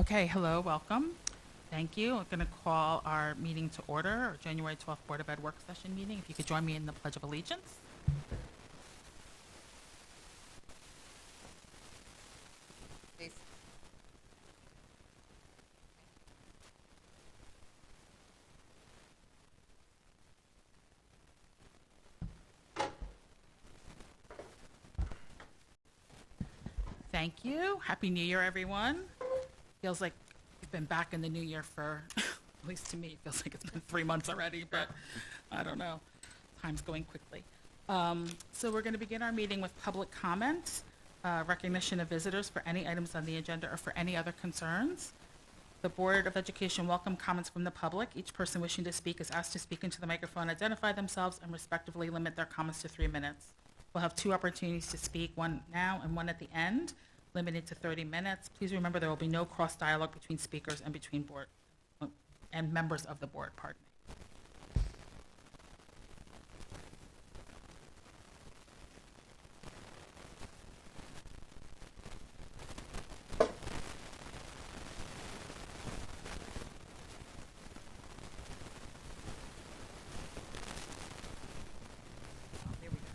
Okay, hello, welcome. Thank you. I'm going to call our meeting to order, our January 12th Board of Ed work session meeting. If you could join me in the Pledge of Allegiance. Please. Thank you. Happy New Year, everyone. Feels like we've been back in the new year for, at least to me, it feels like it's been 3 months already, but I don't know. Time's going quickly. So we're going to begin our meeting with public comment, recognition of visitors for any items on the agenda or for any other concerns. The Board of Education welcome comments from the public. Each person wishing to speak is asked to speak into the microphone, identify themselves, and respectively limit their comments to 3 minutes. We'll have 2 opportunities to speak, one now and one at the end, limited to 30 minutes. Please remember there will be no cross dialogue between speakers and between board and members of the board, pardon me.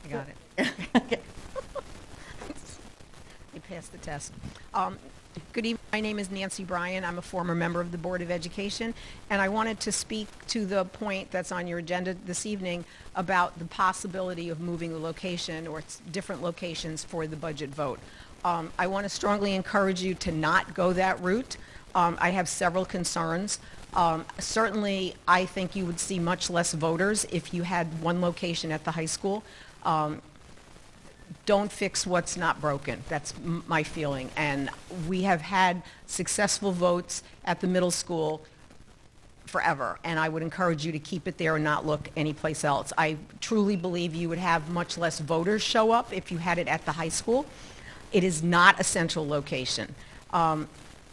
I got it. You passed the test. Good evening. My name is Nancy Bryan. I'm a former member of the Board of Education, and I wanted to speak to the point that's on your agenda this evening about the possibility of moving the location or different locations for the budget vote. I want to strongly encourage you to not go that route. I have several concerns. Certainly, I think you would see much less voters if you had one location at the high school. Don't fix what's not broken. That's my feeling. And we have had successful votes at the middle school forever, and I would encourage you to keep it there and not look anyplace else. I truly believe you would have much less voters show up if you had it at the high school. It is not a central location.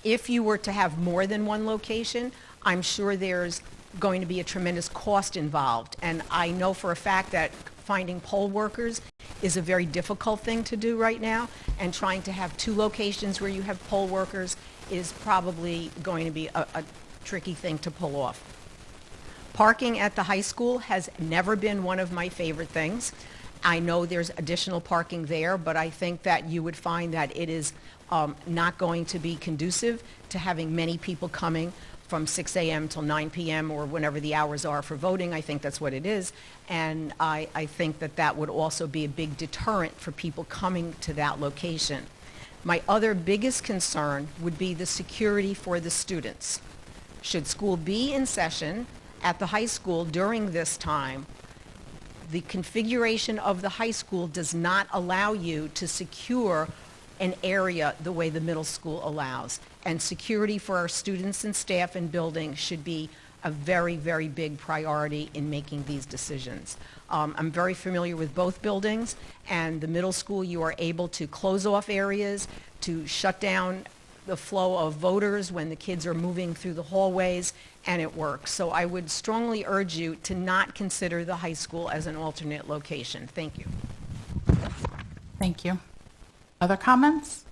If you were to have more than one location, I'm sure there's going to be a tremendous cost involved. And I know for a fact that finding poll workers is a very difficult thing to do right now, and trying to have 2 locations where you have poll workers is probably going to be a tricky thing to pull off. Parking at the high school has never been one of my favorite things. I know there's additional parking there, but I think that you would find that it is not going to be conducive to having many people coming from 6 a.m. till 9 p.m. or whenever the hours are for voting. I think that's what it is. And I think that that would also be a big deterrent for people coming to that location. My other biggest concern would be the security for the students. Should school be in session at the high school during this time, the configuration of the high school does not allow you to secure an area the way the middle school allows. And security for our students and staff and buildings should be a very, very big priority in making these decisions. I'm very familiar with both buildings, and the middle school, you are able to close off areas, to shut down the flow of voters when the kids are moving through the hallways, and it works. So I would strongly urge you to not consider the high school as an alternate location. Thank you. Thank you. Other comments?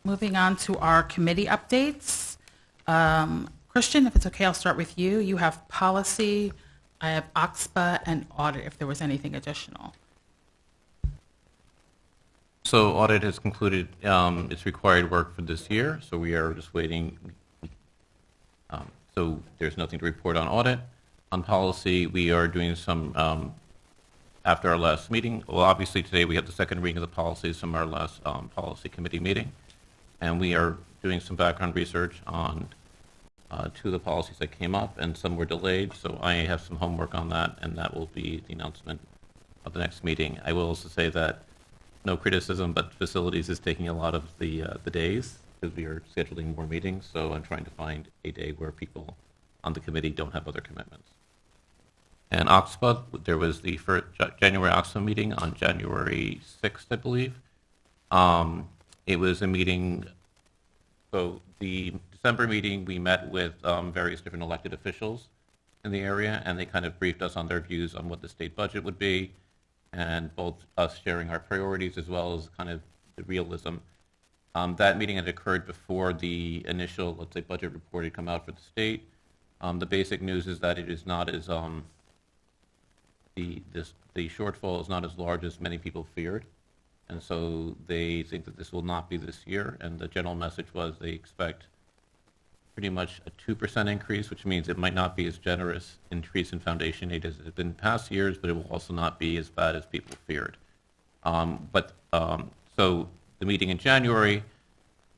Moving on to our committee updates. Christian, if it's okay, I'll start with you. You have policy, I have OXPA, and audit, if there was anything additional. So audit has concluded its required work for this year, so we are just waiting. So there's nothing to report on audit. On policy, we are doing some, after our last meeting, well, obviously today we have the second reading of the policies from our last policy committee meeting, and we are doing some background research on 2 of the policies that came up, and some were delayed, so I have some homework on that, and that will be the announcement of the next meeting. I will also say that, no criticism, but facilities is taking a lot of the days, because we are scheduling more meetings, so I'm trying to find a day where people on the committee don't have other commitments. And OXPA, there was the first January OXPA meeting on January 6th, I believe. It was a meeting, so the December meeting, we met with various different elected officials in the area, and they kind of briefed us on their views on what the state budget would be and both us sharing our priorities as well as kind of the realism. That meeting had occurred before the initial, let's say, budget report had come out for the state. The basic news is that it is not as the shortfall is not as large as many people feared, and so they think that this will not be this year. And the general message was they expect pretty much a 2% increase, which means it might not be as generous increase in foundation aid as it has been in past years, but it will also not be as bad as people feared. So the meeting in January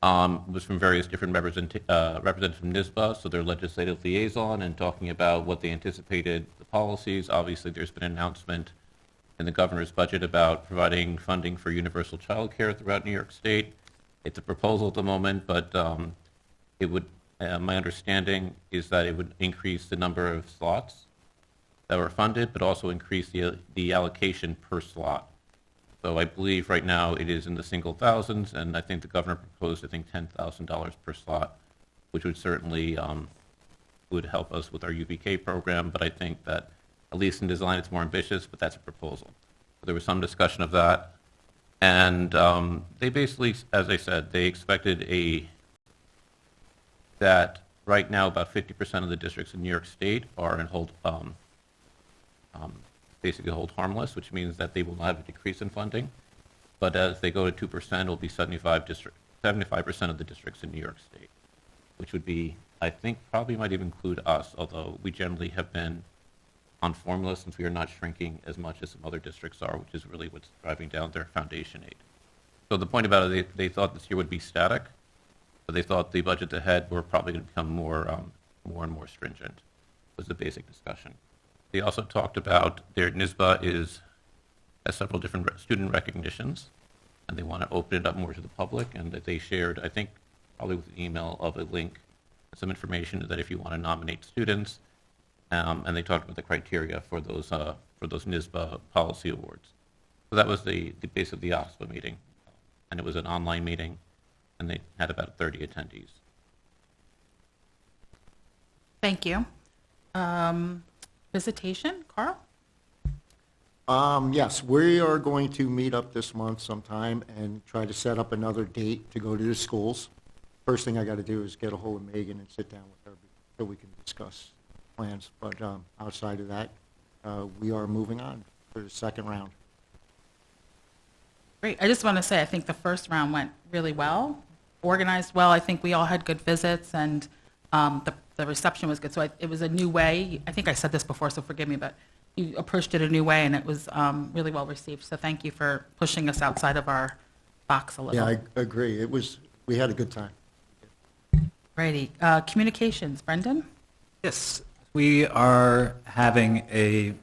was from various different representatives from NISBA, so their legislative liaison, and talking about what they anticipated the policies. Obviously, there's been an announcement in the governor's budget about providing funding for universal child care throughout New York State. It's a proposal at the moment, but it would, my understanding is that it would increase the number of slots that were funded, but also increase the allocation per slot. So I believe right now it is in the single thousands, and I think the governor proposed, I think, $10,000 per slot, which would certainly would help us with our UVK program. But I think that, at least in design, it's more ambitious, but that's a proposal. So there was some discussion of that. And they basically, as I said, they expected that right now about 50% of the districts in New York State are in basically hold harmless, which means that they will not have a decrease in funding. But as they go to 2%, it will be 75% of the districts in New York State, which would be, I think, probably might even include us, although we generally have been on formula since we are not shrinking as much as some other districts are, which is really what's driving down their foundation aid. So the point about it, they thought this year would be static, but they thought the budgets ahead were probably going to become more and more stringent, was the basic discussion. They also talked about their NISBA has several different student recognitions, and they want to open it up more to the public, and that they shared, I think, probably with an email of a link, some information that if you want to nominate students, and they talked about the criteria for those NISBA policy awards. So that was the base of the OSPA meeting, and it was an online meeting, and they had about 30 attendees. Thank you. Visitation, Carl? Yes, we are going to meet up this month sometime and try to set up another date to go to the schools. First thing I got to do is get a hold of Megan and sit down with her so we can discuss plans. But outside of that, we are moving on for the second round. Great. I just want to say I think the first round went really well, organized well. I think we all had good visits, and the reception was good. So it was a new way. I think I said this before, so forgive me, but you approached it a new way, and it was really well received. So thank you for pushing us outside of our box a little. Yeah, I agree. We had a good time. Righty. Communications, Brendan? Yes, we are having a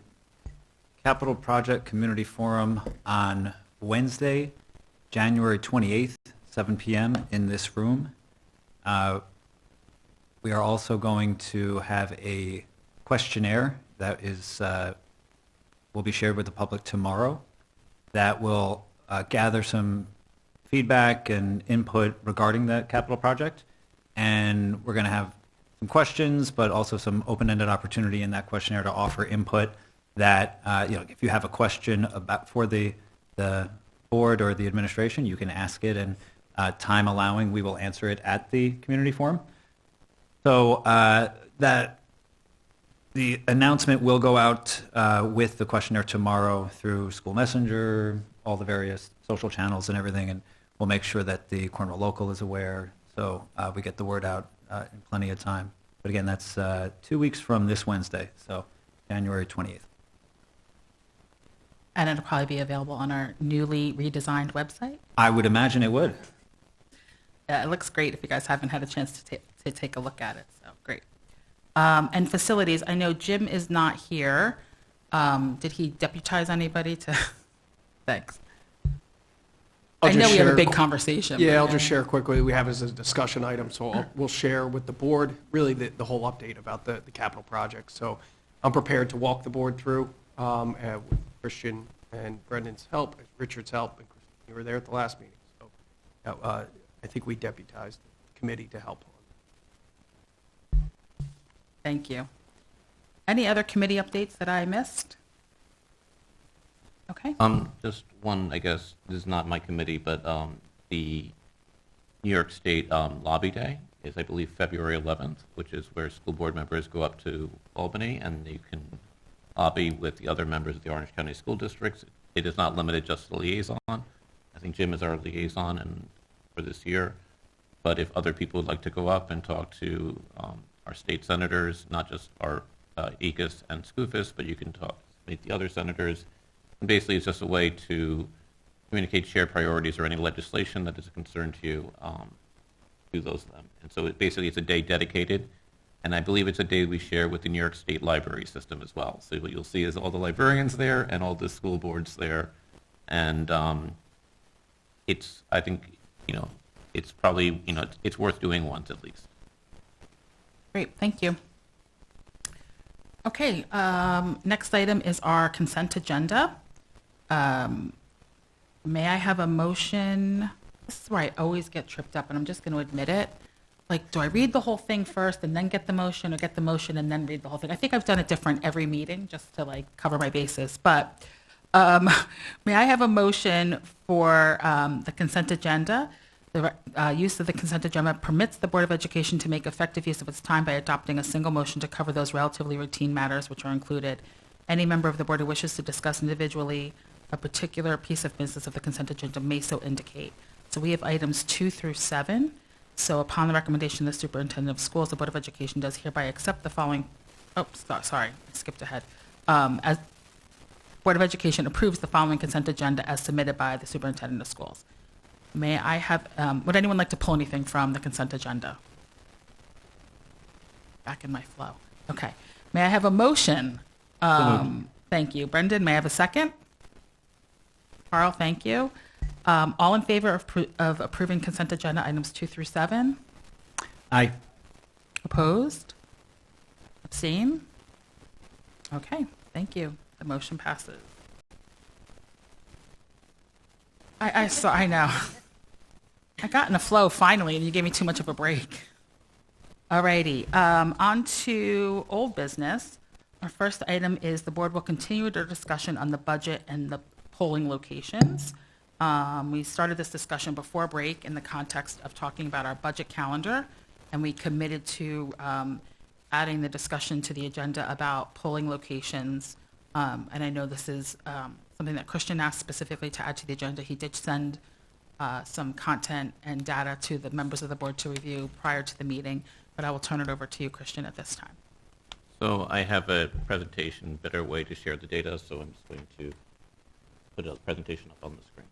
capital project community forum on Wednesday, January 28th, 7 p.m. in this room. We are also going to have a questionnaire that will be shared with the public tomorrow that will gather some feedback and input regarding the capital project. And we're going to have some questions, but also some open-ended opportunity in that questionnaire to offer input that, if you have a question for the board or the administration, you can ask it, and time allowing, we will answer it at the community forum. So that the announcement will go out with the questionnaire tomorrow through School Messenger, all the various social channels and everything, and we'll make sure that the Cornwall Local is aware, so we get the word out in plenty of time. But again, that's 2 weeks from this Wednesday, so January 28th. And it'll probably be available on our newly redesigned website. I would imagine it would. Yeah, it looks great if you guys haven't had a chance to take a look at it, so great. And facilities, I know Jim is not here. Did he deputize anybody to, thanks. I know we have a big conversation. Yeah, I'll just share quickly. We have as a discussion item, so we'll share with the board really the whole update about the capital project. So I'm prepared to walk the board through with Christian and Brendan's help, Richard's help, and Christian, you were there at the last meeting. So I think we deputized the committee to help on. Thank you. Any other committee updates that I missed? Okay. Just one, I guess, this is not my committee, but the New York State Lobby Day is, I believe, February 11th, which is where school board members go up to Albany and you can lobby with the other members of the Orange County School Districts. It is not limited just to the liaison. I think Jim is our liaison and for this year. But if other people would like to go up and talk to our state senators, not just our ECUS and SCUFUS, but you can meet the other senators. And basically, it's just a way to communicate shared priorities or any legislation that is a concern to you to those of them. And so basically, it's a day dedicated. And I believe it's a day we share with the New York State library system as well. So what you'll see is all the librarians there and all the school boards there. And I think, it's probably, it's worth doing once at least. Great, thank you. Okay, next item is our consent agenda. May I have a motion? This is where I always get tripped up, and I'm just going to admit it. Like, do I read the whole thing first and then get the motion, or get the motion and then read the whole thing? I think I've done it different every meeting just to cover my bases. But may I have a motion for the consent agenda? The use of the consent agenda permits the Board of Education to make effective use of its time by adopting a single motion to cover those relatively routine matters which are included. Any member of the board who wishes to discuss individually a particular piece of business of the consent agenda may so indicate. So we have items 2 through 7. So upon the recommendation of the superintendent of schools, the Board of Education does hereby accept the following, sorry, I skipped ahead. As Board of Education approves the following consent agenda as submitted by the superintendent of schools. May I have, would anyone like to pull anything from the consent agenda? Back in my flow. Okay. May I have a motion? Thank you. Brendan, may I have a second? Carl, thank you. All in favor of approving consent agenda items 2 through 7? Aye. Opposed? Abstain? Okay, thank you. The motion passes. I know. I got in a flow finally, and you gave me too much of a break. Alrighty, on to old business. Our first item is the board will continue their discussion on the budget and the polling locations. We started this discussion before break in the context of talking about our budget calendar, and we committed to adding the discussion to the agenda about polling locations. And I know this is something that Christian asked specifically to add to the agenda. He did send some content and data to the members of the board to review prior to the meeting, but I will turn it over to you, Christian, at this time. So I have a presentation, better way to share the data, so I'm just going to put a presentation up on the screen.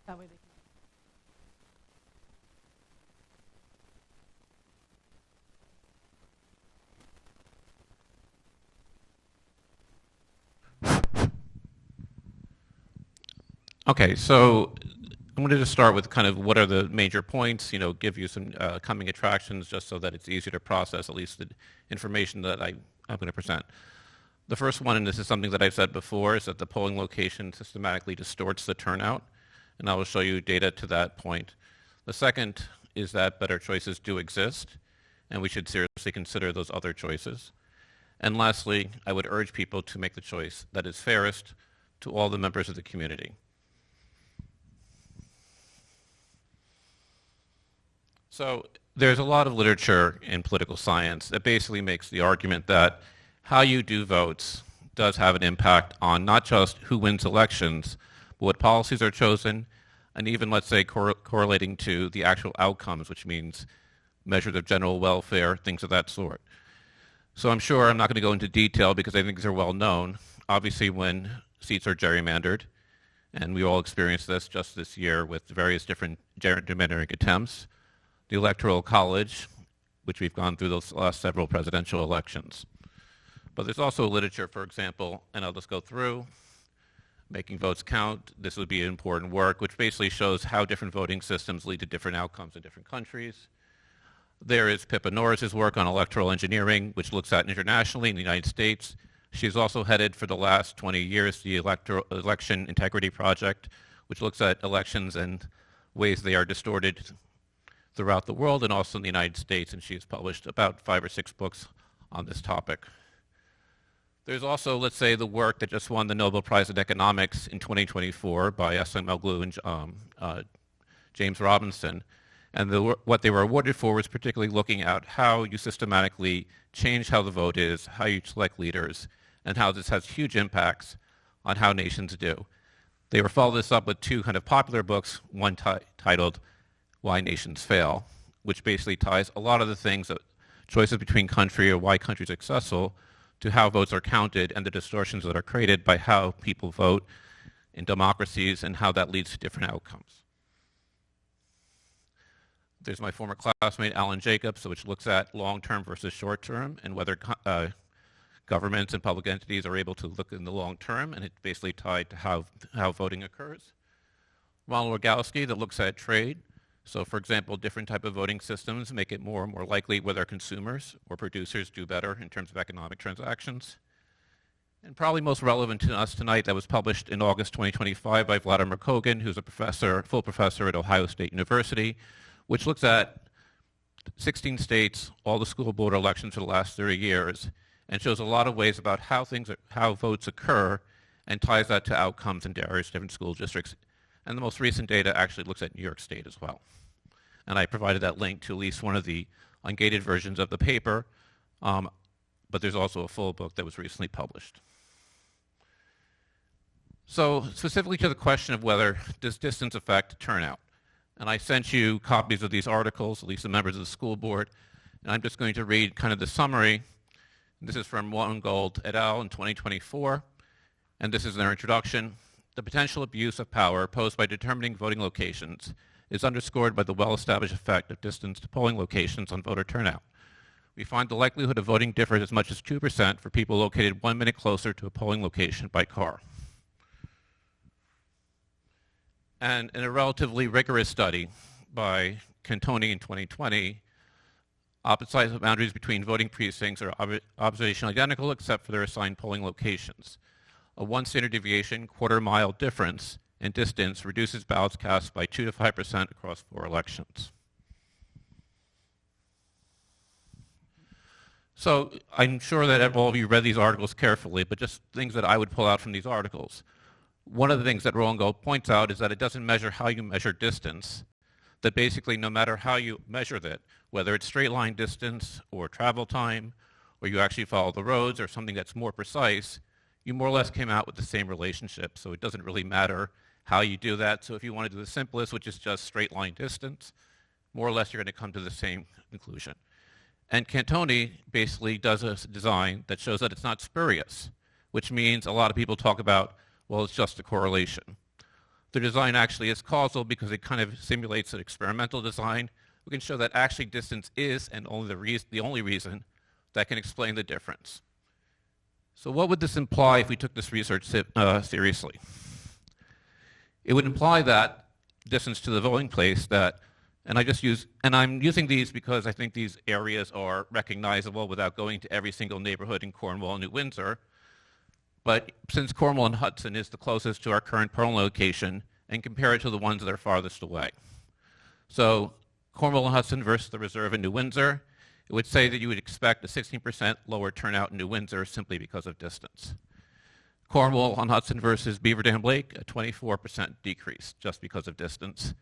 That way they can. Okay, so I'm going to just start with kind of what are the major points, give you some coming attractions just so that it's easier to process at least the information that I'm going to present. The first one, and this is something that I've said before, is that the polling location systematically distorts the turnout, and I will show you data to that point. The second is that better choices do exist, and we should seriously consider those other choices. And lastly, I would urge people to make the choice that is fairest to all the members of the community. So there's a lot of literature in political science that basically makes the argument that how you do votes does have an impact on not just who wins elections, but what policies are chosen, and even, let's say, correlating to the actual outcomes, which means measures of general welfare, things of that sort. So I'm sure I'm not going to go into detail because I think these are well known. Obviously, when seats are gerrymandered, and we all experienced this just this year with various different gerrymandering attempts, the Electoral College, which we've gone through those last several presidential elections. But there's also literature, for example, and I'll just go through, Making Votes Count. This would be important work, which basically shows how different voting systems lead to different outcomes in different countries. There is Pippa Norris's work on electoral engineering, which looks at internationally in the United States. She's also headed for the last 20 years the Election Integrity Project, which looks at elections and ways they are distorted throughout the world and also in the United States, and she has published about 5 or 6 books on this topic. There's also, let's say, the work that just won the Nobel Prize in Economics in 2024 by S.M. Oglu and James Robinson. And what they were awarded for was particularly looking at how you systematically change how the vote is, how you select leaders, and how this has huge impacts on how nations do. They were followed this up with 2 kind of popular books, one titled Why Nations Fail, which basically ties a lot of the things, choices between country or why countries are successful, to how votes are counted and the distortions that are created by how people vote in democracies and how that leads to different outcomes. There's my former classmate, Alan Jacobs, which looks at long-term versus short-term and whether governments and public entities are able to look in the long term, and it's basically tied to how voting occurs. Ronald Rogowski, that looks at trade. So, for example, different type of voting systems make it more and more likely whether consumers or producers do better in terms of economic transactions. And probably most relevant to us tonight, that was published in August 2025 by Vladimir Kogan, who's a full professor at Ohio State University, which looks at 16 states, all the school board elections for the last 30 years, and shows a lot of ways about how votes occur and ties that to outcomes in various different school districts. And the most recent data actually looks at New York State as well. And I provided that link to at least one of the ungated versions of the paper, but there's also a full book that was recently published. So specifically to the question of whether does distance affect turnout. And I sent you copies of these articles, at least the members of the school board, and I'm just going to read kind of the summary. This is from Gold et al. In 2024, and this is their introduction. The potential abuse of power posed by determining voting locations is underscored by the well-established effect of distance to polling locations on voter turnout. We find the likelihood of voting differs as much as 2% for people located 1 minute closer to a polling location by car. And in a relatively rigorous study by Cantoni in 2020, opposite sides of boundaries between voting precincts are observationally identical except for their assigned polling locations. A 1 standard deviation, quarter-mile difference in distance reduces ballots cast by 2 to 5% across 4 elections. So I'm sure that all of you read these articles carefully, but just things that I would pull out from these articles. One of the things that Roland Gold points out is that it doesn't measure how you measure distance, that basically no matter how you measure that, whether it's straight line distance or travel time, or you actually follow the roads or something that's more precise, you more or less came out with the same relationship. So it doesn't really matter how you do that. So if you want to do the simplest, which is just straight line distance, more or less you're going to come to the same conclusion. And Cantoni basically does a design that shows that it's not spurious, which means a lot of people talk about, well, it's just a correlation. The design actually is causal because it kind of simulates an experimental design. We can show that actually distance is and only the only reason that can explain the difference. So what would this imply if we took this research seriously? It would imply that distance to the voting place that, and I'm using these because I think these areas are recognizable without going to every single neighborhood in Cornwall and New Windsor. But since Cornwall and Hudson is the closest to our current polling location, and compare it to the ones that are farthest away. So Cornwall and Hudson versus the Reserve in New Windsor, it would say that you would expect a 16% lower turnout in New Windsor simply because of distance. Cornwall on Hudson versus Beaver Dam Lake, a 24% decrease just because of distance.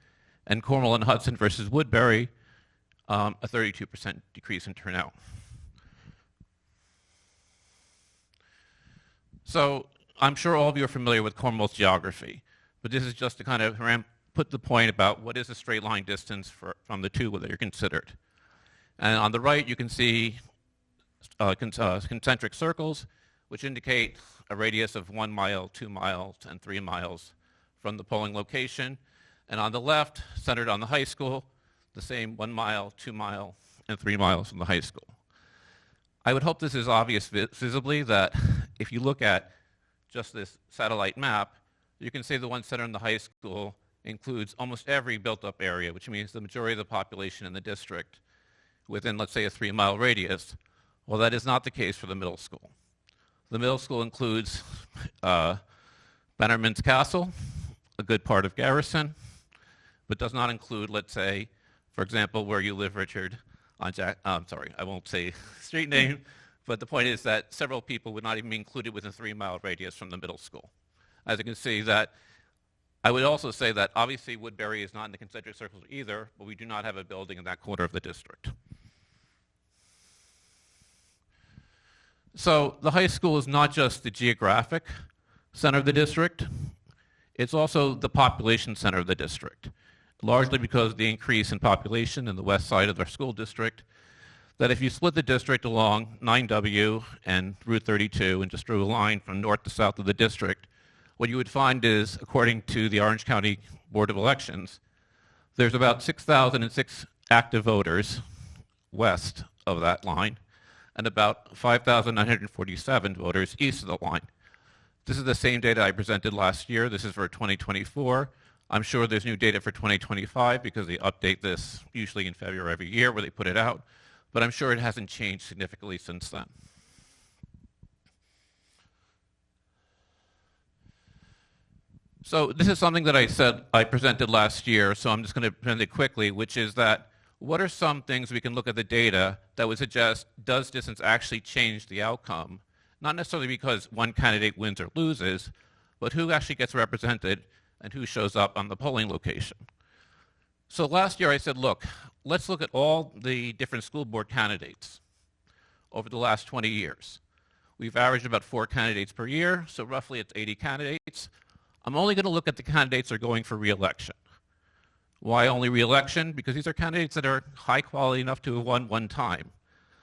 And Cornwall on Hudson versus Woodbury, a 32% decrease in turnout. So I'm sure all of you are familiar with Cornwall's geography, but this is just to kind of put the point about what is a straight line distance from the two that are considered. And on the right, you can see concentric circles, which indicate a radius of 1 mile, 2 miles, and 3 miles from the polling location. And on the left, centered on the high school, the same 1 mile, 2 mile, and 3 miles from the high school. I would hope this is obvious visibly that if you look at just this satellite map, you can say the one center in the high school includes almost every built-up area, which means the majority of the population in the district within, let's say, a 3-mile radius. Well, that is not the case for the middle school. The middle school includes Bannerman's Castle, a good part of Garrison, but does not include, let's say, for example, where you live, Richard, on I'm sorry, I won't say street name, but the point is that several people would not even be included within a 3-mile radius from the middle school. As you can see, that I would also say that obviously Woodbury is not in the concentric circles either, but we do not have a building in that corner of the district. So the high school is not just the geographic center of the district, it's also the population center of the district, largely because of the increase in population in the west side of our school district, that if you split the district along 9W and Route 32 and just drew a line from north to south of the district, what you would find is, according to the Orange County Board of Elections, there's about 6,006 active voters west of that line and about 5,947 voters east of the line. This is the same data I presented last year. This is for 2024. I'm sure there's new data for 2025 because they update this usually in February every year where they put it out, but I'm sure it hasn't changed significantly since then. So this is something that I said I presented last year, so I'm just going to present it quickly, which is that what are some things we can look at the data that would suggest, does distance actually change the outcome? Not necessarily because one candidate wins or loses, but who actually gets represented and who shows up on the polling location. So last year I said, look, let's look at all the different school board candidates over the last 20 years. We've averaged about 4 candidates per year, so roughly it's 80 candidates. I'm only going to look at the candidates that are going for re-election. Why only re-election? Because these are candidates that are high quality enough to have won one time.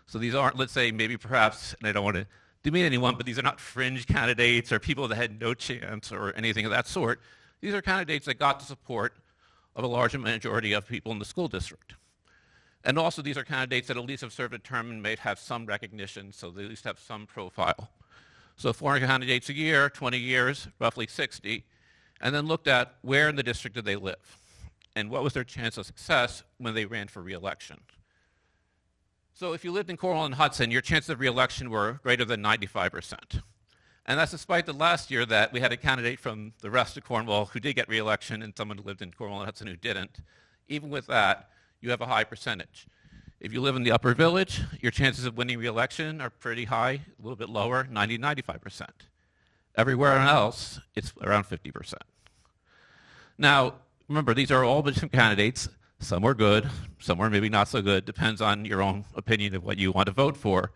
So these aren't, let's say, maybe perhaps, and I don't want to demean anyone, but these are not fringe candidates or people that had no chance or anything of that sort. These are candidates that got the support of a large majority of people in the school district. And also these are candidates that at least have served a term and may have some recognition, so they at least have some profile. So 400 candidates a year, 20 years, roughly 60, and then looked at where in the district did they live and what was their chance of success when they ran for re-election. So if you lived in Cornwall and Hudson, your chances of re-election were greater than 95%. And that's despite the last year that we had a candidate from the rest of Cornwall who did get re-election and someone who lived in Cornwall and Hudson who didn't. Even with that, you have a high percentage. If you live in the Upper Village, your chances of winning re-election are pretty high, a little bit lower, 90, 95%. Everywhere else, it's around 50%. Now, remember, these are all different candidates. Some are good, some are maybe not so good, depends on your own opinion of what you want to vote for.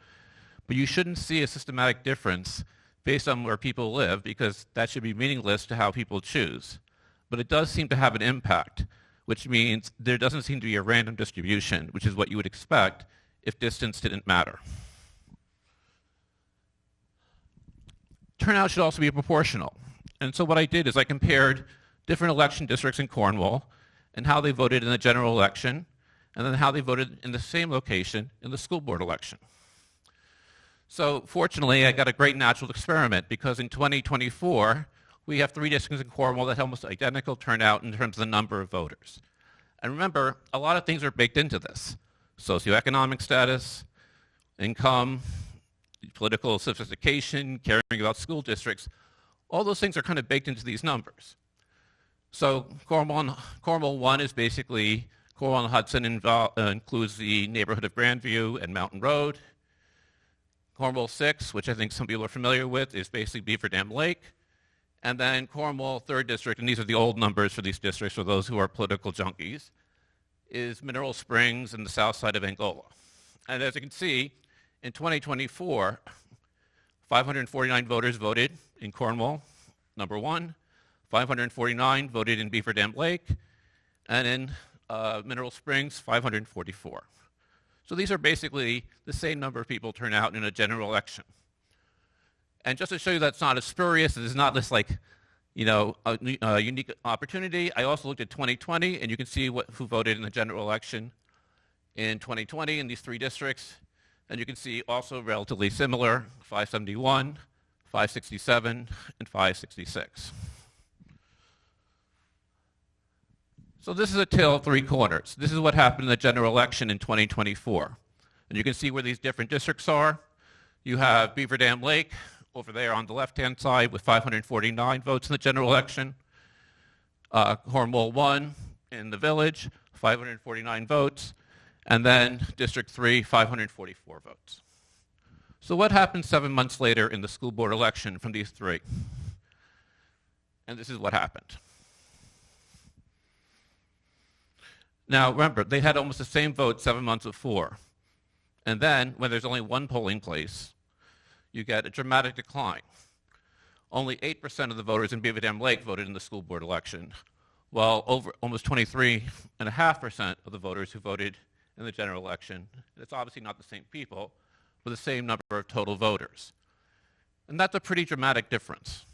But you shouldn't see a systematic difference based on where people live, because that should be meaningless to how people choose. But it does seem to have an impact, which means there doesn't seem to be a random distribution, which is what you would expect if distance didn't matter. Turnout should also be proportional. And so what I did is I compared different election districts in Cornwall and how they voted in the general election, and then how they voted in the same location in the school board election. So fortunately, I got a great natural experiment, because in 2024, we have 3 districts in Cornwall that have almost identical turnout in terms of the number of voters. And remember, a lot of things are baked into this. Socioeconomic status, income, political sophistication, caring about school districts, all those things are kind of baked into these numbers. So Cornwall 1 is basically, Cornwall and Hudson includes the neighborhood of Grandview and Mountain Road. Cornwall 6, which I think some people are familiar with, is basically Beaver Dam Lake. And then Cornwall 3rd District, and these are the old numbers for these districts for those who are political junkies, is Mineral Springs and the south side of Angola. And as you can see, in 2024, 549 voters voted in Cornwall, number 1. 549 voted in Beaver Dam Lake, and in Mineral Springs, 544. So these are basically the same number of people turn out in a general election. And just to show you that's not as spurious, it's not just like, you know, a unique opportunity, I also looked at 2020, and you can see who voted in the general election in 2020 in these 3 districts. And you can see also relatively similar, 571, 567, and 566. So this is a tale of three corners. This is what happened in the general election in 2024. And you can see where these different districts are. You have Beaver Dam Lake over there on the left-hand side with 549 votes in the general election. Cornwall 1 in the village, 549 votes. And then District 3, 544 votes. So what happened 7 months later in the school board election from these three? And this is what happened. Now, remember, they had almost the same vote 7 months before. And then, when there's only one polling place, you get a dramatic decline. Only 8% of the voters in Beaver Dam Lake voted in the school board election, while over almost 23.5% of the voters who voted in the general election, it's obviously not the same people, but the same number of total voters. And that's a pretty dramatic difference.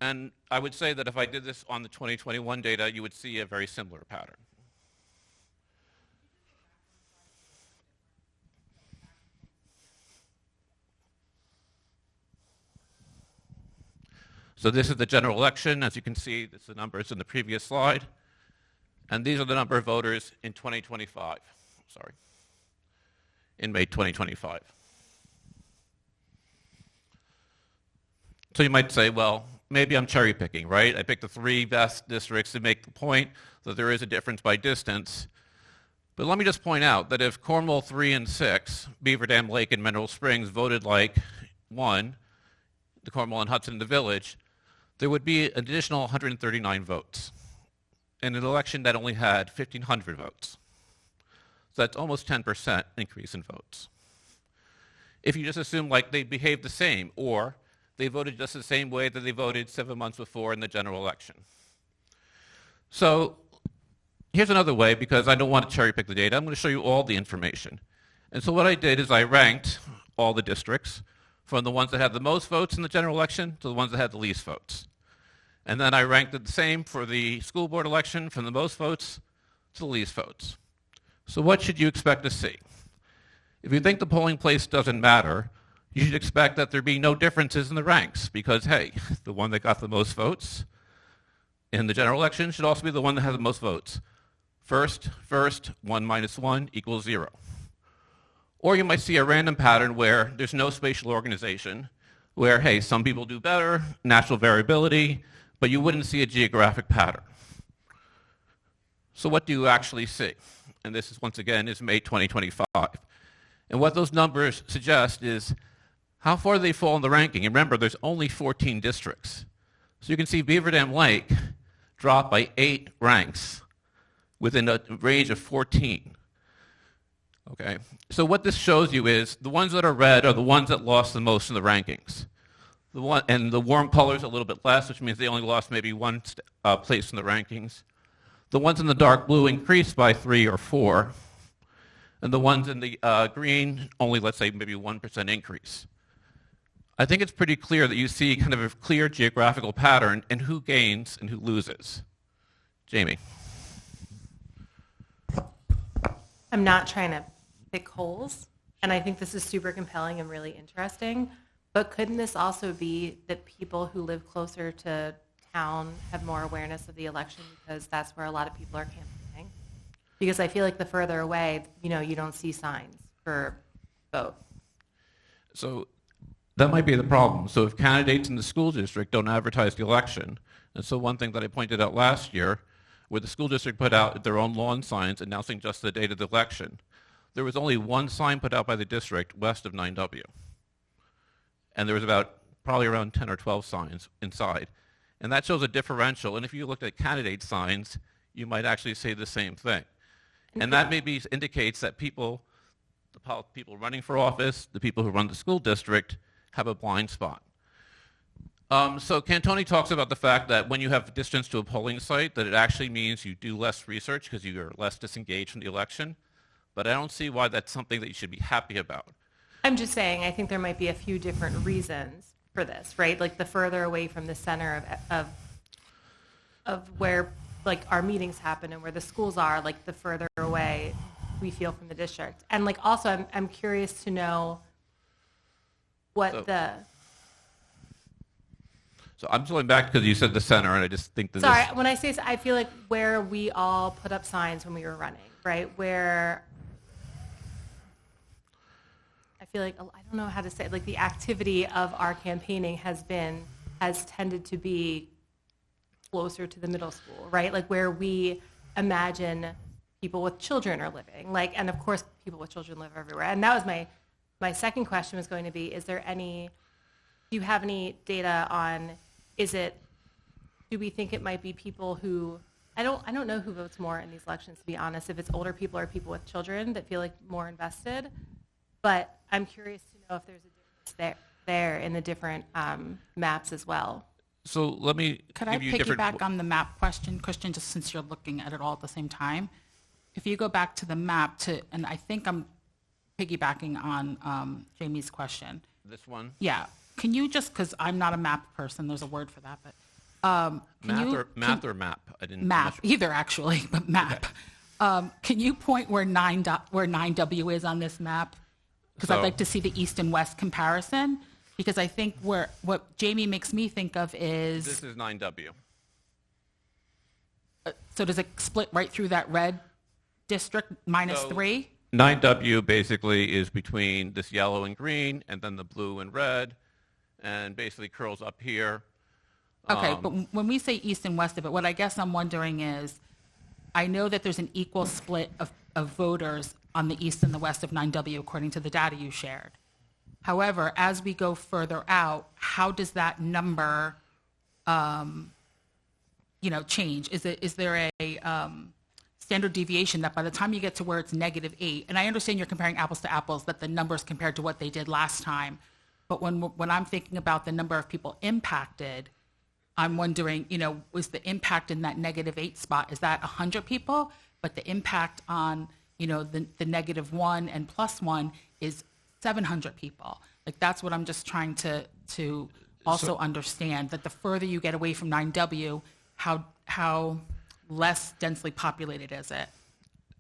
And I would say that if I did this on the 2021 data, you would see a very similar pattern. So this is the general election. As you can see, this is the numbers in the previous slide. And these are the number of voters in 2025, in May 2025. So you might say, well, maybe I'm cherry picking, right? I picked the three best districts to make the point that there is a difference by distance. But let me just point out that if Cornwall 3 and 6, Beaver Dam Lake and Mineral Springs voted like 1, the Cornwall and Hudson in the village, there would be an additional 139 votes in an election that only had 1,500 votes. So that's almost 10% increase in votes. If you just assume like they behaved the same, or they voted just the same way that they voted 7 months before in the general election. So here's another way, because I don't want to cherry pick the data. I'm going to show you all the information. And so what I did is I ranked all the districts from the ones that had the most votes in the general election to the ones that had the least votes. And then I ranked it the same for the school board election, from the most votes to the least votes. So what should you expect to see? If you think the polling place doesn't matter, you should expect that there be no differences in the ranks, because, hey, the one that got the most votes in the general election should also be the one that has the most votes. First, 1 minus 1 equals 0. Or you might see a random pattern where there's no spatial organization, where, hey, some people do better, natural variability, but you wouldn't see a geographic pattern. So what do you actually see? And this is, once again, is May 2025. And what those numbers suggest is how far they fall in the ranking. And remember, there's only 14 districts. So you can see Beaver Dam Lake dropped by 8 ranks within a range of 14. Okay, so what this shows you is the ones that are red are the ones that lost the most in the rankings. And the warm colors a little bit less, which means they only lost maybe one place in the rankings. The ones in the dark blue increased by 3 or 4. And the ones in the green only, let's say, maybe 1% increase. I think it's pretty clear that you see kind of a clear geographical pattern in who gains and who loses. Jamie. I'm not trying to pick holes, and I think this is super compelling and really interesting, but couldn't this also be that people who live closer to town have more awareness of the election because that's where a lot of people are campaigning? Because I feel like the further away, you don't see signs for vote. So that might be the problem. So if candidates in the school district don't advertise the election, and so one thing that I pointed out last year, where the school district put out their own lawn signs announcing just the date of the election, there was only one sign put out by the district west of 9W. And there was probably around 10 or 12 signs inside. And that shows a differential. And if you looked at candidate signs, you might actually say the same thing. And that maybe indicates that people running for office, the people who run the school district, have a blind spot. So Cantoni talks about the fact that when you have distance to a polling site, that it actually means you do less research because you're less disengaged from the election. But I don't see why that's something that you should be happy about. I'm just saying, I think there might be a few different reasons for this, right? Like the further away from the center of where like our meetings happen and where the schools are, like the further away we feel from the district. And like also, I'm curious to know what So I'm just going back because you said the center, and I just think that Sorry, when I say, I feel like where we all put up signs when we were running, right? Where I feel like, I don't know how to say it, like the activity of our campaigning has tended to be closer to the middle school, right? Like where we imagine people with children are living. Like, and of course, people with children live everywhere. And that was my second question was going to be, do you have any data on, do we think it might be people who, I don't know who votes more in these elections, to be honest, if it's older people or people with children that feel like more invested, but I'm curious to know if there's a difference there in the different maps as well. So let me Could I give you different. piggyback on the map question, Christian, just since you're looking at it all at the same time? If you go back to the map and I think I'm piggybacking on Jamie's question. This one? Yeah. Can you just, because I'm not a map person, there's a word for that, but Math or map? I didn't. map, either actually, but map. Okay. Can you point where 9W is on this map? Because I'd like to see the east and west comparison. Because I think what Jamie makes me think of is... This is 9W. So does it split right through that red district, -3? 9W basically is between this yellow and green, and then the blue and red, and basically curls up here. Okay, but when we say east and west of it, what I guess I'm wondering is, I know that there's an equal split of voters on the east and the west of 9W, according to the data you shared. However, as we go further out, how does that number, change? Is there a standard deviation that by the time you get to where it's -8, and I understand you're comparing apples to apples, that the numbers compared to what they did last time, but when I'm thinking about the number of people impacted, I'm wondering, was the impact in that -8 spot, is that 100 people? But the impact on, the -1 and +1 is 700 people. Like, that's what I'm just trying to also understand, that the further you get away from 9W, how less densely populated is it?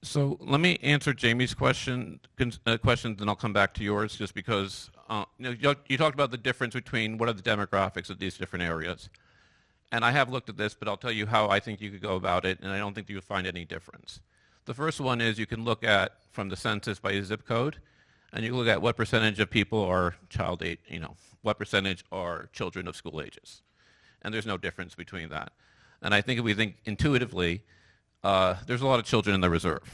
So let me answer Jamie's questions, and I'll come back to yours, just because you talked about the difference between what are the demographics of these different areas. And I have looked at this, but I'll tell you how I think you could go about it, and I don't think you'll find any difference. The first one is you can look at, from the census by zip code, and you can look at what percentage of people are what percentage are children of school ages. And there's no difference between that. And I think if we think intuitively, there's a lot of children in the reserve.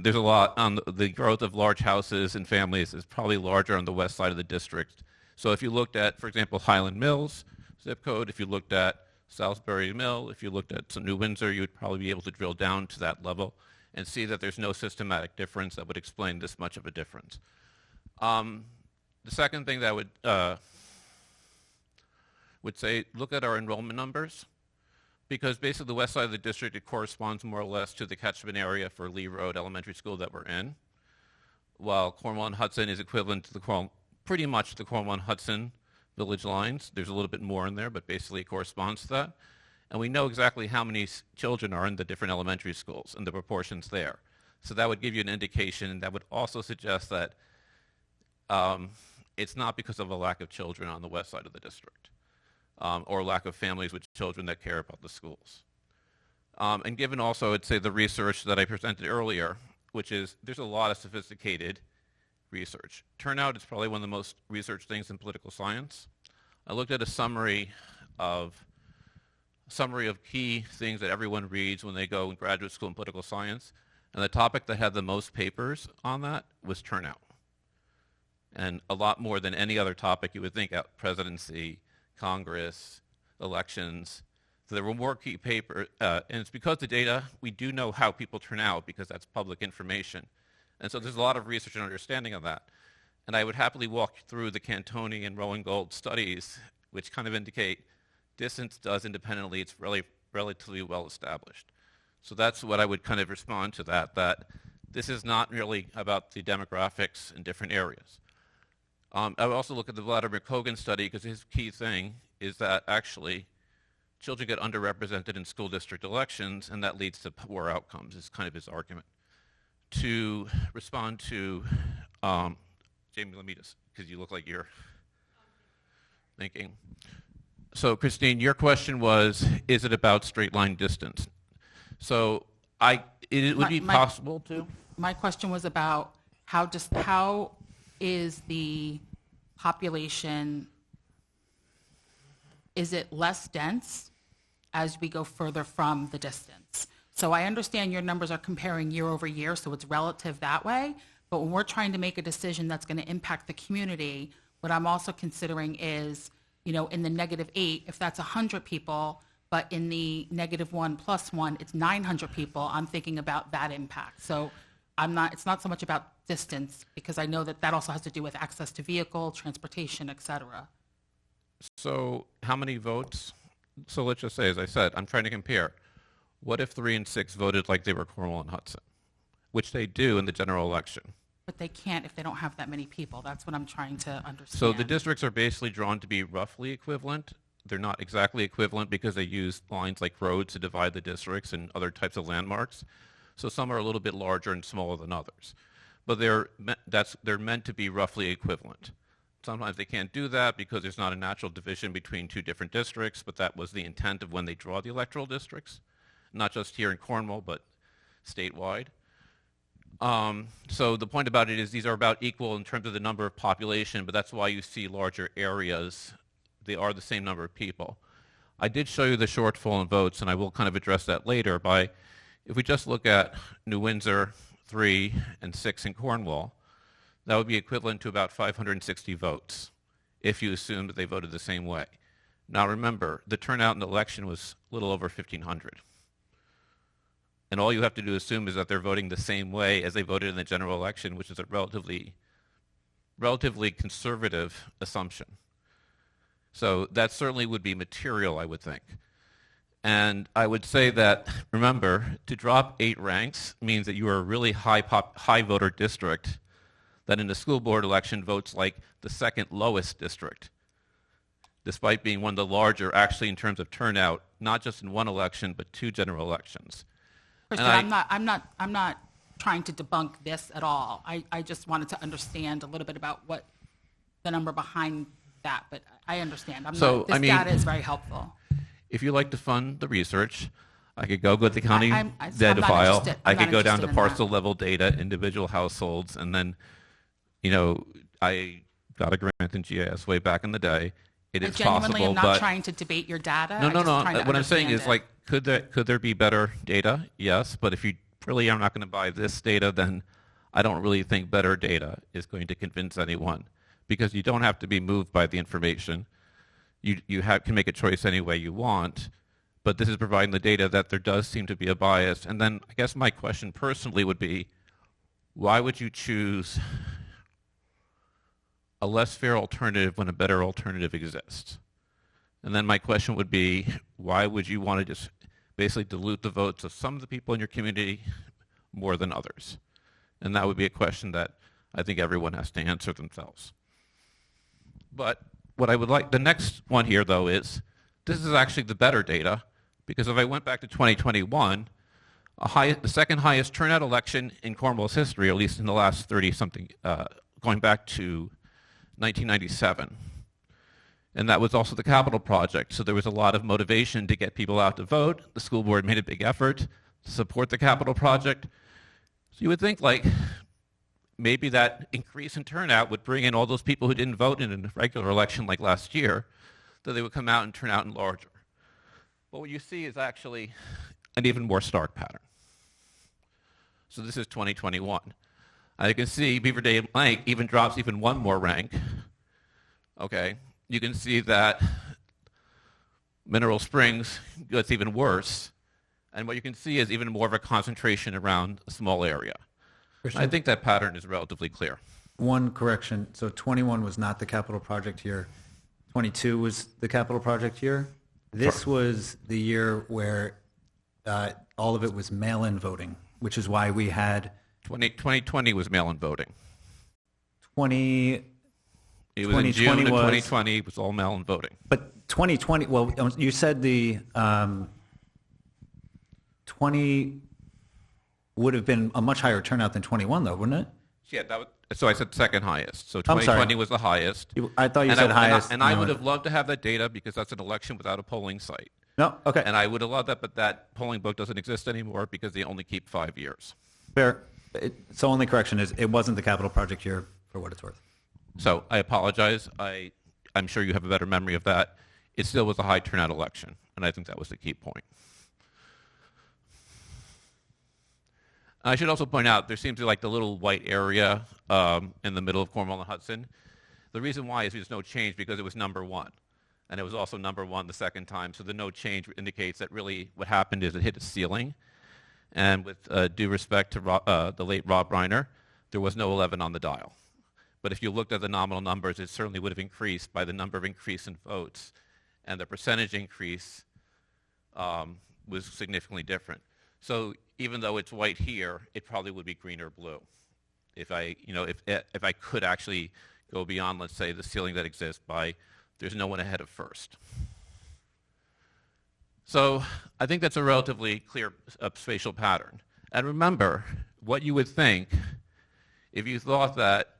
There's a lot on the growth of large houses and families is probably larger on the west side of the district. So if you looked at, for example, Highland Mills zip code, if you looked at Salisbury Mill, if you looked at some New Windsor, you would probably be able to drill down to that level and see that there's no systematic difference that would explain this much of a difference. The second thing that I would say, look at our enrollment numbers, because basically the west side of the district, it corresponds more or less to the catchment area for Lee Road Elementary School that we're in, while Cornwall and Hudson is equivalent to pretty much the Cornwall and Hudson village lines. There's a little bit more in there, but basically it corresponds to that. And we know exactly how many children are in the different elementary schools and the proportions there. So that would give you an indication, and that would also suggest that it's not because of a lack of children on the west side of the district, or lack of families with children that care about the schools. And given also, I'd say, the research that I presented earlier, which is there's a lot of sophisticated research. Turnout is probably one of the most researched things in political science. I looked at a summary of key things that everyone reads when they go in graduate school in political science, and the topic that had the most papers on that was turnout. And a lot more than any other topic you would think out, presidency, Congress, elections. So there were more key papers, and it's because the data, we do know how people turn out because that's public information. And so there's a lot of research and understanding of that. And I would happily walk through the Cantoni and Rowan Gold studies, which kind of indicate distance does independently, it's really relatively well established. So that's what I would kind of respond to that this is not really about the demographics in different areas. I would also look at the Vladimir Kogan study, because his key thing is that actually children get underrepresented in school district elections, and that leads to poor outcomes, is kind of his argument. to respond to Jamie, let me just, because you look like you're thinking. So, Christine, your question was, is it about straight line distance? So, it would be possible to. My question was about how is the population, is it less dense as we go further from the distance? So I understand your numbers are comparing year over year, so it's relative that way. But when we're trying to make a decision that's going to impact the community, what I'm also considering is, in the -8, if that's 100 people, but in the -1+1, it's 900 people, I'm thinking about that impact. So it's not so much about distance, because I know that also has to do with access to vehicle, transportation, et cetera. So how many votes? So let's just say, as I said, I'm trying to compare. What if 3 and 6 voted like they were Cornwall and Hudson, which they do in the general election? But they can't if they don't have that many people. That's what I'm trying to understand. So the districts are basically drawn to be roughly equivalent. They're not exactly equivalent because they use lines like roads to divide the districts and other types of landmarks. So some are a little bit larger and smaller than others. But they're meant to be roughly equivalent. Sometimes they can't do that because there's not a natural division between two different districts, but that was the intent of when they draw the electoral districts, not just here in Cornwall, but statewide. So the point about it is these are about equal in terms of the number of population, but that's why you see larger areas. They are the same number of people. I did show you the shortfall in votes, and I will kind of address that later by, if we just look at New Windsor, 3 and 6 in Cornwall, that would be equivalent to about 560 votes if you assume that they voted the same way. Now remember, the turnout in the election was a little over 1,500. And all you have to do assume is that they're voting the same way as they voted in the general election, which is a relatively conservative assumption. So that certainly would be material, I would think. And I would say that, remember, to drop 8 ranks means that you are a really high voter district that in the school board election votes like the second lowest district, despite being one of the larger actually in terms of turnout, not just in one election, but 2 general elections. Kristen, I'm not trying to debunk this at all. I just wanted to understand a little bit about what the number behind that, but I understand. This data is very helpful. If you like to fund the research, I could go with the county I'm data not file. interested. I I'm could not go down to interested in that. parcel level data, individual households, and then, I got a grant in GIS way back in the day. It is possible, I genuinely am not trying to debate your data. No. Trying to What I'm saying is, understand it. could there be better data? Yes, but if you really are not going to buy this data, then I don't really think better data is going to convince anyone, because you don't have to be moved by the information. You can make a choice any way you want, but this is providing the data that there does seem to be a bias. And then I guess my question personally would be, why would you choose a less fair alternative when a better alternative exists? And then my question would be, why would you want to just basically dilute the votes of some of the people in your community more than others? And that would be a question that I think everyone has to answer themselves. But what I would like, the next one here though is, this is actually the better data, because if I went back to 2021, the second highest turnout election in Cornwall's history, or at least in the last 30-something, going back to 1997. And that was also the capital project. So there was a lot of motivation to get people out to vote. The school board made a big effort to support the capital project. So you would think maybe that increase in turnout would bring in all those people who didn't vote in a regular election like last year, that they would come out and turn out in larger. But what you see is actually an even more stark pattern. So this is 2021. You can see Beaver Dam Lake even drops even one more rank. Okay, you can see that Mineral Springs gets even worse. And what you can see is even more of a concentration around a small area. Christian? I think that pattern is relatively clear. One correction. So 21 was not the capital project year. 22 was the capital project year. This was the year where all of it was mail-in voting, which is why we had 2020 was mail-in voting. 20. It was in June of 2020 2020. It was all mail-in voting. But 2020, well, you said the 20, would have been a much higher turnout than 21, though, wouldn't it? Yeah, so I said second highest. So I'm sorry. 2020 was the highest. I thought you And said highest. And I would have loved to have that data because that's an election without a polling site. No, okay, And I would have loved that, but that polling book doesn't exist anymore because they only keep 5 years. fair. So only correction is it wasn't the capital project year for what it's worth. So I apologize. I'm sure you have a better memory of that. It still was a high turnout election, and I think that was the key point. I should also point out there seems to be like the little white area in the middle of Cornwall and Hudson. The reason why is there's no change because it was number one. And it was also number one the second time. So the no change indicates that really what happened is it hit a ceiling. And with due respect to the late Rob Reiner, there was no 11 on the dial. But if you looked at the nominal numbers, it certainly would have increased by the number of increase in votes. And the percentage increase was significantly different. So even though it's white here, it probably would be green or blue. If I could actually go beyond, let's say, the ceiling that exists by there's no one ahead of first. So I think that's a relatively clear spatial pattern. And remember, what you would think if you thought that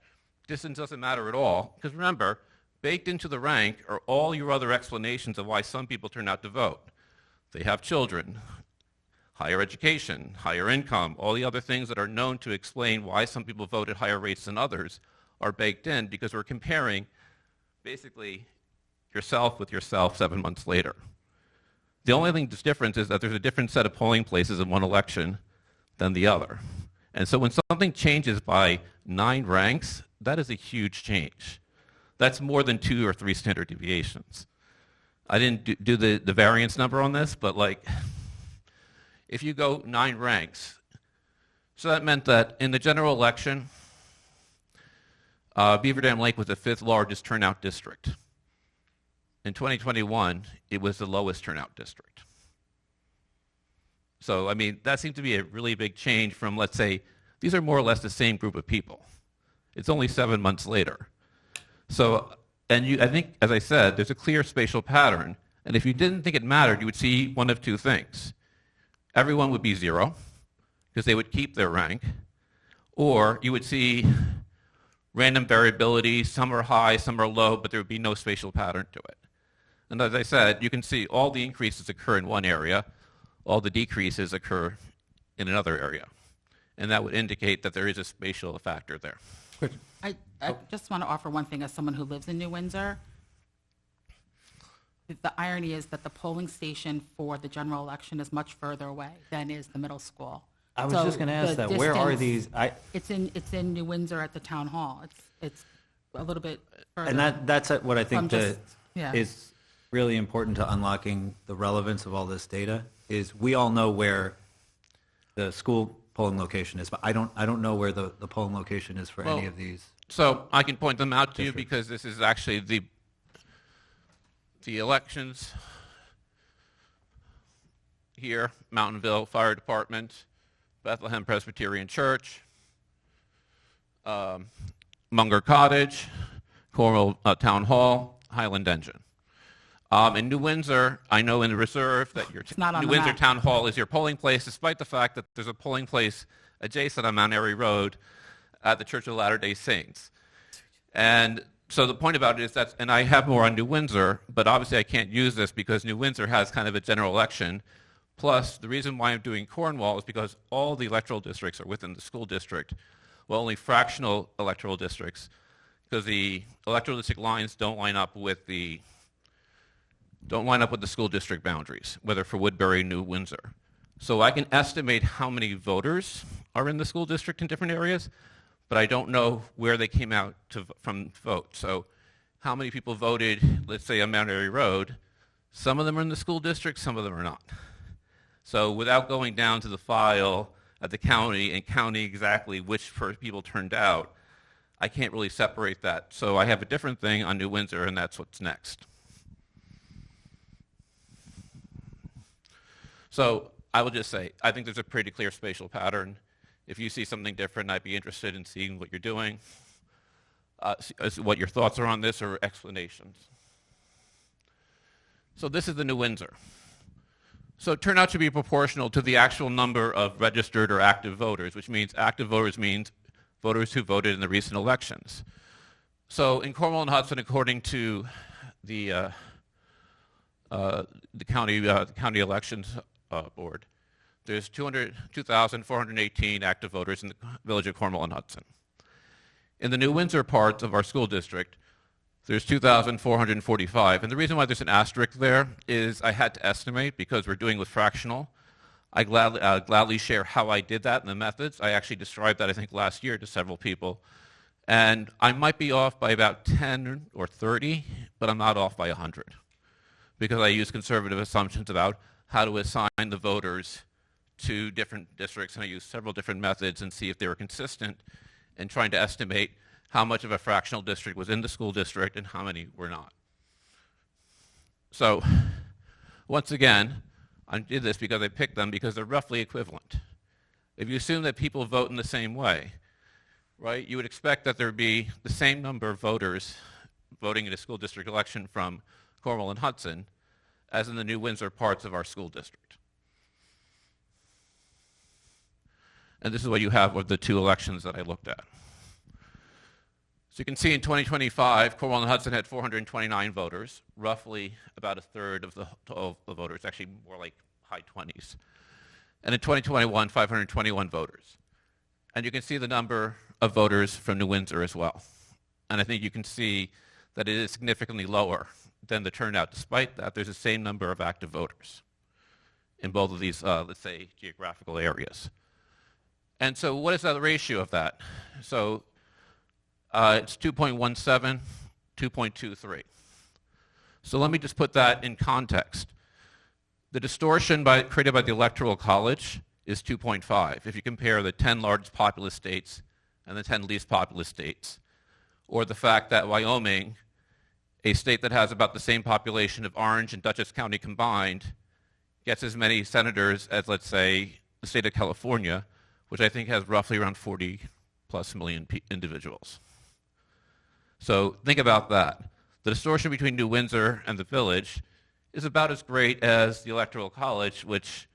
distance doesn't matter at all, because remember, baked into the rank are all your other explanations of why some people turn out to vote. They have children, higher education, higher income, all the other things that are known to explain why some people vote at higher rates than others are baked in because we're comparing basically yourself with yourself 7 months later. The only thing that's different is that there's a different set of polling places in one election than the other. And so when something changes by 9 ranks, that is a huge change. That's more than 2 or 3 standard deviations. I didn't do the variance number on this, but like, if you go 9 ranks, so that meant that in the general election, Beaver Dam Lake was the 5th largest turnout district. In 2021, it was the lowest turnout district. So, I mean, that seemed to be a really big change from, let's say, these are more or less the same group of people. It's only 7 months later. So, I think, as I said, there's a clear spatial pattern. And if you didn't think it mattered, you would see one of 2 things. Everyone would be 0, because they would keep their rank. Or you would see random variability, some are high, some are low, but there would be no spatial pattern to it. And as I said, you can see all the increases occur in one area, all the decreases occur in another area. And that would indicate that there is a spatial factor there. I just want to offer one thing as someone who lives in New Windsor. The irony is that the polling station for the general election is much further away than is the middle school. I was So just going to ask the that. Where are distance- these? It's in New Windsor at the town hall. It's a little bit further. And that's what I think I'm just- yeah. is really important to unlocking the relevance of all this data. Is we all know where the school polling location is, but I don't know where the polling location is for any of these. So I can point them out to you because this is actually the elections here, Mountainville Fire Department, Bethlehem Presbyterian Church, Munger Cottage, Cornwall Town Hall, Highland Engine. In New Windsor, I know in the reserve that your not on New the Windsor map. Town Hall is your polling place, despite the fact that there's a polling place adjacent on Mount Airy Road at the Church of the Latter-day Saints. And so the point about it is that, and I have more on New Windsor, but obviously I can't use this because New Windsor has kind of a general election. Plus, the reason why I'm doing Cornwall is because all the electoral districts are within the school district, well, only fractional electoral districts, because the electoral district lines don't line up with the school district boundaries, whether for Woodbury, New Windsor. So I can estimate how many voters are in the school district in different areas, but I don't know where they came out from vote. So how many people voted, let's say, on Mount Airy Road? Some of them are in the school district, some of them are not. So without going down to the file at the county and counting exactly which people turned out, I can't really separate that. So I have a different thing on New Windsor, and that's what's next. So I will just say, I think there's a pretty clear spatial pattern. If you see something different, I'd be interested in seeing what you're doing, what your thoughts are on this or explanations. So this is the New Windsor. So it turned out to be proportional to the actual number of registered or active voters, which means active voters means voters who voted in the recent elections. So in Cornwall and Hudson, according to the county elections board, there's 2,418 active voters in the village of Cornwall and Hudson. In the New Windsor part of our school district, there's 2,445. And the reason why there's an asterisk there is I had to estimate because we're doing with fractional. I gladly share how I did that and the methods. I actually described that, I think, last year to several people. And I might be off by about 10 or 30, but I'm not off by 100 because I use conservative assumptions about how to assign the voters to different districts, and I use several different methods and see if they were consistent in trying to estimate how much of a fractional district was in the school district and how many were not. So, once again, I did this because I picked them because they're roughly equivalent. If you assume that people vote in the same way, right, you would expect that there would be the same number of voters voting in a school district election from Cornwall and Hudson as in the New Windsor parts of our school district. And this is what you have with the two elections that I looked at. So you can see in 2025, Cornwall and Hudson had 429 voters, roughly about a third of the voters, actually more like high 20s. And in 2021, 521 voters. And you can see the number of voters from New Windsor as well. And I think you can see that it is significantly lower than the turnout. Despite that, there's the same number of active voters in both of these, let's say, geographical areas. And so what is the ratio of that? So it's 2.17, 2.23. So let me just put that in context. The distortion created by the Electoral College is 2.5. If you compare the 10 largest populous states and the 10 least populous states, or the fact that Wyoming, a state that has about the same population of Orange and Dutchess County combined, gets as many senators as, let's say, the state of California, which I think has roughly around 40 plus million individuals. So think about that. The distortion between New Windsor and the village is about as great as the Electoral College, which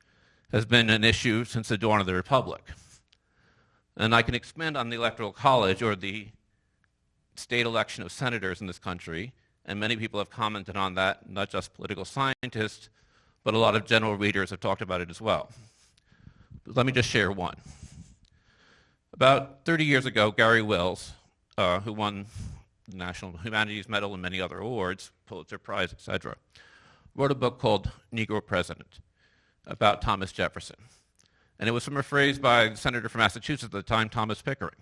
has been an issue since the dawn of the Republic. And I can expand on the Electoral College, or the state election of senators in this country, and many people have commented on that, not just political scientists, but a lot of general readers have talked about it as well. But let me just share one. About 30 years ago, Gary Wills, who won the National Humanities Medal and many other awards, Pulitzer Prize, etc., wrote a book called Negro President about Thomas Jefferson. And it was from a phrase by the senator from Massachusetts at the time, Thomas Pickering.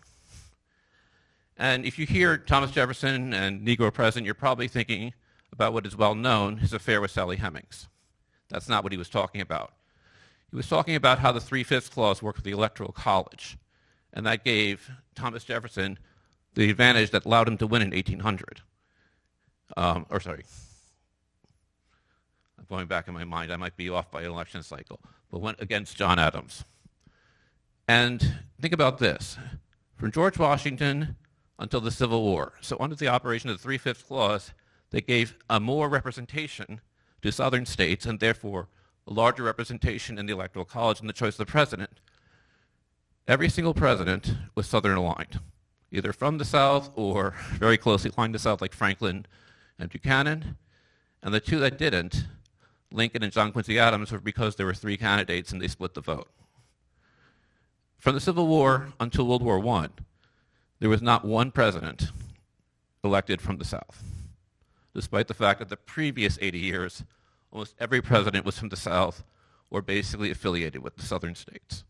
And if you hear Thomas Jefferson and Negro President, you're probably thinking about what is well known, his affair with Sally Hemings. That's not what he was talking about. He was talking about how the 3/5 clause worked with the Electoral College, and that gave Thomas Jefferson the advantage that allowed him to win in 1800. I'm going back in my mind, I might be off by an election cycle, but went against John Adams. And think about this. From George Washington until the Civil War, so under the operation of the 3/5 clause, they gave a more representation to southern states, and therefore a larger representation in the Electoral College in the choice of the president. Every single president was southern aligned, either from the South or very closely aligned to the South, like Franklin and Buchanan. And the two that didn't, Lincoln and John Quincy Adams, were because there were three candidates and they split the vote. From the Civil War until World War I, there was not one president elected from the South, despite the fact that the previous 80 years, almost every president was from the South or basically affiliated with the southern states.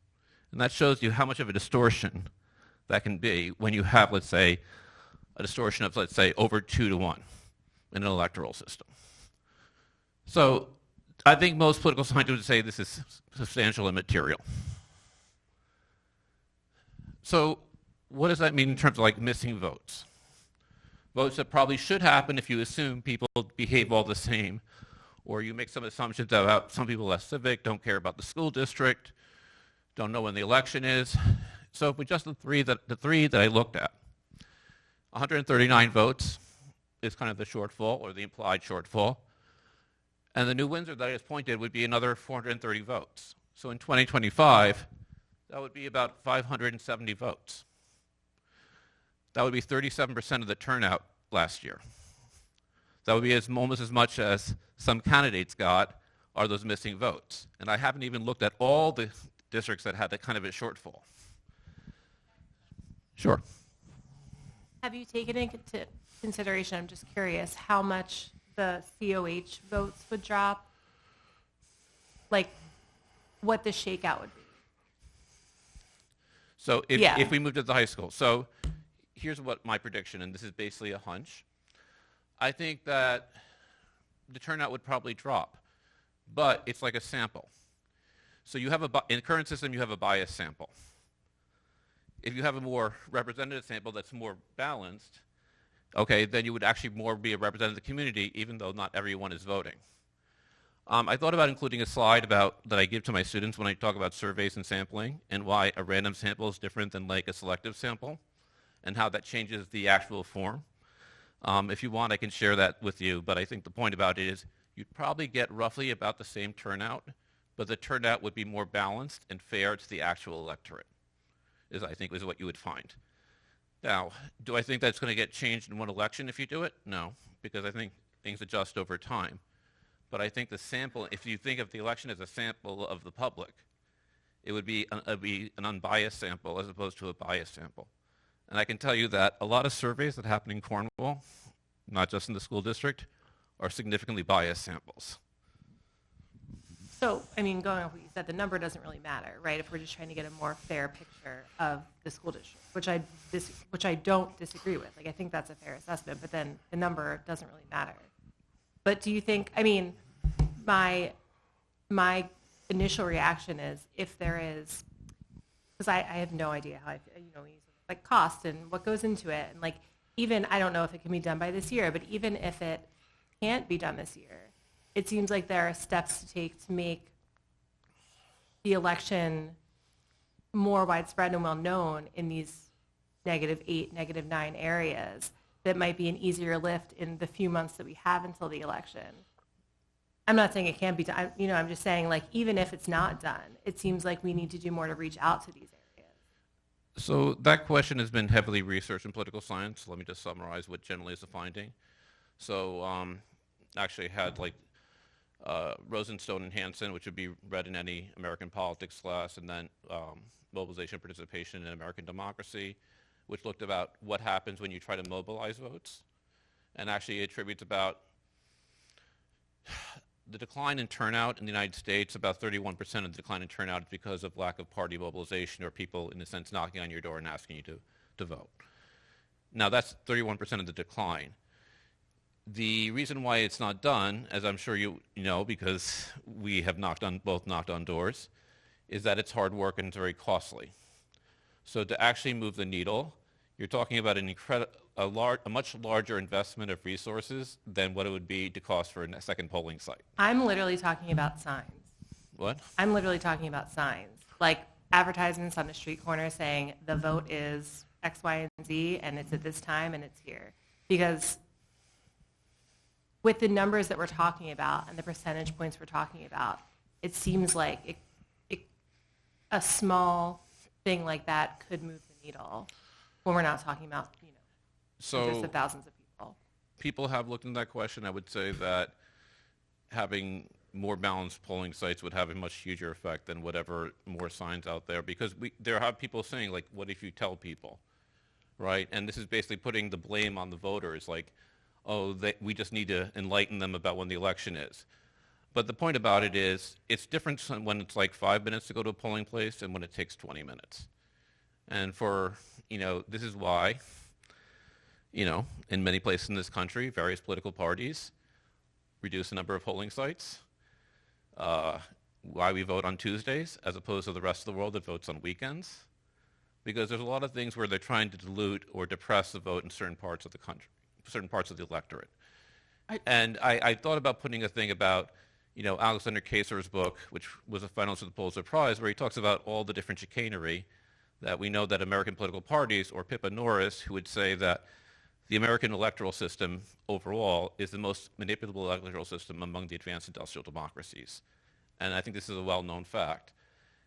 And that shows you how much of a distortion that can be when you have, let's say, a distortion of, let's say, over 2-to-1 in an electoral system. So I think most political scientists would say this is substantial and material. So what does that mean in terms of like missing votes? Votes that probably should happen if you assume people behave all the same, or you make some assumptions about some people less civic, don't care about the school district, don't know when the election is. So if we just the three that I looked at, 139 votes is kind of the shortfall or the implied shortfall. And the New Windsor that I just pointed would be another 430 votes. So in 2025, that would be about 570 votes. That would be 37% of the turnout last year. That would be almost as much as some candidates got are those missing votes. And I haven't even looked at all the districts that had that kind of a shortfall. Sure. Have you taken into consideration, I'm just curious, how much the COH votes would drop? Like, what the shakeout would be? So Yeah. if we moved to the high school, so here's what my prediction, and this is basically a hunch. I think that the turnout would probably drop, but it's like a sample. So you have in the current system, you have a biased sample. If you have a more representative sample that's more balanced, okay, then you would actually more be a representative of the community, even though not everyone is voting. I thought about including a slide that I give to my students when I talk about surveys and sampling, and why a random sample is different than like a selective sample, and how that changes the actual form. If you want, I can share that with you, but I think the point about it is you'd probably get roughly about the same turnout, but the turnout would be more balanced and fair to the actual electorate, I think is what you would find. Now, do I think that's going to get changed in one election if you do it? No, because I think things adjust over time. But I think the sample, if you think of the election as a sample of the public, it would be an unbiased sample as opposed to a biased sample. And I can tell you that a lot of surveys that happen in Cornwall, not just in the school district, are significantly biased samples. So, I mean, going off what you said, the number doesn't really matter, right? If we're just trying to get a more fair picture of the school district, which I don't disagree with. Like, I think that's a fair assessment, but then the number doesn't really matter. But do you think, I mean, my initial reaction is if there is, because I have no idea how, like cost and what goes into it. And like, even, I don't know if it can be done by this year, but even if it can't be done this year, it seems like there are steps to take to make the election more widespread and well known in these -8, -9 areas that might be an easier lift in the few months that we have until the election. I'm not saying it can't be done. I'm just saying, like, even if it's not done, it seems like we need to do more to reach out to these areas. So that question has been heavily researched in political science. Let me just summarize what generally is the finding. So actually had like Rosenstone and Hansen, which would be read in any American politics class, and then mobilization and participation in American democracy, which looked about what happens when you try to mobilize votes, and actually attributes about the decline in turnout in the United States. About 31% of the decline in turnout is because of lack of party mobilization, or people, in a sense, knocking on your door and asking you to vote. Now, that's 31% of the decline. The reason why it's not done, as I'm sure you know, because we have both knocked on doors, is that it's hard work and it's very costly. So to actually move the needle, you're talking about a much larger investment of resources than what it would be to cost for a second polling site. I'm literally talking about signs. What? I'm literally talking about signs, like advertisements on the street corner saying the vote is X, Y, and Z, and it's at this time, and it's here. Because with the numbers that we're talking about and the percentage points we're talking about, it seems like a small thing like that could move the needle when we're not talking about, hundreds of thousands of people. People have looked into that question. I would say that having more balanced polling sites would have a much huger effect than whatever more signs out there, because there are people saying, like, what if you tell people, right? And this is basically putting the blame on the voters, like, oh, we just need to enlighten them about when the election is. But the point about it is, it's different when it's like 5 minutes to go to a polling place and when it takes 20 minutes. And this is why, in many places in this country, various political parties reduce the number of polling sites, why we vote on Tuesdays as opposed to the rest of the world that votes on weekends, because there's a lot of things where they're trying to dilute or depress the vote in certain parts of the country, certain parts of the electorate. I thought about putting a thing about, Alexander Kaser's book, which was a finalist of the Pulitzer Prize, where he talks about all the different chicanery that we know that American political parties, or Pippa Norris, who would say that the American electoral system overall is the most manipulable electoral system among the advanced industrial democracies. And I think this is a well-known fact.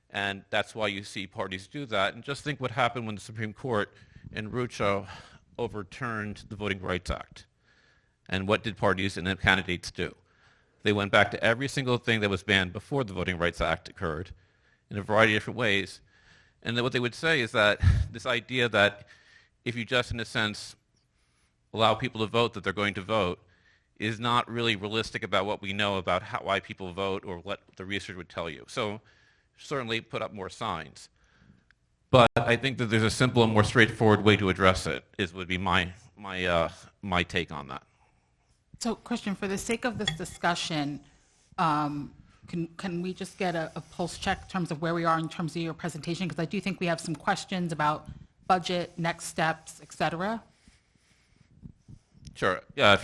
And that's why you see parties do that. And just think what happened when the Supreme Court in Rucho overturned the Voting Rights Act. And what did parties and the candidates do? They went back to every single thing that was banned before the Voting Rights Act occurred in a variety of different ways. And then what they would say is that this idea that if you just, in a sense, allow people to vote, that they're going to vote, is not really realistic about what we know about why people vote or what the research would tell you. So certainly put up more signs. But I think that there's a simple and more straightforward way to address it, would be my take on that. So, Christian, for the sake of this discussion, can we just get a pulse check in terms of where we are in terms of your presentation? Because I do think we have some questions about budget, next steps, et cetera. Sure. Yeah,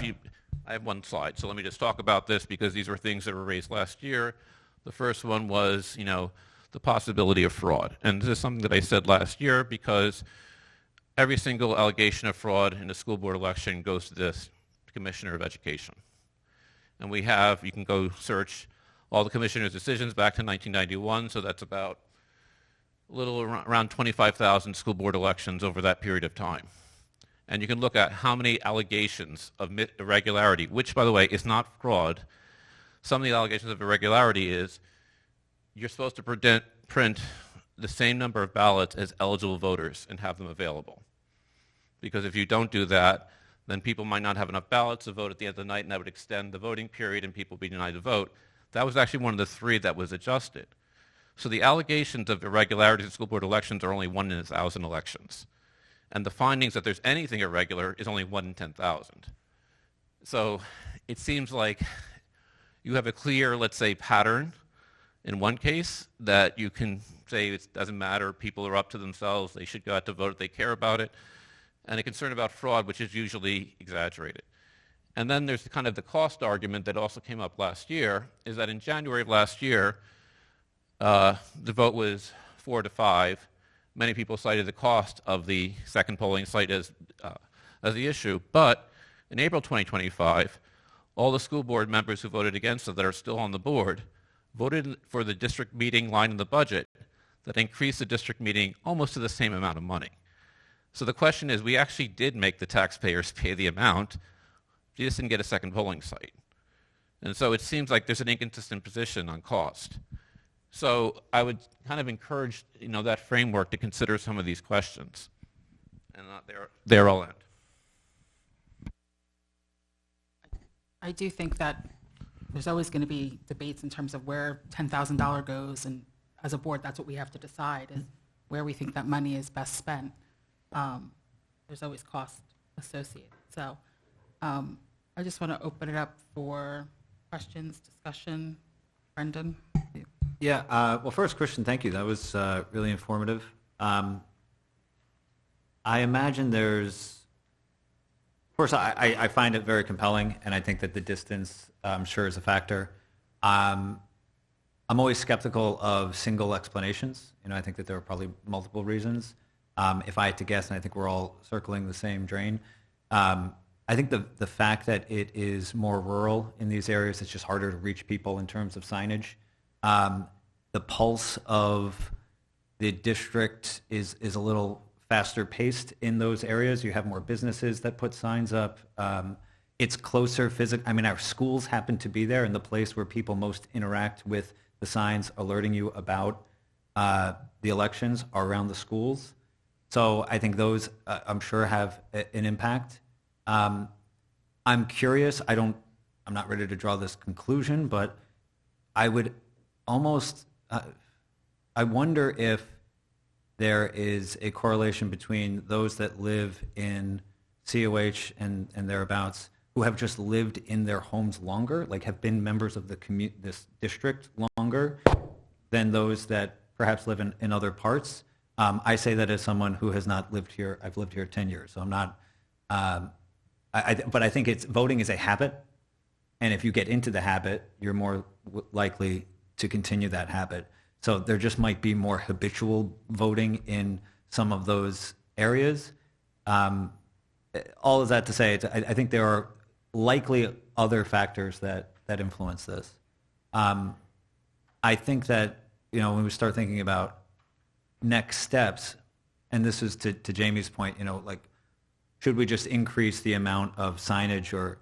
I have one slide, so let me just talk about this because these were things that were raised last year. The first one was, the possibility of fraud. And this is something that I said last year because every single allegation of fraud in a school board election goes to this Commissioner of Education. And you can go search all the commissioner's decisions back to 1991, so that's about around 25,000 school board elections over that period of time. And you can look at how many allegations of irregularity, which, by the way, is not fraud. Some of the allegations of irregularity is you're supposed to print the same number of ballots as eligible voters and have them available. Because if you don't do that, then people might not have enough ballots to vote at the end of the night, and that would extend the voting period and people would be denied to vote. That was actually one of the three that was adjusted. So the allegations of irregularities in school board elections are only 1 in 1,000 elections. And the findings that there's anything irregular is only 1 in 10,000. So it seems like you have a clear, let's say, pattern in one case that you can say it doesn't matter, people are up to themselves, they should go out to vote if they care about it, and a concern about fraud, which is usually exaggerated. And then there's kind of the cost argument that also came up last year, is that in January of last year, the vote was 4-5. Many people cited the cost of the second polling site as the issue. But in April 2025, all the school board members who voted against it that are still on the board voted for the district meeting line in the budget that increased the district meeting almost to the same amount of money. So the question is, we actually did make the taxpayers pay the amount, they just didn't get a second polling site. And so it seems like there's an inconsistent position on cost. So I would kind of encourage, that framework to consider some of these questions. And there I'll end. I do think that there's always going to be debates in terms of where $10,000 goes, and as a board, that's what we have to decide, is where we think that money is best spent. There's always cost associated. So I just want to open it up for questions, discussion. Brendan? Yeah, well, first, Christian, thank you. That was really informative. I imagine of course, I find it very compelling, and I think that the distance, I'm sure, is a factor. I'm always skeptical of single explanations. I think that there are probably multiple reasons. If I had to guess, and I think we're all circling the same drain, I think the fact that it is more rural in these areas, it's just harder to reach people in terms of signage. The pulse of the district is a little faster paced in those areas. You have more businesses that put signs up. It's closer our schools happen to be there, and the place where people most interact with the signs alerting you about the elections are around the schools. So I think those, I'm sure, have an impact. I'm curious. I'm not ready to draw this conclusion, but I would almost, I wonder if there is a correlation between those that live in COH and thereabouts who have just lived in their homes longer, like have been members of this district longer than those that perhaps live in other parts. I say that as someone who has not lived here. I've lived here 10 years, so I'm not, but I think voting is a habit, and if you get into the habit, you're more likely to continue that habit. So there just might be more habitual voting in some of those areas. all of that to say, I think there are likely other factors that influence this. I think that, when we start thinking about next steps, and this is to Jamie's point, should we just increase the amount of signage or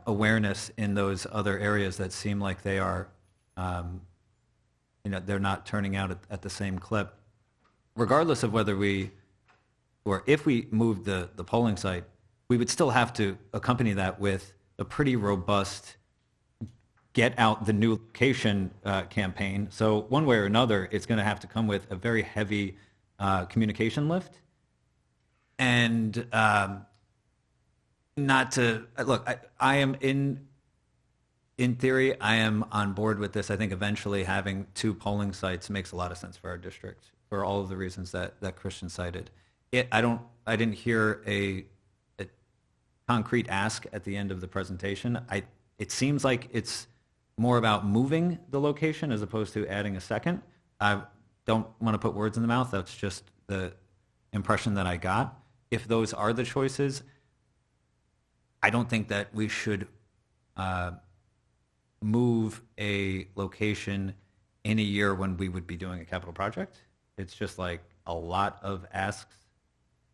awareness in those other areas that seem like they are, they're not turning out at the same clip, regardless of whether if we moved the polling site, we would still have to accompany that with a pretty robust get out the new location campaign. So one way or another, it's going to have to come with a very heavy communication lift. And not to, look, I am in theory, I am on board with this. I think eventually having 2 polling sites makes a lot of sense for our district for all of the reasons that Christian cited. I didn't hear a concrete ask at the end of the presentation. It seems like it's more about moving the location as opposed to adding a second. I don't want to put words in the mouth. That's just the impression that I got. If those are the choices, I don't think that we should move a location in a year when we would be doing a capital project. It's just like a lot of asks.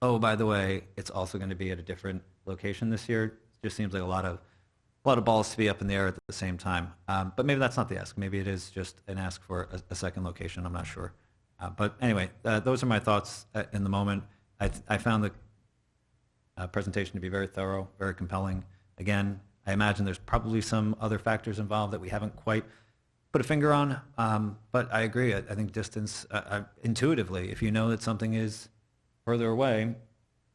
Oh, by the way, it's also going to be at a different location this year. It just seems like a lot of balls to be up in the air at the same time. But maybe that's not the ask. Maybe it is just an ask for a second location. I'm not sure. But anyway, those are my thoughts in the moment. I found the presentation to be very thorough, very compelling. Again, I imagine there's probably some other factors involved that we haven't quite put a finger on. But I agree. I think distance, intuitively, if you know that something is further away,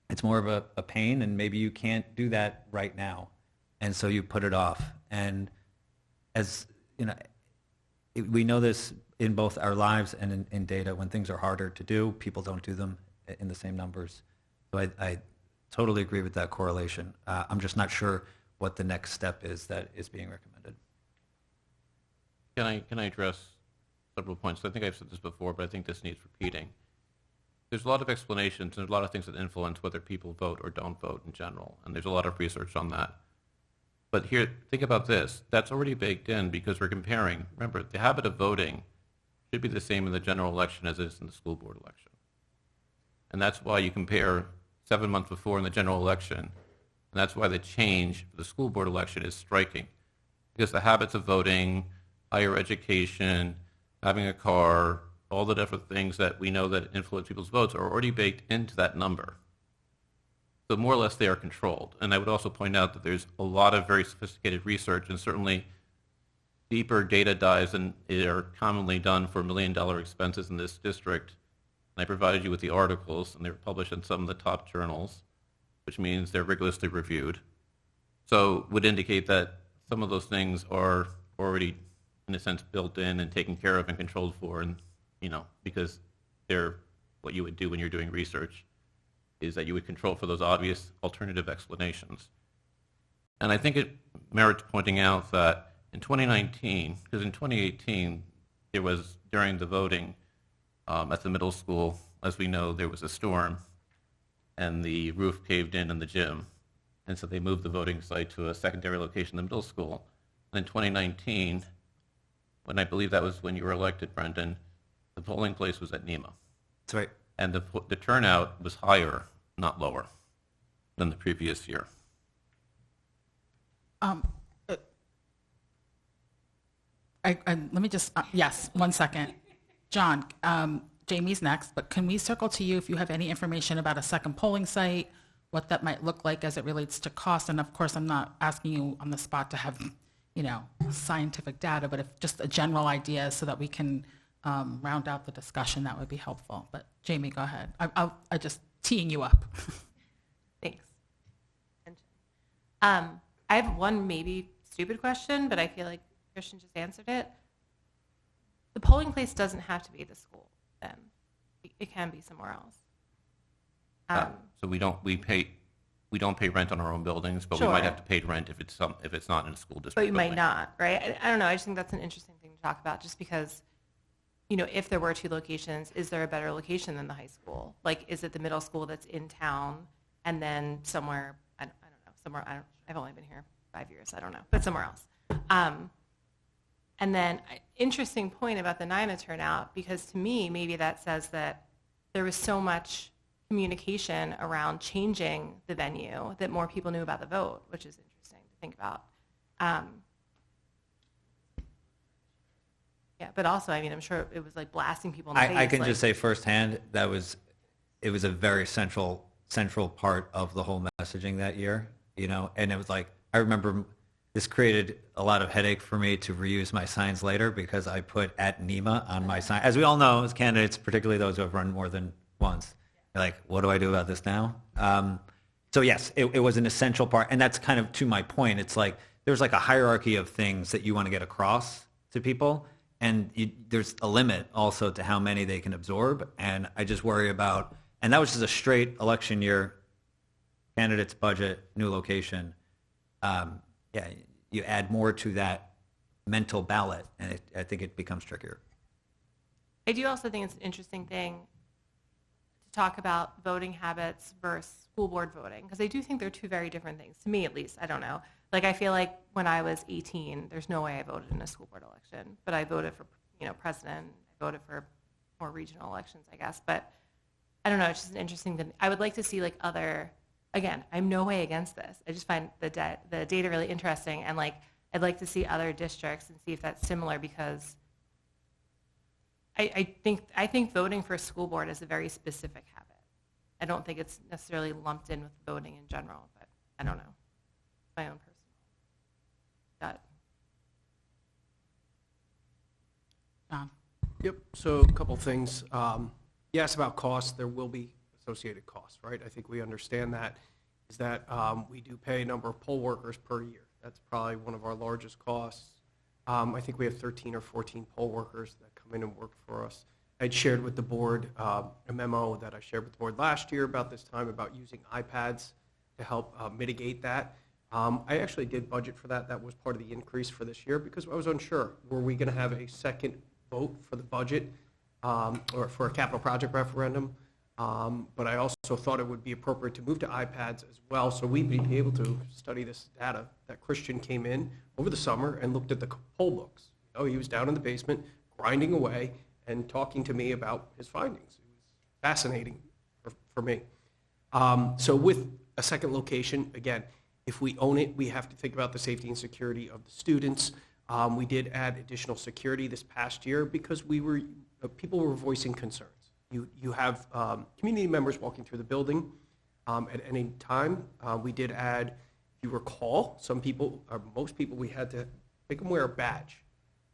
it's more of a pain, and maybe you can't do that right now. And so you put it off. And as we know this in both our lives and in data. When things are harder to do, people don't do them in the same numbers. So I totally agree with that correlation. I'm just not sure what the next step is that is being recommended. Can I address several points? I think I've said this before, but I think this needs repeating. There's a lot of explanations and a lot of things that influence whether people vote or don't vote in general, and there's a lot of research on that. But here, think about this. That's already baked in because we're comparing. Remember, the habit of voting should be the same in the general election as it is in the school board election. And that's why you compare 7 months before in the general election, and that's why the change for the school board election is striking. Because the habits of voting, higher education, having a car, all the different things that we know that influence people's votes are already baked into that number. So more or less they are controlled. And I would also point out that there's a lot of very sophisticated research and certainly deeper data dives than are commonly done for $1 million expenses in this district. And I provided you with the articles, and they were published in some of the top journals, which means they're rigorously reviewed. So would indicate that some of those things are already, in a sense, built in and taken care of and controlled for, and because they're what you would do when you're doing research, is that you would control for those obvious alternative explanations. And I think it merits pointing out that in 2019, because in 2018, there was, during the voting at the middle school, as we know, there was a storm, and the roof caved in the gym. And so they moved the voting site to a secondary location in the middle school. And in 2019, when I believe that was when you were elected, Brendan, the polling place was at NEMA. That's right. And the turnout was higher, not lower, than the previous year. Let me just, yes, 1 second. John, Jamie's next, but can we circle to you if you have any information about a second polling site, what that might look like as it relates to cost? And of course, I'm not asking you on the spot to have, scientific data, but if just a general idea so that we can round out the discussion, that would be helpful. But Jamie, go ahead. I just teeing you up. Thanks. I have one maybe stupid question, but I feel like Christian just answered it. The polling place doesn't have to be the school, then. It can be somewhere else. So we don't pay rent on our own buildings, but Sure. we might have to pay rent if it's not in a school district. But you might building. not, right? I don't know. I just think that's an interesting thing to talk about, just because, if there were two locations, is there a better location than the high school? Like, is it the middle school that's in town and then somewhere, I don't know, somewhere, I've only been here 5 years, I don't know, but somewhere else. And then, interesting point about the NINA turnout, because to me, maybe that says that there was so much communication around changing the venue that more people knew about the vote, which is interesting to think about. Yeah, but also, I mean, I'm sure it was like blasting people in the face. I can like, just say firsthand it was a very central part of the whole messaging that year, and it was like, I remember this created a lot of headache for me to reuse my signs later because I put at NEMA on my sign. As we all know, as candidates, particularly those who have run more than once, you're like, what do I do about this now? So yes, it was an essential part. And that's kind of to my point. It's like, there's like a hierarchy of things that you want to get across to people. And there's a limit also to how many they can absorb. And I just worry about, and that was just a straight election year, candidates, budget, new location. Yeah, you add more to that mental ballot, and I think it becomes trickier. I do also think it's an interesting thing to talk about voting habits versus school board voting, because I do think they're two very different things, to me at least. I don't know. Like, I feel like when I was 18, there's no way I voted in a school board election, but I voted for, president. I voted for more regional elections, I guess. But I don't know. It's just an interesting thing. I would like to see like other. Again, I'm no way against this. I just find the data really interesting, and like I'd like to see other districts and see if that's similar, because I think voting for a school board is a very specific habit. I don't think it's necessarily lumped in with voting in general, but I don't know. My own personal gut. John. Yep, so a couple things. You asked about costs. There will be associated costs, right? I think we understand that, is that we do pay a number of poll workers per year. That's probably one of our largest costs. I think we have 13 or 14 poll workers that come in and work for us. I'd shared with the board a memo that I shared with the board last year about this time about using iPads to help mitigate that. I actually did budget for that. That was part of the increase for this year because I was unsure. Were we going to have a second vote for the budget or for a capital project referendum? But I also thought it would be appropriate to move to iPads as well, so we'd be able to study this data. That Christian came in over the summer and looked at the poll books. He was down in the basement grinding away and talking to me about his findings. It was fascinating for me. So with a second location, again, if we own it, we have to think about the safety and security of the students. We did add additional security this past year because people were voicing concerns. You have community members walking through the building at any time. We did add, if you recall, some people, or most people, we had to make them wear a badge.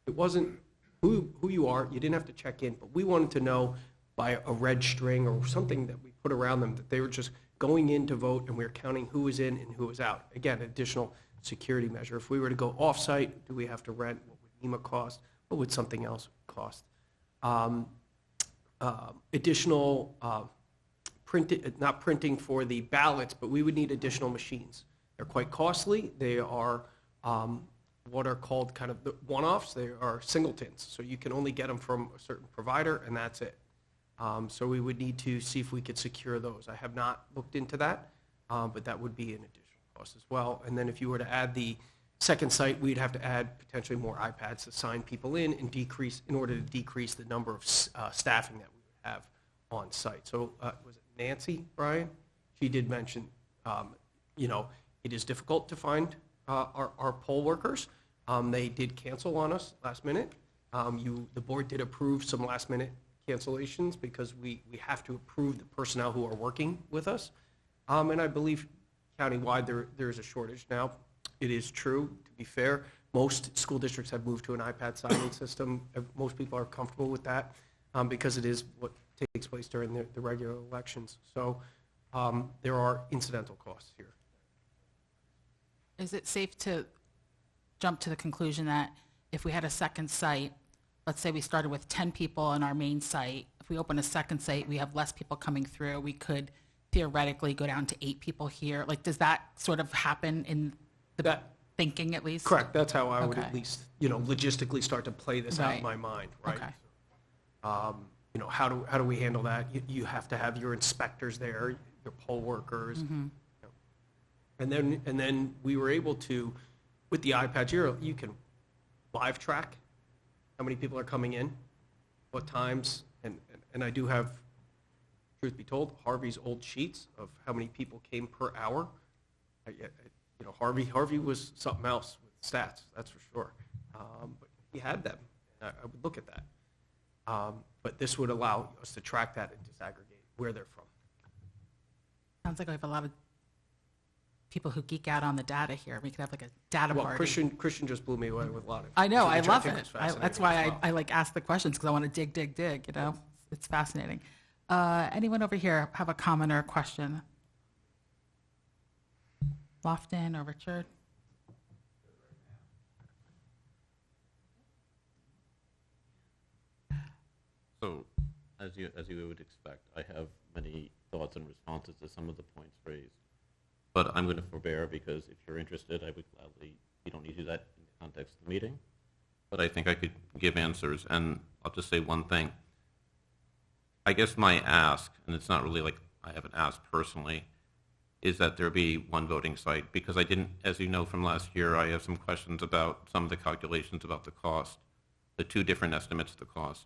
It wasn't who you are. You didn't have to check in, but we wanted to know by a red string or something that we put around them that they were just going in to vote, and we were counting who was in and who was out. Again, additional security measure. If we were to go off-site, do we have to rent? What would NEMA cost? What would something else cost? Additional not printing for the ballots, but we would need additional machines. They're quite costly. They are what are called kind of the one-offs. They are singletons, so you can only get them from a certain provider, and that's it. So we would need to see if we could secure those. I have not looked into that, but that would be an additional cost as well. And then if you were to add the second site, we'd have to add potentially more iPads to sign people in and in order to decrease the number of staffing that we would have on site. So was it Nancy, Brian? She did mention, it is difficult to find our poll workers. They did cancel on us last minute. The board did approve some last minute cancellations because we have to approve the personnel who are working with us. And I believe countywide there is a shortage now. It is true, to be fair. Most school districts have moved to an iPad signing system. Most people are comfortable with that because it is what takes place during the regular elections. So there are incidental costs here. Is it safe to jump to the conclusion that if we had a second site, let's say we started with 10 people on our main site, if we open a second site, we have less people coming through, we could theoretically go down to 8 people here? Like, does that sort of happen in the thinking at least? Correct. That's how I would Okay. at least, logistically start to play this out in my Right. mind, right? Okay. How do we handle that? You have to have your inspectors there. your poll workers. You know. And then we were able to, with the iPads, you can live track how many people are coming in, what times, and I do have, truth be told, Harvey's old sheets of how many people came per hour. You know, Harvey was something else with stats, that's for sure. But he had them. I would look at that. But this would allow us to track that and disaggregate where they're from. Sounds like we have a lot of people who geek out on the data here. We could have like a data Well, party. Christian just blew me away with a lot of. I know, I which love think it. was fascinating That's why as well. I like ask the questions, because I want to dig, you know? It's fascinating. Anyone over here have a comment or a question? Lofton or Richard? So, as you would expect, I have many thoughts and responses to some of the points raised. But I'm going to forbear, because if you're interested, I would gladly, you don't need to do that in the context of the meeting. But I think I could give answers, and I'll just say one thing. I guess my ask, and it's not really like I haven't asked personally, is that there be one voting site, because I didn't, as you know from last year, I have some questions about some of the calculations about the cost, the two different estimates of the cost.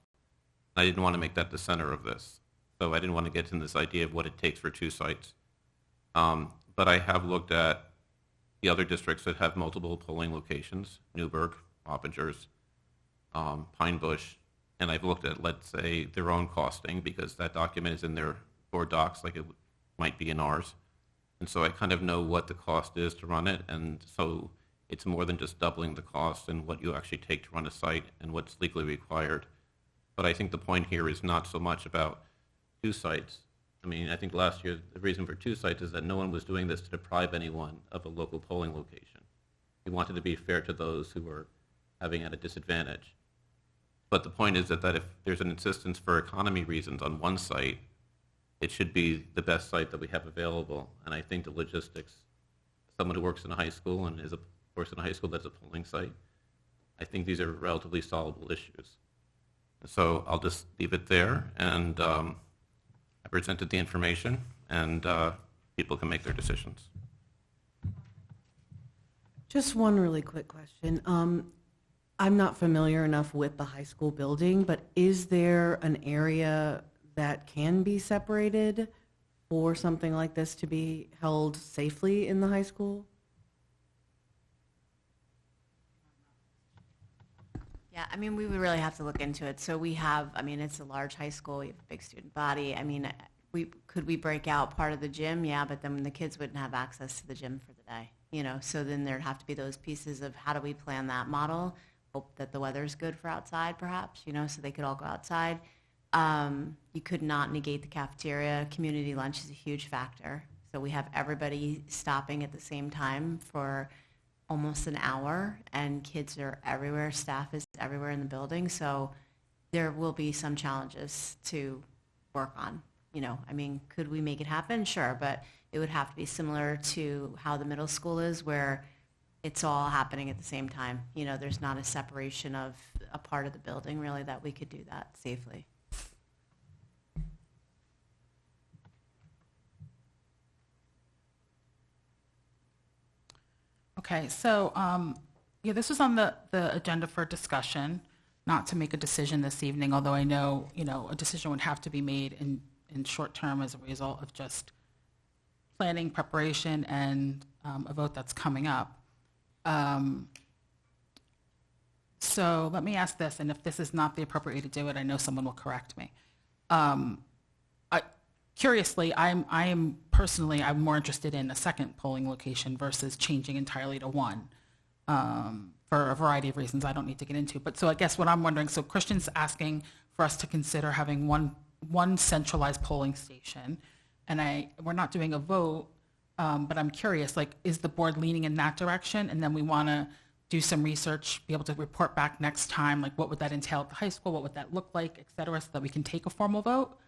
I didn't want to make that the center of this, so I didn't want to get into this idea of what it takes for two sites. But I have looked at the other districts that have multiple polling locations, Newburgh, Wappingers, Pine Bush, and I've looked at, let's say, their own costing, because that document is in their board docs like it might be in ours. And so I kind of know what the cost is to run it, and so it's more than just doubling the cost and what you actually take to run a site and what's legally required. But I think the point here is not so much about two sites. I mean, I think last year the reason for two sites is that no one was doing this to deprive anyone of a local polling location. We wanted to be fair to those who were having at a disadvantage. But the point is that if there's an insistence for economy reasons on one site, it should be the best site that we have available. And I think the logistics, someone who works in a high school and works in a high school that's a polling site, I think these are relatively solvable issues. So I'll just leave it there, and I presented the information, and people can make their decisions. Just one really quick question. I'm not familiar enough with the high school building, but is there an area that can be separated for something like this to be held safely in the high school? Yeah, I mean, we would really have to look into it. So we have, I mean, it's a large high school, we have a big student body. I mean, could we break out part of the gym? Yeah, but then the kids wouldn't have access to the gym for the day, you know? So then there'd have to be those pieces of how do we plan that model? Hope that the weather's good for outside, perhaps, you know, so they could all go outside. You could not negate the cafeteria. Community lunch is a huge factor. So we have everybody stopping at the same time for almost an hour, and kids are everywhere, staff is everywhere in the building, so there will be some challenges to work on. You know, I mean, could we make it happen? Sure, but it would have to be similar to how the middle school is, where it's all happening at the same time. You know, there's not a separation of a part of the building, really, that we could do that safely. Okay, so, yeah, this was on the agenda for discussion, not to make a decision this evening, although I know, you know, a decision would have to be made in short term as a result of just planning, preparation, and a vote that's coming up. So let me ask this, and if this is not the appropriate way to do it, I know someone will correct me. Curiously, I'm more interested in a second polling location versus changing entirely to one, for a variety of reasons I don't need to get into. But so I guess what I'm wondering, so Christian's asking for us to consider having one centralized polling station, and we're not doing a vote, but I'm curious, like, is the board leaning in that direction? And then we want to do some research, be able to report back next time, like what would that entail at the high school, what would that look like, et cetera, so that we can take a formal vote?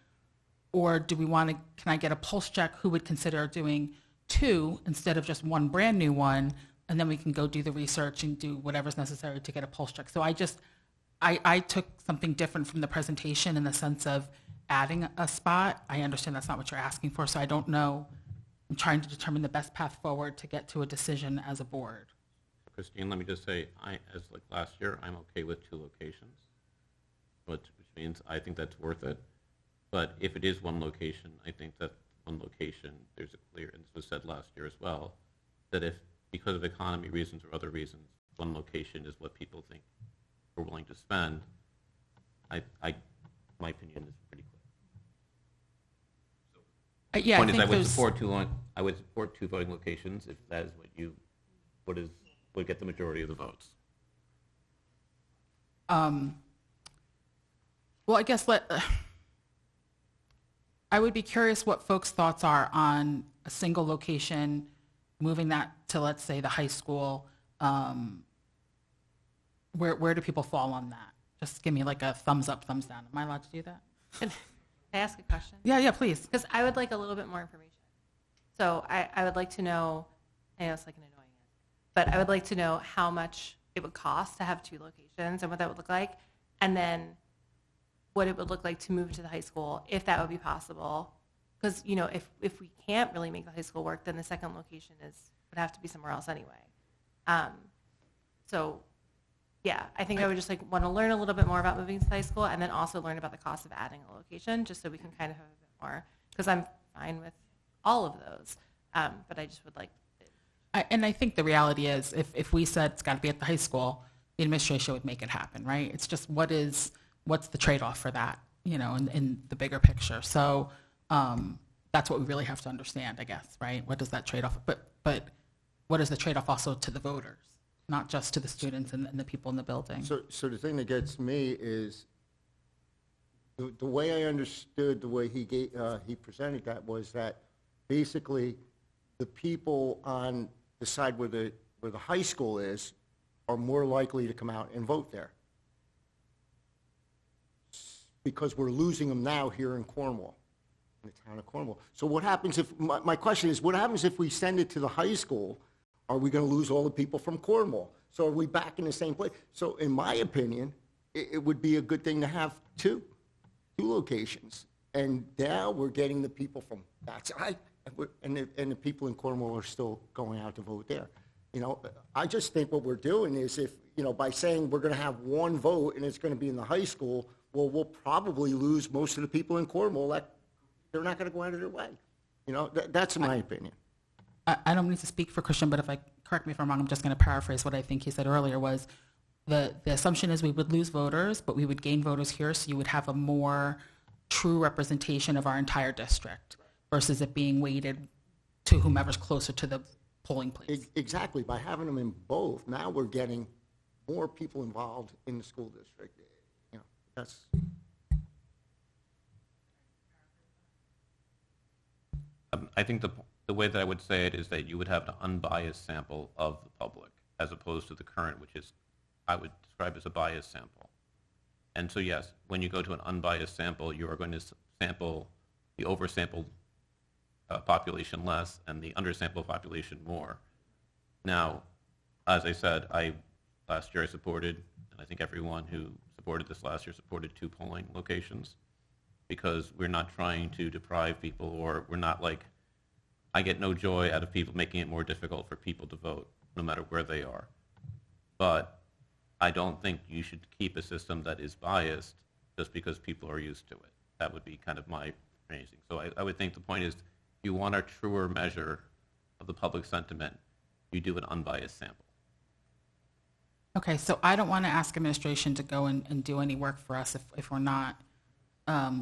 Or do we want to, can I get a pulse check who would consider doing two instead of just one brand new one, and then we can go do the research and do whatever's necessary to get a pulse check. So I took something different from the presentation in the sense of adding a spot. I understand that's not what you're asking for, so I don't know. I'm trying to determine the best path forward to get to a decision as a board. Christine, let me just say, as like last year, I'm okay with 2 locations, which means I think that's worth it. But if it is one location, I think that one location, there's a clear, and this was said last year as well, that if, because of economy reasons or other reasons, one location is what people think are willing to spend, my opinion is pretty clear. Yeah, Point I is, think there's, I would support 2 voting locations if that is what would get the majority of the votes. well, I guess I would be curious what folks' thoughts are on a single location, moving that to, let's say, the high school. Where do people fall on that? Just give me like a thumbs up, thumbs down. Am I allowed to do that? Can I ask a question? Yeah, please. Because I would like a little bit more information. So I would like to know, I know it's like an annoying answer, but I would like to know how much it would cost to have 2 locations and what that would look like, and then what it would look like to move to the high school, if that would be possible. Because, you know, if we can't really make the high school work, then the second location would have to be somewhere else anyway. So, yeah, I think I would just like want to learn a little bit more about moving to the high school, and then also learn about the cost of adding a location, just so we can kind of have a bit more, because I'm fine with all of those, but I just would like. And I think the reality is, if we said it's got to be at the high school, the administration would make it happen, right? It's just what's the trade-off for that, you know, in the bigger picture. So that's what we really have to understand, I guess, right? What does that trade-off? But what is the trade-off also to the voters, not just to the students and the people in the building? So the thing that gets me is the way I understood the way he presented that was that basically the people on the side where the high school is are more likely to come out and vote there, because we're losing them now here in Cornwall, in the town of Cornwall. So what happens if, my question is, what happens if we send it to the high school? Are we going to lose all the people from Cornwall? So are we back in the same place? So in my opinion, it would be a good thing to have two locations. And now we're getting the people from that side, and the people in Cornwall are still going out to vote there. You know, I just think what we're doing is, if, you know, by saying we're going to have one vote and it's going to be in the high school, well, we'll probably lose most of the people in Cornwall. That they're not going to go out of their way. You know, that's my opinion. I don't need to speak for Christian, but correct me if I'm wrong, I'm just going to paraphrase what I think he said earlier, was the assumption is we would lose voters, but we would gain voters here, so you would have a more true representation of our entire district versus it being weighted to whomever's closer to the polling place. Exactly. By having them in both, now we're getting more people involved in the school district. You know, that's... I think the way that I would say it is that you would have an unbiased sample of the public, as opposed to the current, which is, I would describe as a biased sample. And so yes, when you go to an unbiased sample, you are going to sample the oversampled population less and the undersampled population more. Now, as I said, last year I supported, and I think everyone who supported this last year supported 2 polling locations, because we're not trying to deprive people, or we're not like, I get no joy out of people making it more difficult for people to vote, no matter where they are. But I don't think you should keep a system that is biased just because people are used to it. That would be kind of my phrasing. So I would think the point is, if you want a truer measure of the public sentiment, you do an unbiased sample. Okay, so I don't want to ask administration to go and do any work for us if we're not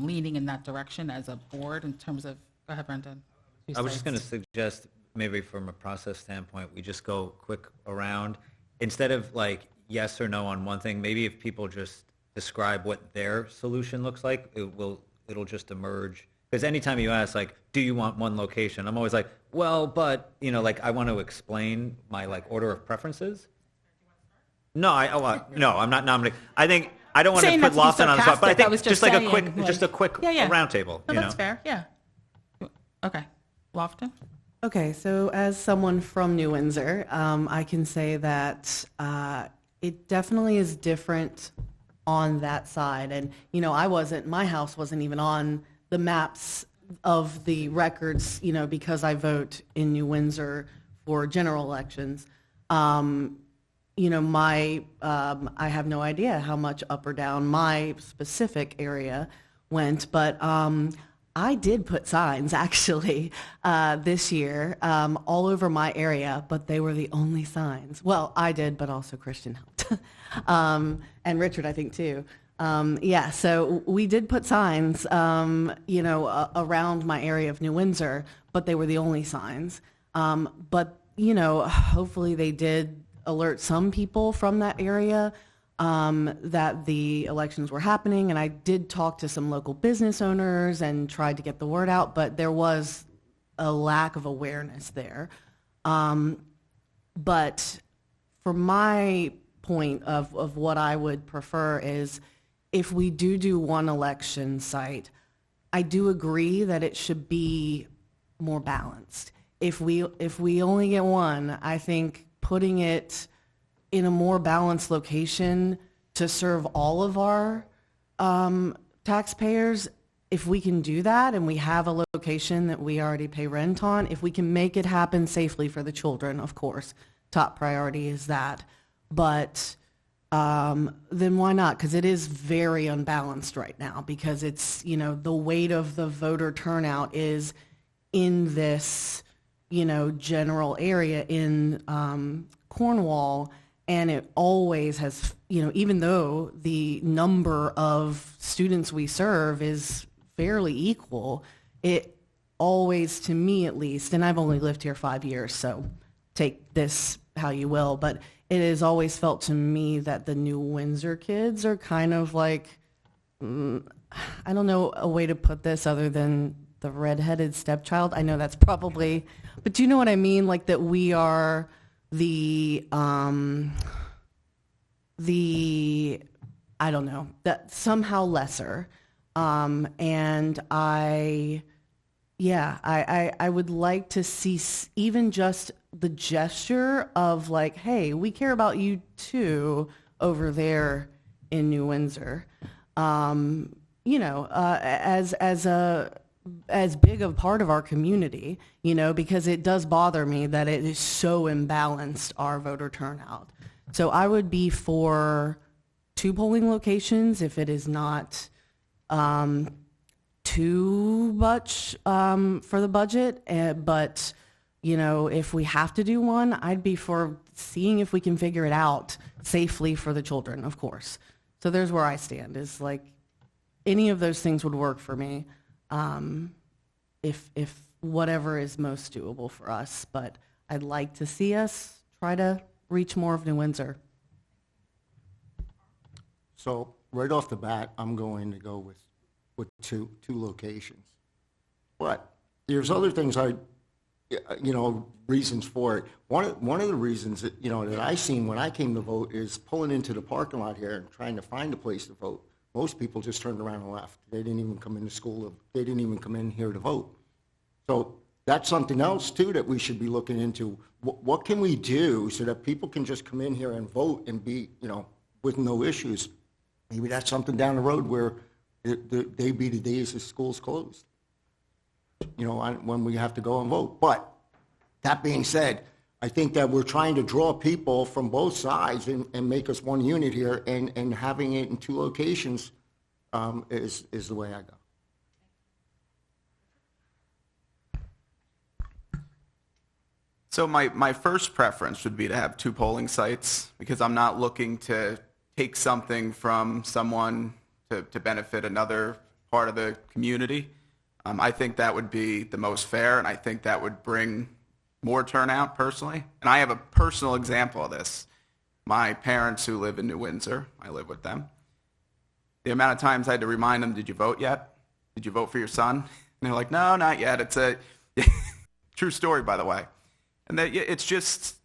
leaning in that direction as a board in terms of, go ahead, Brendan. I was just going to suggest, maybe from a process standpoint, we just go quick around. Instead of like yes or no on one thing, maybe if people just describe what their solution looks like, it'll just emerge. Because anytime you ask, like, do you want one location? I'm always like, well, but, you know, like, I want to explain my, like, order of preferences. No, no, I'm not nominating. I think, I don't want to put Lawson on the spot, but I think just like a quick roundtable. No, that's fair, yeah. Okay, Lofton? Okay, so as someone from New Windsor, I can say that it definitely is different on that side. And, my house wasn't even on the maps of the records, because I vote in New Windsor for general elections. I have no idea how much up or down my specific area went, but I did put signs actually this year all over my area, but they were the only signs. Well, I did, but also Christian helped, and Richard, I think too. So we did put signs, around my area of New Windsor, but they were the only signs. But hopefully they did alert some people from that area that the elections were happening. And I did talk to some local business owners and tried to get the word out, but there was a lack of awareness there. But for my point of what I would prefer is if we do one election site, I do agree that it should be more balanced. If we only get one, I think putting it in a more balanced location to serve all of our taxpayers, if we can do that and we have a location that we already pay rent on, if we can make it happen safely for the children, of course, top priority is that. But then why not? Because it is very unbalanced right now because it's, the weight of the voter turnout is in this, general area in Cornwall, and it always has, even though the number of students we serve is fairly equal, it always, to me at least, and I've only lived here 5 years, so take this how you will, but it has always felt to me that the New Windsor kids are kind of like, I don't know a way to put this other than the redheaded stepchild. I know that's probably, but do you know what I mean? Like that we are the I don't know, that somehow lesser. And I would like to see even just the gesture of like, hey, we care about you too over there in New Windsor. As big a part of our community, because it does bother me that it is so imbalanced, our voter turnout. So I would be for 2 polling locations if it is not too much for the budget. But, if we have to do one, I'd be for seeing if we can figure it out safely for the children, of course. So there's where I stand, is like any of those things would work for me. If whatever is most doable for us, but I'd like to see us try to reach more of New Windsor. So right off the bat, I'm going to go with two locations. But there's other things reasons for it. One of the reasons that, that I seen when I came to vote is pulling into the parking lot here and trying to find a place to vote. Most people just turned around and left. They didn't even come into school. They didn't even come in here to vote. So that's something else, too, that we should be looking into. What can we do so that people can just come in here and vote and be, with no issues? Maybe that's something down the road where they be the days the school's closed, when we have to go and vote. But that being said, I think that we're trying to draw people from both sides and make us one unit here, and having it in 2 locations is the way I go. So my first preference would be to have 2 polling sites, because I'm not looking to take something from someone to benefit another part of the community. I think that would be the most fair, and I think that would bring more turnout personally. And I have a personal example of this. My parents who live in New Windsor, I live with them. The amount of times I had to remind them, did you vote yet? Did you vote for your son? And they're like, no, not yet. It's a true story, by the way. And it's just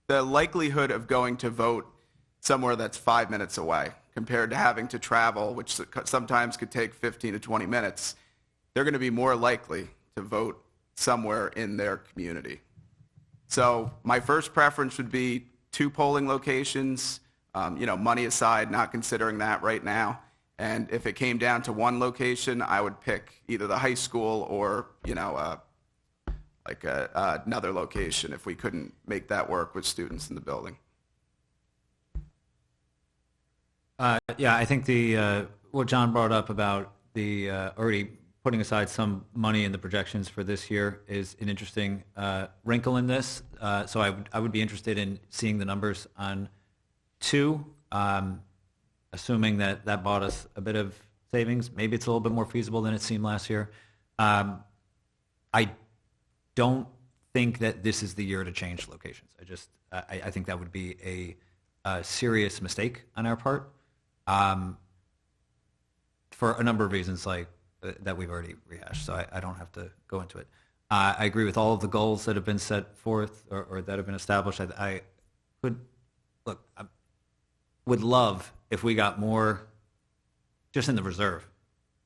the likelihood of going to vote somewhere that's 5 minutes away compared to having to travel, which sometimes could take 15 to 20 minutes. They're going to be more likely to vote somewhere in their community. So my first preference would be 2 polling locations. money aside, not considering that right now. And if it came down to one location, I would pick either the high school or, another location if we couldn't make that work with students in the building. Yeah, I think what John brought up about the already putting aside some money in the projections for this year is an interesting wrinkle in this. So I would be interested in seeing the numbers on 2, assuming that bought us a bit of savings. Maybe it's a little bit more feasible than it seemed last year. I don't think that this is the year to change locations. I think that would be a serious mistake on our part. For a number of reasons that we've already rehashed, so I don't have to go into it. I agree with all of the goals that have been set forth or that have been established. I would love if we got more just in the reserve.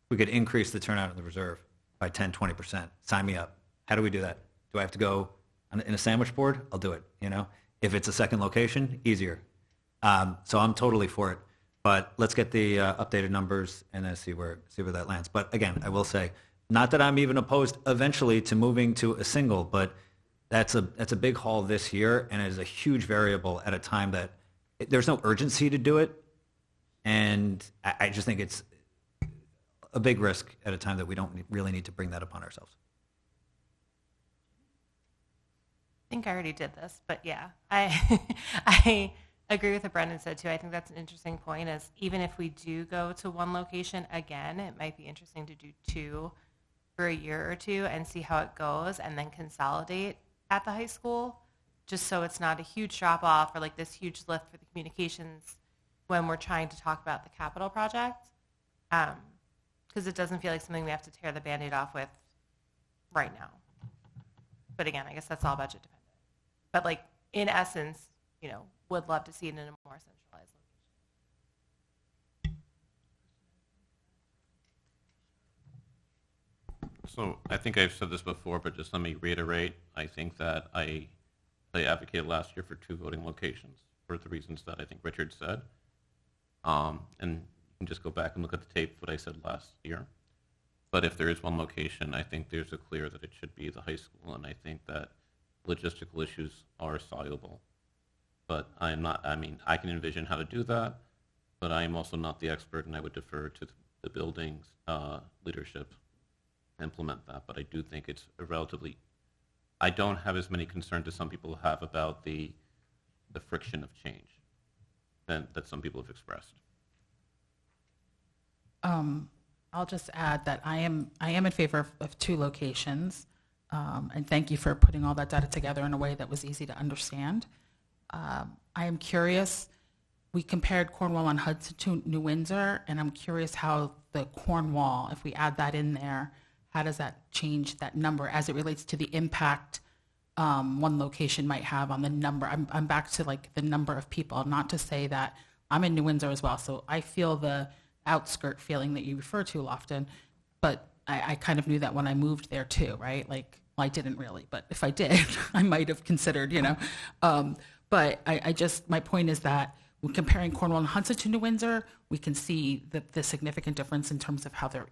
We could increase the turnout in the reserve by 10, 20%. Sign me up. How do we do that? Do I have to go in a sandwich board? I'll do it. If it's a second location, easier. So I'm totally for it. But let's get the updated numbers and then see where that lands. But again, I will say, not that I'm even opposed eventually to moving to a single, but that's a big haul this year, and it is a huge variable at a time that there's no urgency to do it, and I just think it's a big risk at a time that we don't really need to bring that upon ourselves. I think I already did this, but yeah, I agree with what Brendan said too. I think that's an interesting point, is even if we do go to one location again, it might be interesting to do 2 for a year or 2 and see how it goes, and then consolidate at the high school, just so it's not a huge drop off or like this huge lift for the communications when we're trying to talk about the capital project, because it doesn't feel like something we have to tear the Band-Aid off with right now. But again, I guess that's all budget dependent. But like in essence, would love to see it in a more centralized location. So I think I've said this before, but just let me reiterate. I think that I advocated last year for 2 voting locations for the reasons that I think Richard said. And you can just go back and look at the tape of what I said last year. But if there is one location, I think there's a clear that it should be the high school, and I think that logistical issues are soluble. But I can envision how to do that, but I am also not the expert, and I would defer to the building's leadership to implement that. But I do think it's I don't have as many concerns as some people have about the friction of change that some people have expressed. I'll just add that I am in favor of 2 locations, and thank you for putting all that data together in a way that was easy to understand. I am curious, we compared Cornwall on Hudson to New Windsor, and I'm curious how the Cornwall, if we add that in there, how does that change that number as it relates to the impact one location might have on the number? I'm back to like the number of people, not to say that I'm in New Windsor as well, so I feel the outskirt feeling that you refer to often, but I kind of knew that when I moved there too, right? Like, well, I didn't really, but if I did, I might have considered, But my point is that when comparing Cornwall and Hudson to New Windsor, we can see the significant difference in terms of how they're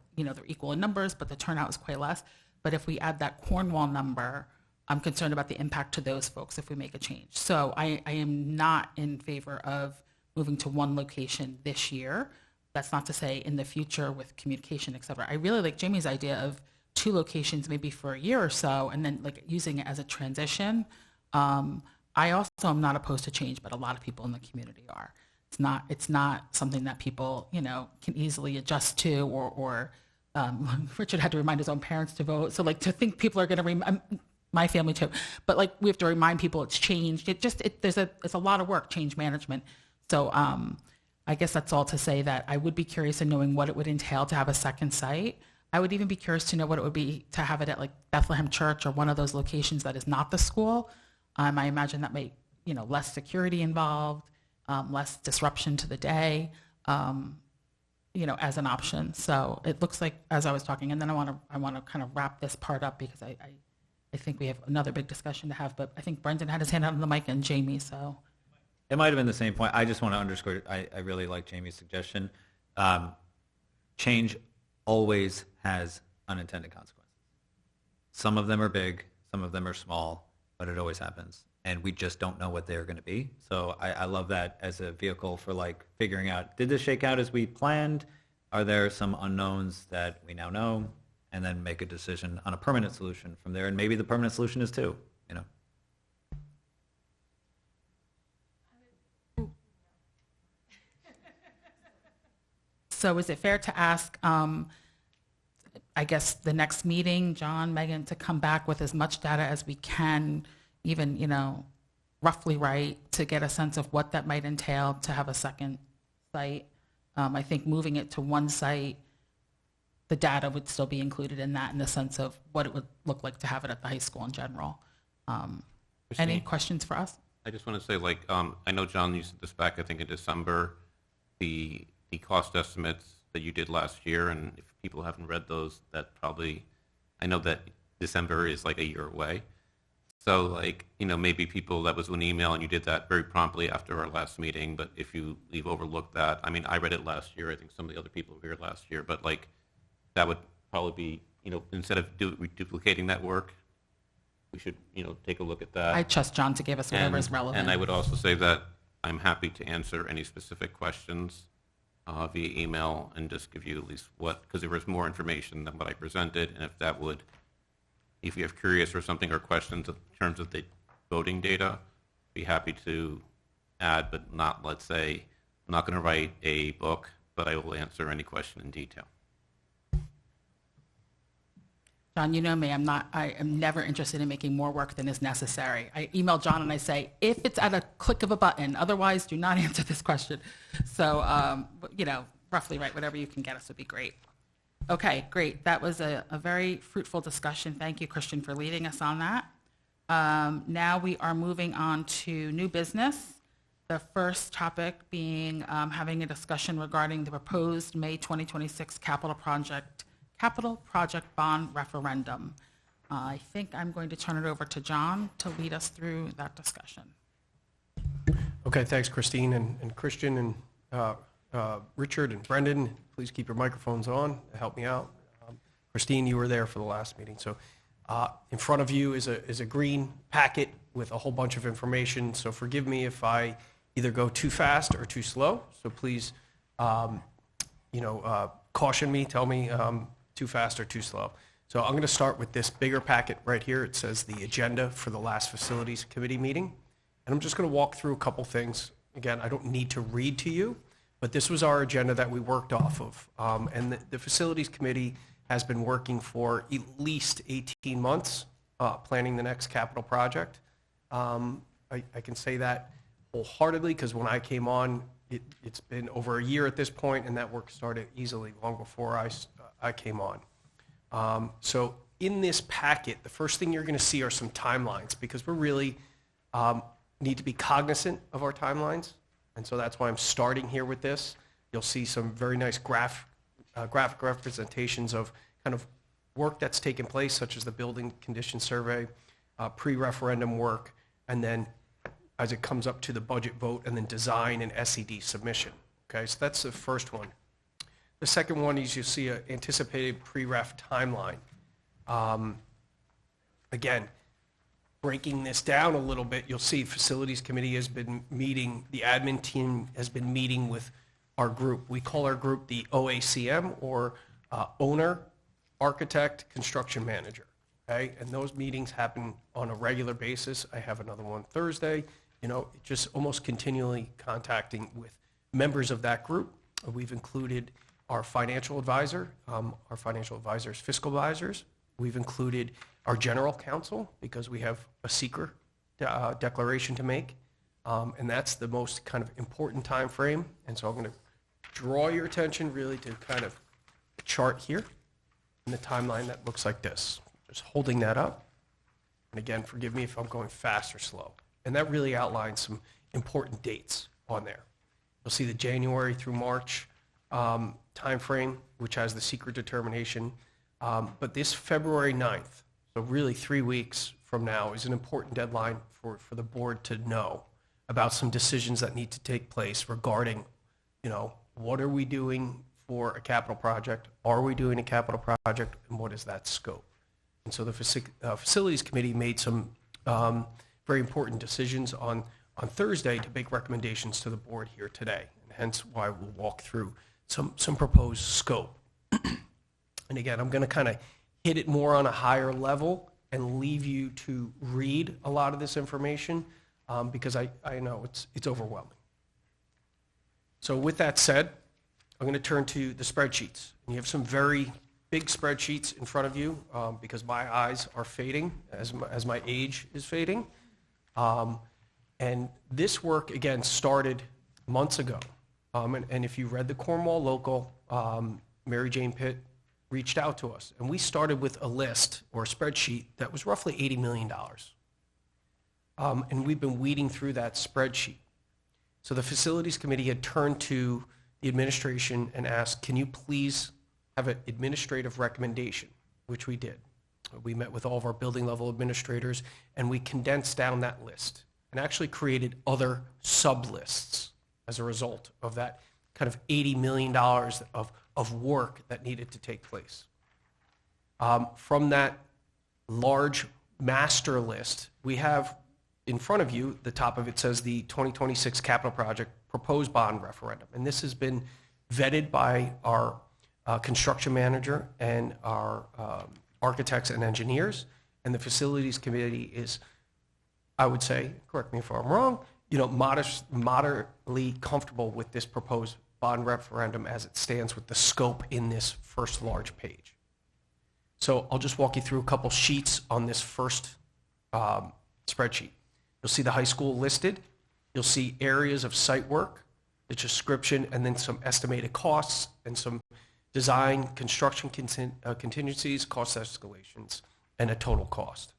equal in numbers, but the turnout is quite less. But if we add that Cornwall number, I'm concerned about the impact to those folks if we make a change. So I am not in favor of moving to one location this year. That's not to say in the future with communication, et cetera. I really like Jamie's idea of 2 locations maybe for a year or so, and then like using it as a transition. I also am not opposed to change, but a lot of people in the community are. It's not something that people, can easily adjust to, or Richard had to remind his own parents to vote. So like to think people are going to my family too, but like we have to remind people it's changed. It's a lot of work, change management. So I guess that's all to say that I would be curious in knowing what it would entail to have a second site. I would even be curious to know what it would be to have it at like Bethlehem Church or one of those locations that is not the school. I imagine that may, less security involved, less disruption to the day, as an option. So it looks like, as I was talking, and then I want to kind of wrap this part up because I think we have another big discussion to have. But I think Brendan had his hand out on the mic and Jamie. So It might have been the same point. I just want to underscore, I really like Jamie's suggestion. Change always has unintended consequences. Some of them are big, some of them are small, but it always happens. And we just don't know what they're going to be. So I love that as a vehicle for like figuring out, did this shake out as we planned? Are there some unknowns that we now know? And then make a decision on a permanent solution from there. And maybe the permanent solution is two, you know. So is it fair to ask, I guess, the next meeting, John, Megan, to come back with as much data as we can, even, roughly right, to get a sense of what that might entail to have a second site? I think moving it to one site, the data would still be included in that in the sense of what it would look like to have it at the high school in general. Any questions for us? I just want to say, I know, John, you sent this back, I think, in December, the cost estimates that you did last year, and if people haven't read those, that probably, I know that December is like a year away. So, maybe people, that was an email, and you did that very promptly after our last meeting, but if you've overlooked that, I mean, I read it last year, I think some of the other people were here last year, but that would probably be, instead of duplicating that work, we should, take a look at that. I trust John to give us whatever is relevant. And I would also say that I'm happy to answer any specific questions via email and just give you at least because there was more information than what I presented, and if you have curious or something or questions in terms of the voting data, be happy to add, but not, let's say, I'm not going to write a book, but I will answer any question in detail. John, you know me, I am never interested in making more work than is necessary. I email John and I say, if it's at a click of a button, otherwise do not answer this question. So, roughly right, whatever you can get us would be great. Okay, great. That was a very fruitful discussion. Thank you, Christian, for leading us on that. Now we are moving on to new business. The first topic being having a discussion regarding the proposed May 2026 capital project bond referendum. I think I'm going to turn it over to John to lead us through that discussion. Okay, thanks, Christine and Christian and Richard and Brendan. Please keep your microphones on to help me out. Christine, you were there for the last meeting. So in front of you is a green packet with a whole bunch of information. So forgive me if I either go too fast or too slow. So please, caution me, tell me too fast or too slow. So I'm going to start with this bigger packet right here. It says the agenda for the last facilities committee meeting. And I'm just going to walk through a couple things. Again, I don't need to read to you, but this was our agenda that we worked off of. And the facilities committee has been working for at least 18 months planning the next capital project. I can say that wholeheartedly because when I came on, it's been over a year at this point, and that work started easily long before I came on. So in this packet, the first thing you're going to see are some timelines because we're really need to be cognizant of our timelines. And so that's why I'm starting here with this. You'll see some very nice graphic representations of kind of work that's taken place, such as the building condition survey, pre-referendum work, and then as it comes up to the budget vote, and then design and SED submission. Okay, so that's the first one. The second one is you'll see an anticipated pre-ref timeline. Again, breaking this down a little bit, you'll see Facilities Committee has been meeting, the admin team has been meeting with our group. We call our group the OACM, or Owner, Architect, Construction Manager. Okay, and those meetings happen on a regular basis. I have another one Thursday. Just almost continually contacting with members of that group. We've included our financial advisor, our financial advisors, fiscal advisors. We've included our general counsel because we have a secret declaration to make, and that's the most kind of important time frame. And so I'm going to draw your attention really to kind of the chart here and the timeline that looks like this. Just holding that up. And again, forgive me if I'm going fast or slow. And that really outlines some important dates on there. You'll see the January through March time frame, which has the secret determination. But this February 9th, so really 3 weeks from now, is an important deadline for the board to know about some decisions that need to take place regarding, what are we doing for a capital project? Are we doing a capital project, and what is that scope? And so the Facilities Committee made some very important decisions on Thursday to make recommendations to the board here today, and hence why we'll walk through some proposed scope. And again, I'm going to kind of hit it more on a higher level and leave you to read a lot of this information because I know it's overwhelming. So with that said, I'm going to turn to the spreadsheets. And you have some very big spreadsheets in front of you because my eyes are fading as my age is fading. And this work, again, started months ago. And if you read the Cornwall Local, Mary Jane Pitt reached out to us. And we started with a list or a spreadsheet that was roughly $80 million. And we've been weeding through that spreadsheet. So the Facilities Committee had turned to the administration and asked, can you please have an administrative recommendation, which we did. We met with all of our building level administrators, and we condensed down that list and actually created other sub-lists as a result of that kind of $80 million of work that needed to take place. From that large master list, we have in front of you, the top of it says the 2026 capital project proposed bond referendum. And this has been vetted by our construction manager and our architects and engineers. And the Facilities Committee is, I would say, correct me if I'm wrong, moderately comfortable with this proposed bond referendum as it stands with the scope in this first large page. So I'll just walk you through a couple sheets on this first spreadsheet. You'll see the high school listed. You'll see areas of site work, the description, and then some estimated costs and some design, construction contingencies, cost escalations, and a total cost.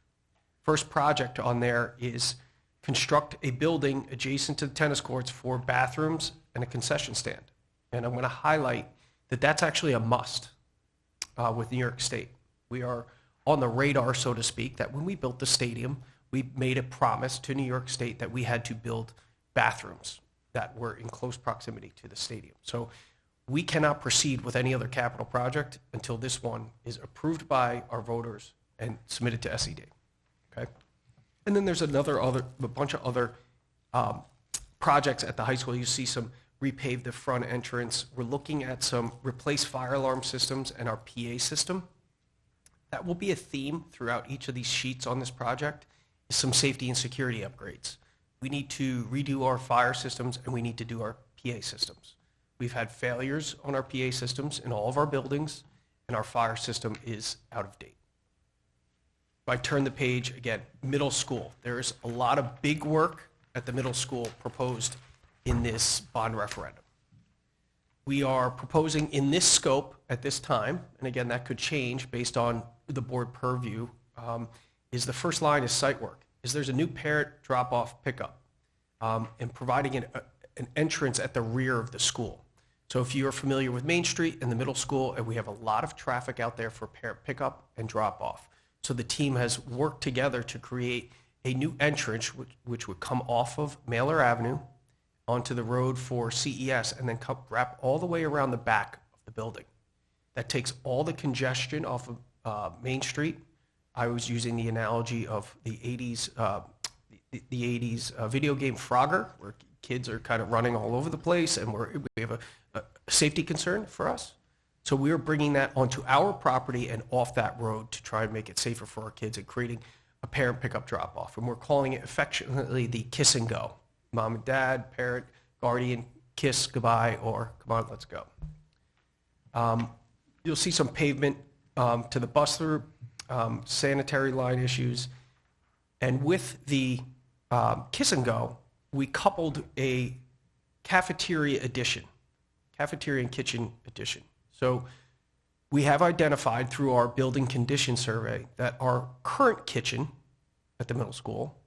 First project on there is construct a building adjacent to the tennis courts for bathrooms and a concession stand. And I'm going to highlight that that's actually a must with New York State. We are on the radar, so to speak, that when we built the stadium, we made a promise to New York State that we had to build bathrooms that were in close proximity to the stadium. So we cannot proceed with any other capital project until this one is approved by our voters and submitted to SED. Okay? And then there's a bunch of other projects at the high school. You see some repave the front entrance. We're looking at some replace fire alarm systems and our PA system. That will be a theme throughout each of these sheets on this project. Some safety and security upgrades. We need to redo our fire systems and we need to do our PA systems. We've had failures on our PA systems in all of our buildings and our fire system is out of date. If I turn the page, again, middle school. There's a lot of big work at the middle school proposed in this bond referendum. We are proposing in this scope at this time, and again, that could change based on the board purview, is the first line is site work, is there's a new parent drop-off pickup and providing an entrance at the rear of the school. So if you're familiar with Main Street and the middle school, and we have a lot of traffic out there for parent pickup and drop-off. So the team has worked together to create a new entrance which would come off of Mailer Avenue onto the road for CES and then wrap all the way around the back of the building. That takes all the congestion off of Main Street. I was using the analogy of the 80s, the 80s video game Frogger, where kids are kind of running all over the place, and we have a safety concern for us. So we are bringing that onto our property and off that road to try and make it safer for our kids and creating a parent pickup drop-off. And we're calling it affectionately the kiss and go. Mom and dad, parent, guardian, kiss goodbye, or come on, let's go. You'll see some pavement to the bus route, sanitary line issues. And with the kiss and go, we coupled a cafeteria and kitchen addition. So we have identified through our building condition survey that our current kitchen at the middle school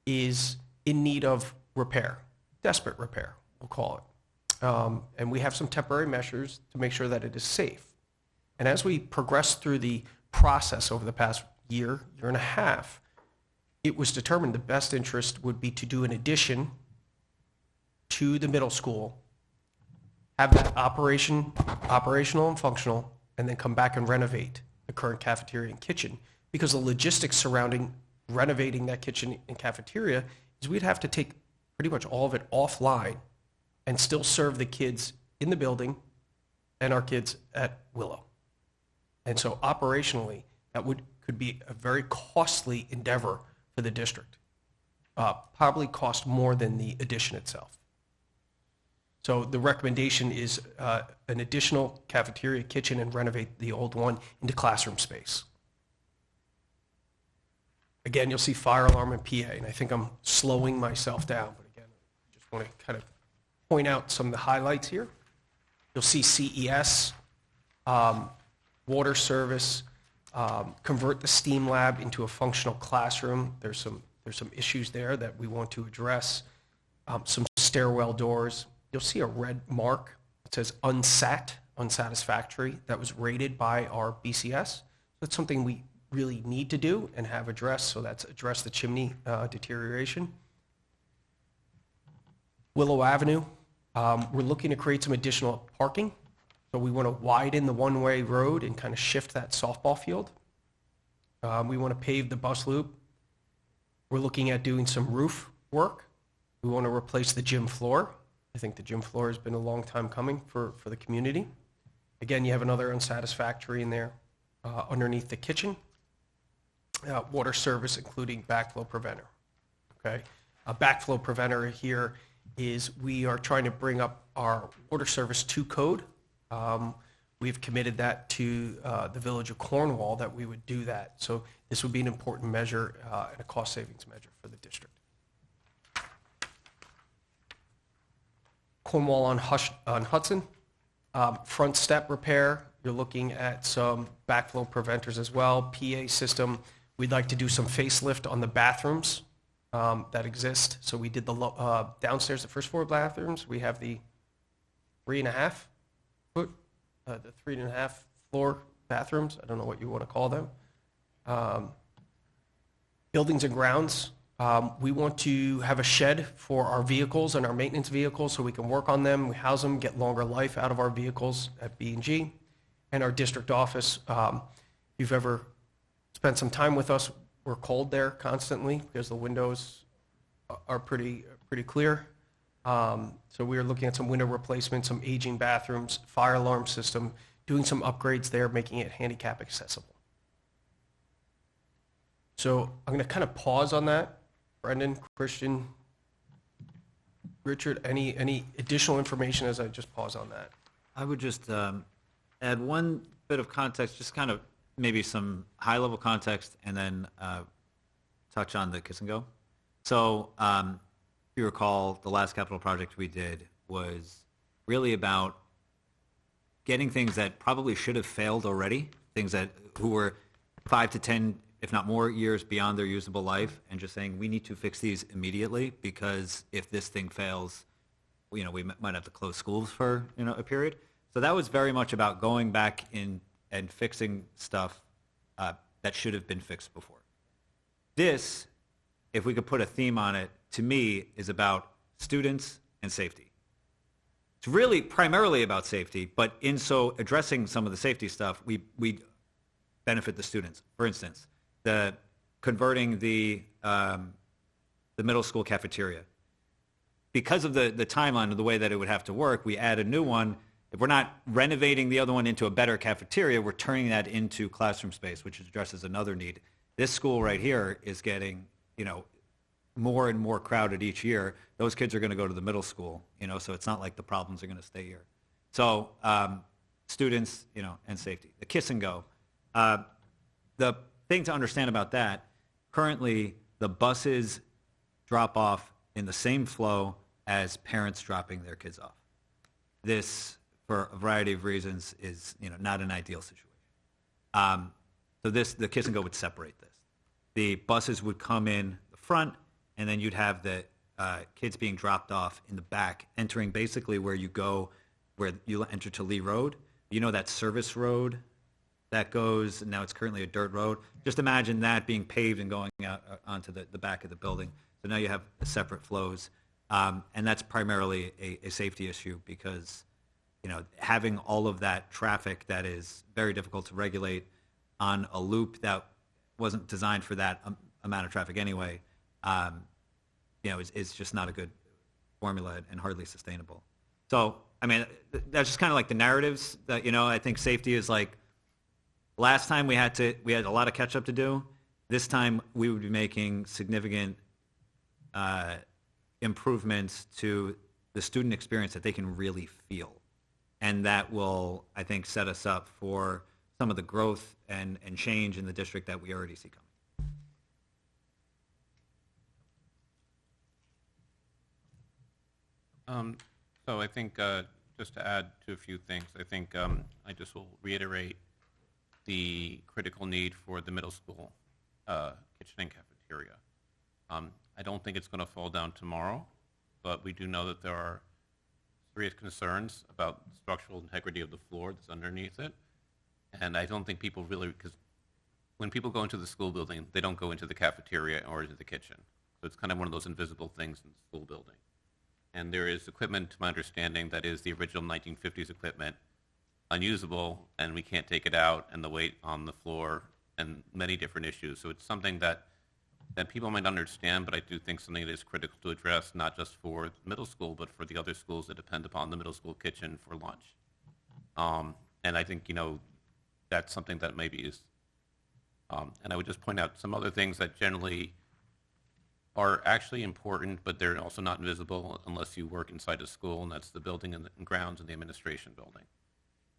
is in need of repair, desperate repair, we'll call it. And we have some temporary measures to make sure that it is safe. And as we progress through the process over the past year and a half, it was determined the best interest would be to do an addition to the middle school, have that operational and functional, and then come back and renovate the current cafeteria and kitchen. Because the logistics surrounding renovating that kitchen and cafeteria is we'd have to take pretty much all of it offline and still serve the kids in the building and our kids at Willow. And so operationally, that could be a very costly endeavor for the district. Probably cost more than the addition itself. So the recommendation is an additional cafeteria, kitchen, and renovate the old one into classroom space. Again, you'll see fire alarm and PA, and I think I'm slowing myself down, but again, I just want to kind of point out some of the highlights here. You'll see CES, water service, convert the STEAM lab into a functional classroom. There's some issues there that we want to address. Some stairwell doors. You'll see a red mark. It says unsatisfactory. That was rated by our BCS. That's something we really need to do and have addressed. So that's address the chimney deterioration. Willow Avenue. We're looking to create some additional parking. So we want to widen the one-way road and kind of shift that softball field. We want to pave the bus loop. We're looking at doing some roof work. We want to replace the gym floor. I think the gym floor has been a long time coming for the community. Again, you have another unsatisfactory in there underneath the kitchen. Water service, including backflow preventer. Okay, a backflow preventer here is we are trying to bring up our water service to code. We've committed that to the Village of Cornwall that we would do that. So this would be an important measure and a cost savings measure for the district. Cornwall on Hudson, front step repair. You're looking at some backflow preventers as well, PA system. We'd like to do some facelift on the bathrooms that exist. So we did the downstairs, the first floor bathrooms. We have the 3.5 foot, the 3.5 floor bathrooms. I don't know what you want to call them. Buildings and grounds. We want to have a shed for our vehicles and our maintenance vehicles so we can work on them, we house them, get longer life out of our vehicles at B&G. And our district office, if you've ever spent some time with us, we're cold there constantly because the windows are pretty clear. So we are looking at some window replacement, some aging bathrooms, fire alarm system, doing some upgrades there, making it handicap accessible. So I'm going to kind of pause on that. Brendan, Christian, Richard, any additional information as I just pause on that? I would just add one bit of context, just kind of maybe some high-level context, and then touch on the Kiss and Go. So if you recall, the last capital project we did was really about getting things that probably should have failed already, things that who were 5 to 10, if not more, years beyond their usable life, and just saying we need to fix these immediately because if this thing fails, we might have to close schools for a period. So that was very much about going back in and fixing stuff that should have been fixed before. This, if we could put a theme on it, to me, is about students and safety. It's really primarily about safety, but in so addressing some of the safety stuff, we benefit the students. For instance, the converting the middle school cafeteria. Because of the timeline of the way that it would have to work, we add a new one. If we're not renovating the other one into a better cafeteria, we're turning that into classroom space, which addresses another need. This school right here is getting, more and more crowded each year. Those kids are going to go to the middle school, so it's not like the problems are going to stay here. So students, and safety. The Kiss and Go. The thing to understand about that, currently the buses drop off in the same flow as parents dropping their kids off. This, for a variety of reasons, is not an ideal situation. So the Kiss and Go would separate this. The buses would come in the front, and then you'd have the kids being dropped off in the back, entering basically where you enter to Lee Road. That service road that goes, now it's currently a dirt road. Just imagine that being paved and going out onto the back of the building. So now you have separate flows. And that's primarily a safety issue because, having all of that traffic that is very difficult to regulate on a loop that wasn't designed for that amount of traffic anyway, is just not a good formula and hardly sustainable. So, I mean, that's just kind of like the narratives that, I think safety is like, last time we had a lot of catch up to do. This time we would be making significant improvements to the student experience that they can really feel. And that will, I think, set us up for some of the growth and change in the district that we already see coming. So I think just to add to a few things, I think I just will reiterate the critical need for the middle school kitchen and cafeteria. I don't think it's going to fall down tomorrow, but we do know that there are serious concerns about the structural integrity of the floor that's underneath it. And I don't think people really, because when people go into the school building, they don't go into the cafeteria or into the kitchen. So it's kind of one of those invisible things in the school building. And there is equipment, to my understanding, that is the original 1950s equipment, unusable, and we can't take it out, and the weight on the floor, and many different issues. So it's something that people might understand, but I do think something that is critical to address, not just for middle school, but for the other schools that depend upon the middle school kitchen for lunch. And I think, that's something that maybe is, and I would just point out some other things that generally are actually important, but they're also not visible unless you work inside a school, and that's the building and the grounds and the administration building.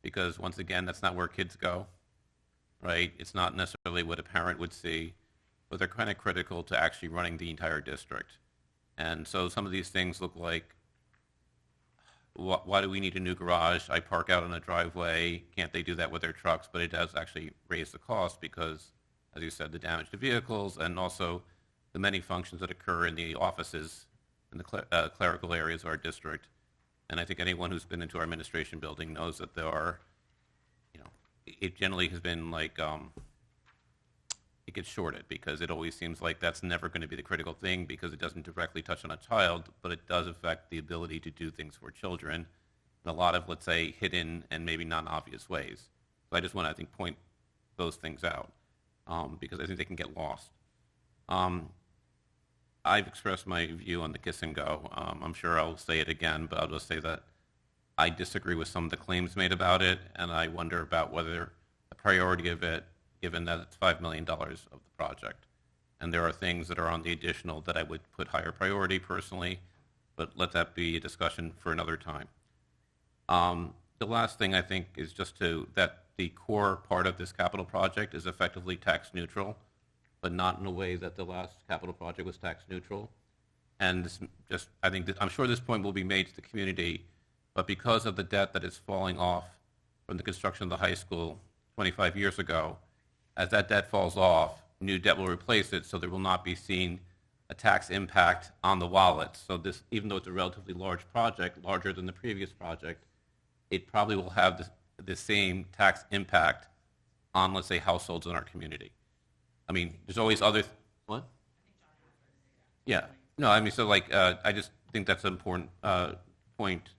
Because once again, that's not where kids go, right? It's not necessarily what a parent would see, but they're kind of critical to actually running the entire district. And so some of these things look like, why do we need a new garage? I park out on a driveway. Can't they do that with their trucks? But it does actually raise the cost because, as you said, the damage to vehicles and also the many functions that occur in the offices and the clerical areas of our district. And I think anyone who's been into our administration building knows that there are, it generally has been like, it gets shorted because it always seems like that's never going to be the critical thing because it doesn't directly touch on a child, but it does affect the ability to do things for children in a lot of, let's say, hidden and maybe non-obvious ways. So I just want to, I think, point those things out because I think they can get lost. I've expressed my view on the kiss and go. I'm sure I'll say it again, but I'll just say that I disagree with some of the claims made about it, and I wonder about whether the priority of it, given that it's $5 million of the project. And there are things that are on the additional that I would put higher priority personally, but let that be a discussion for another time. The last thing I think is just that the core part of this capital project is effectively tax neutral, but not in a way that the last capital project was tax neutral. And this I think I'm sure this point will be made to the community, but because of the debt that is falling off from the construction of the high school 25 years ago, as that debt falls off, new debt will replace it, so there will not be seen a tax impact on the wallet. So this, even though it's a relatively large project, larger than the previous project, it probably will have the same tax impact on, let's say, households in our community. I mean, there's always other, what? Yeah, no, I mean, so like, I just think that's an important point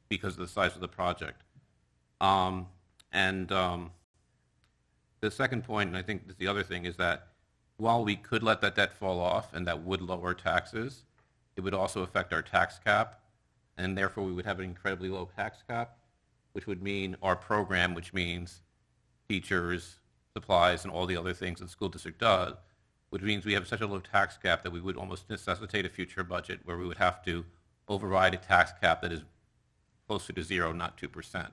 because of the size of the project. The second point, and I think the other thing, is that while we could let that debt fall off and that would lower taxes, it would also affect our tax cap, and therefore we would have an incredibly low tax cap, which would mean our program, which means teachers, supplies, and all the other things that the school district does, which means we have such a low tax cap that we would almost necessitate a future budget where we would have to override a tax cap that is closer to 0, not 2%.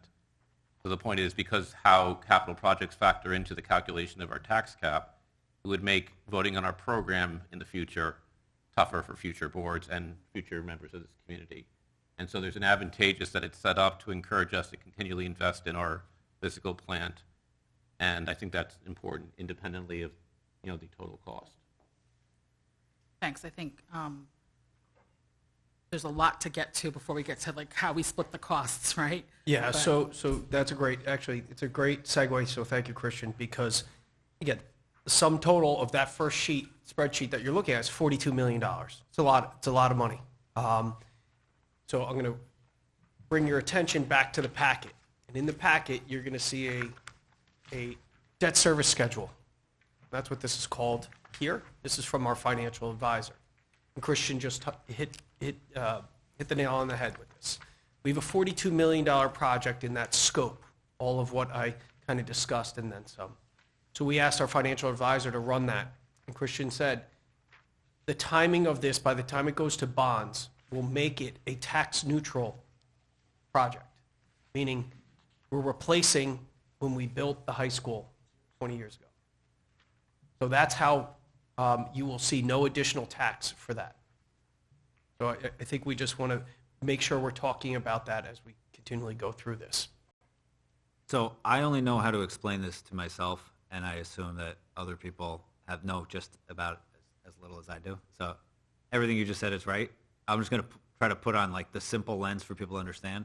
So the point is, because how capital projects factor into the calculation of our tax cap, it would make voting on our program in the future tougher for future boards and future members of this community. And so there's an advantageous that it's set up to encourage us to continually invest in our physical plant. And I think that's important independently of, the total cost. Thanks. I think there's a lot to get to before we get to like how we split the costs, right? Yeah, But- so that's it's a great segue, so thank you, Christian, because, again, the sum total of that first spreadsheet that you're looking at is $42 million. It's a lot of money. So I'm going to bring your attention back to the packet. And in the packet, you're going to see a debt service schedule. That's what this is called here. This is from our financial advisor. And Christian just hit the nail on the head with this. We have a $42 million project in that scope, all of what I kind of discussed and then some. So we asked our financial advisor to run that. And Christian said, the timing of this, by the time it goes to bonds, will make it a tax-neutral project, meaning we're replacing when we built the high school 20 years ago. So that's how you will see no additional tax for that. So I think we just want to make sure we're talking about that as we continually go through this. So I only know how to explain this to myself, and I assume that other people know just about as little as I do. So everything you just said is right. I'm just going to try to put on like the simple lens for people to understand.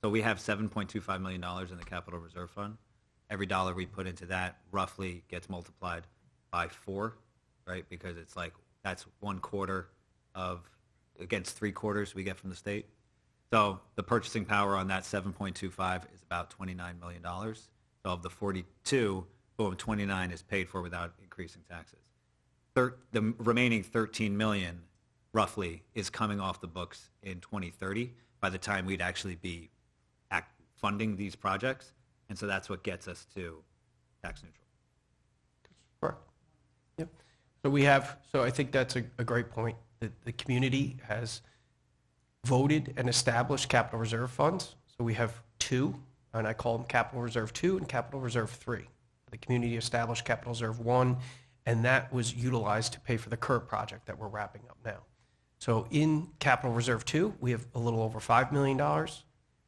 So we have $7.25 million in the capital reserve fund. Every dollar we put into that roughly gets multiplied by 4, right? Because it's like that's 1/4 of against 3/4 we get from the state. So the purchasing power on that 7.25 is about $29 million. So of the 42, boom, 29 is paid for without increasing taxes. The remaining 13 million roughly is coming off the books in 2030 by the time we'd actually be funding these projects. And so that's what gets us to tax neutral. Correct. Yep. So I think that's a great point. The community has voted and established capital reserve funds. So we have 2, and I call them Capital Reserve 2 and Capital Reserve 3. The community established Capital Reserve 1, and that was utilized to pay for the current project that we're wrapping up now. So in Capital Reserve 2, we have a little over $5 million,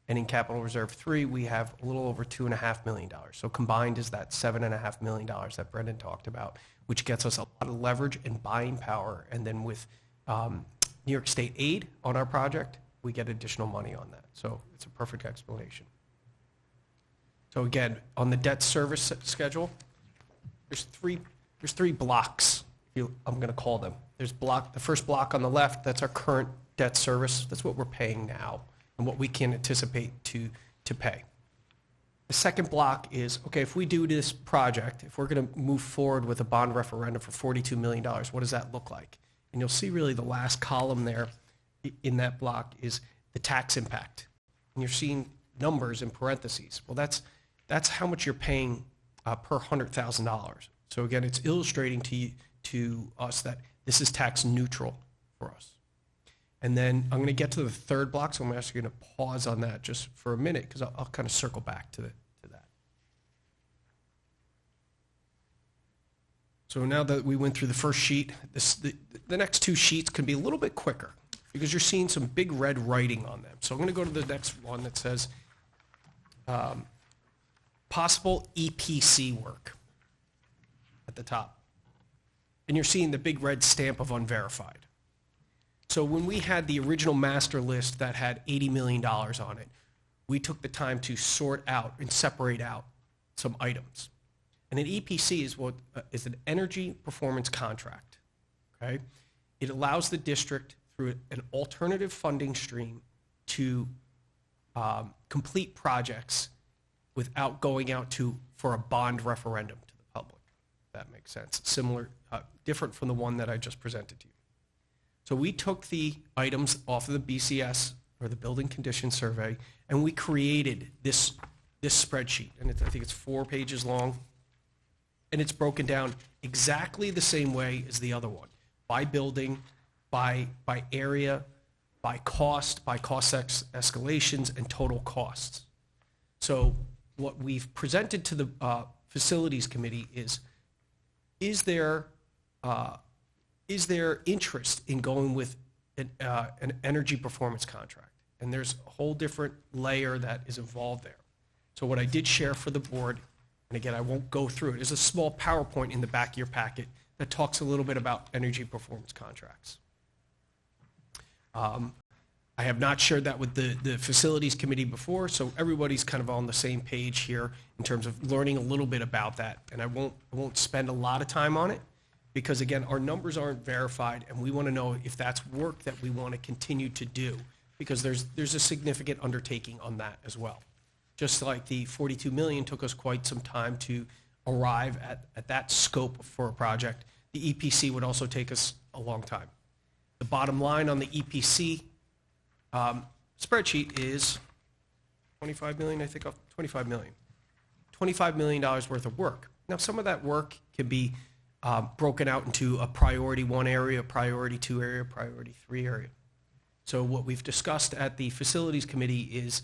and in Capital Reserve 3, we have a little over $2.5 million. So combined is that $7.5 million that Brendan talked about, which gets us a lot of leverage and buying power. And then with New York State aid on our project, we get additional money on that. So it's a perfect explanation. So again, on the debt service schedule, there's three blocks, I'm going to call them. There's the first block on the left, that's our current debt service. That's what we're paying now and what we can anticipate to pay. The second block is, okay, if we do this project, if we're going to move forward with a bond referendum for $42 million, what does that look like? And you'll see really the last column there in that block is the tax impact. And you're seeing numbers in parentheses. Well, that's how much you're paying per $100,000. So again, it's illustrating to us that this is tax neutral for us. And then I'm going to get to the third block, so I'm actually going to pause on that just for a minute because I'll kind of circle back to that. So now that we went through the first sheet, the next 2 sheets can be a little bit quicker because you're seeing some big red writing on them. So I'm going to go to the next one that says possible EPC work at the top. And you're seeing the big red stamp of unverified. So when we had the original master list that had $80 million on it, we took the time to sort out and separate out some items. And an EPC is what is an energy performance contract. Okay? It allows the district through an alternative funding stream to complete projects without going out for a bond referendum to the public. If that makes sense. Similar, different from the one that I just presented to you. So we took the items off of the BCS, or the Building Condition Survey, and we created this spreadsheet. And I think it's 4 pages long. And it's broken down exactly the same way as the other one, by building, by area, by cost escalations, and total costs. So what we've presented to the Facilities Committee is there interest in going with an energy performance contract? And there's a whole different layer that is involved there. So what I did share for the board, and again, I won't go through it, there's a small PowerPoint in the back of your packet that talks a little bit about energy performance contracts. I have not shared that with the Facilities Committee before, so everybody's kind of on the same page here in terms of learning a little bit about that. And I won't spend a lot of time on it because, again, our numbers aren't verified, and we want to know if that's work that we want to continue to do because there's a significant undertaking on that as well. Just like the 42 million took us quite some time to arrive at that scope for a project, the EPC would also take us a long time. The bottom line on the EPC spreadsheet is 25 million, I think, 25 million. $25 million worth of work. Now, some of that work can be broken out into a priority 1 area, a priority 2 area, priority 3 area. So what we've discussed at the facilities committee is,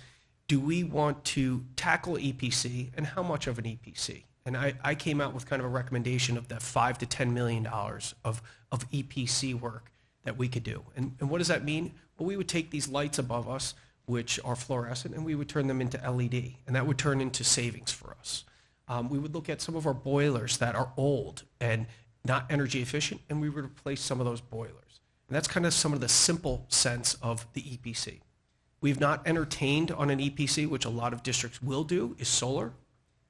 do we want to tackle EPC, and how much of an EPC? And I came out with kind of a recommendation of that $5 to $10 million of EPC work that we could do. And what does that mean? Well, we would take these lights above us, which are fluorescent, and we would turn them into LED, and that would turn into savings for us. We would look at some of our boilers that are old and not energy efficient, and we would replace some of those boilers. And that's kind of some of the simple sense of the EPC. We've not entertained on an EPC, which a lot of districts will do, is solar.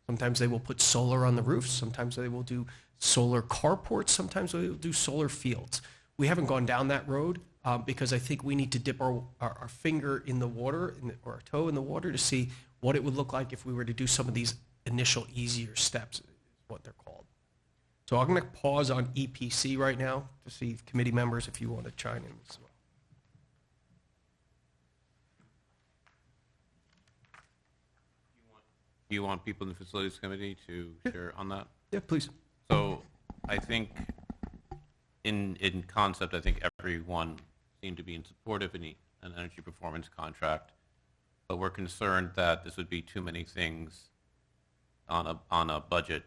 Sometimes they will put solar on the roofs. Sometimes they will do solar carports. Sometimes they will do solar fields. We haven't gone down that road because I think we need to dip our finger in the water or our toe in the water to see what it would look like if we were to do some of these initial easier steps, is what they're called. So I'm going to pause on EPC right now to see committee members if you want to chime in as well. Do you want people in the facilities committee to share on that? Yeah, please. So I think in concept, I think everyone seemed to be in support of an energy performance contract, but we're concerned that this would be too many things on a budget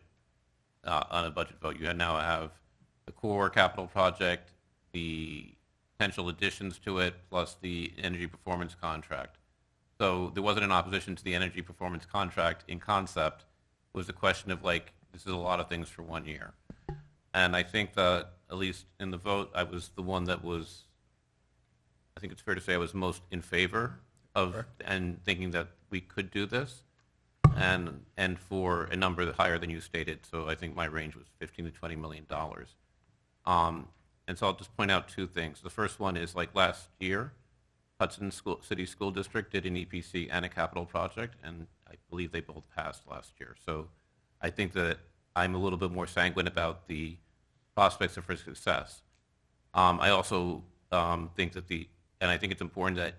vote. You now have the core capital project, the potential additions to it, plus the energy performance contract. So there wasn't an opposition to the energy performance contract in concept. It was a question of like, this is a lot of things for 1 year. And I think that, at least in the vote, I was the one that was, I think it's fair to say I was most in favor of, and thinking that we could do this, and for a number higher than you stated. So I think my range was $15 to $20 million. And so I'll just point out 2 things. The first one is, like, last year, Hudson City School District did an EPC and a capital project, and I believe they both passed last year. So I think that I'm a little bit more sanguine about the prospects of success. I also think that and I think it's important that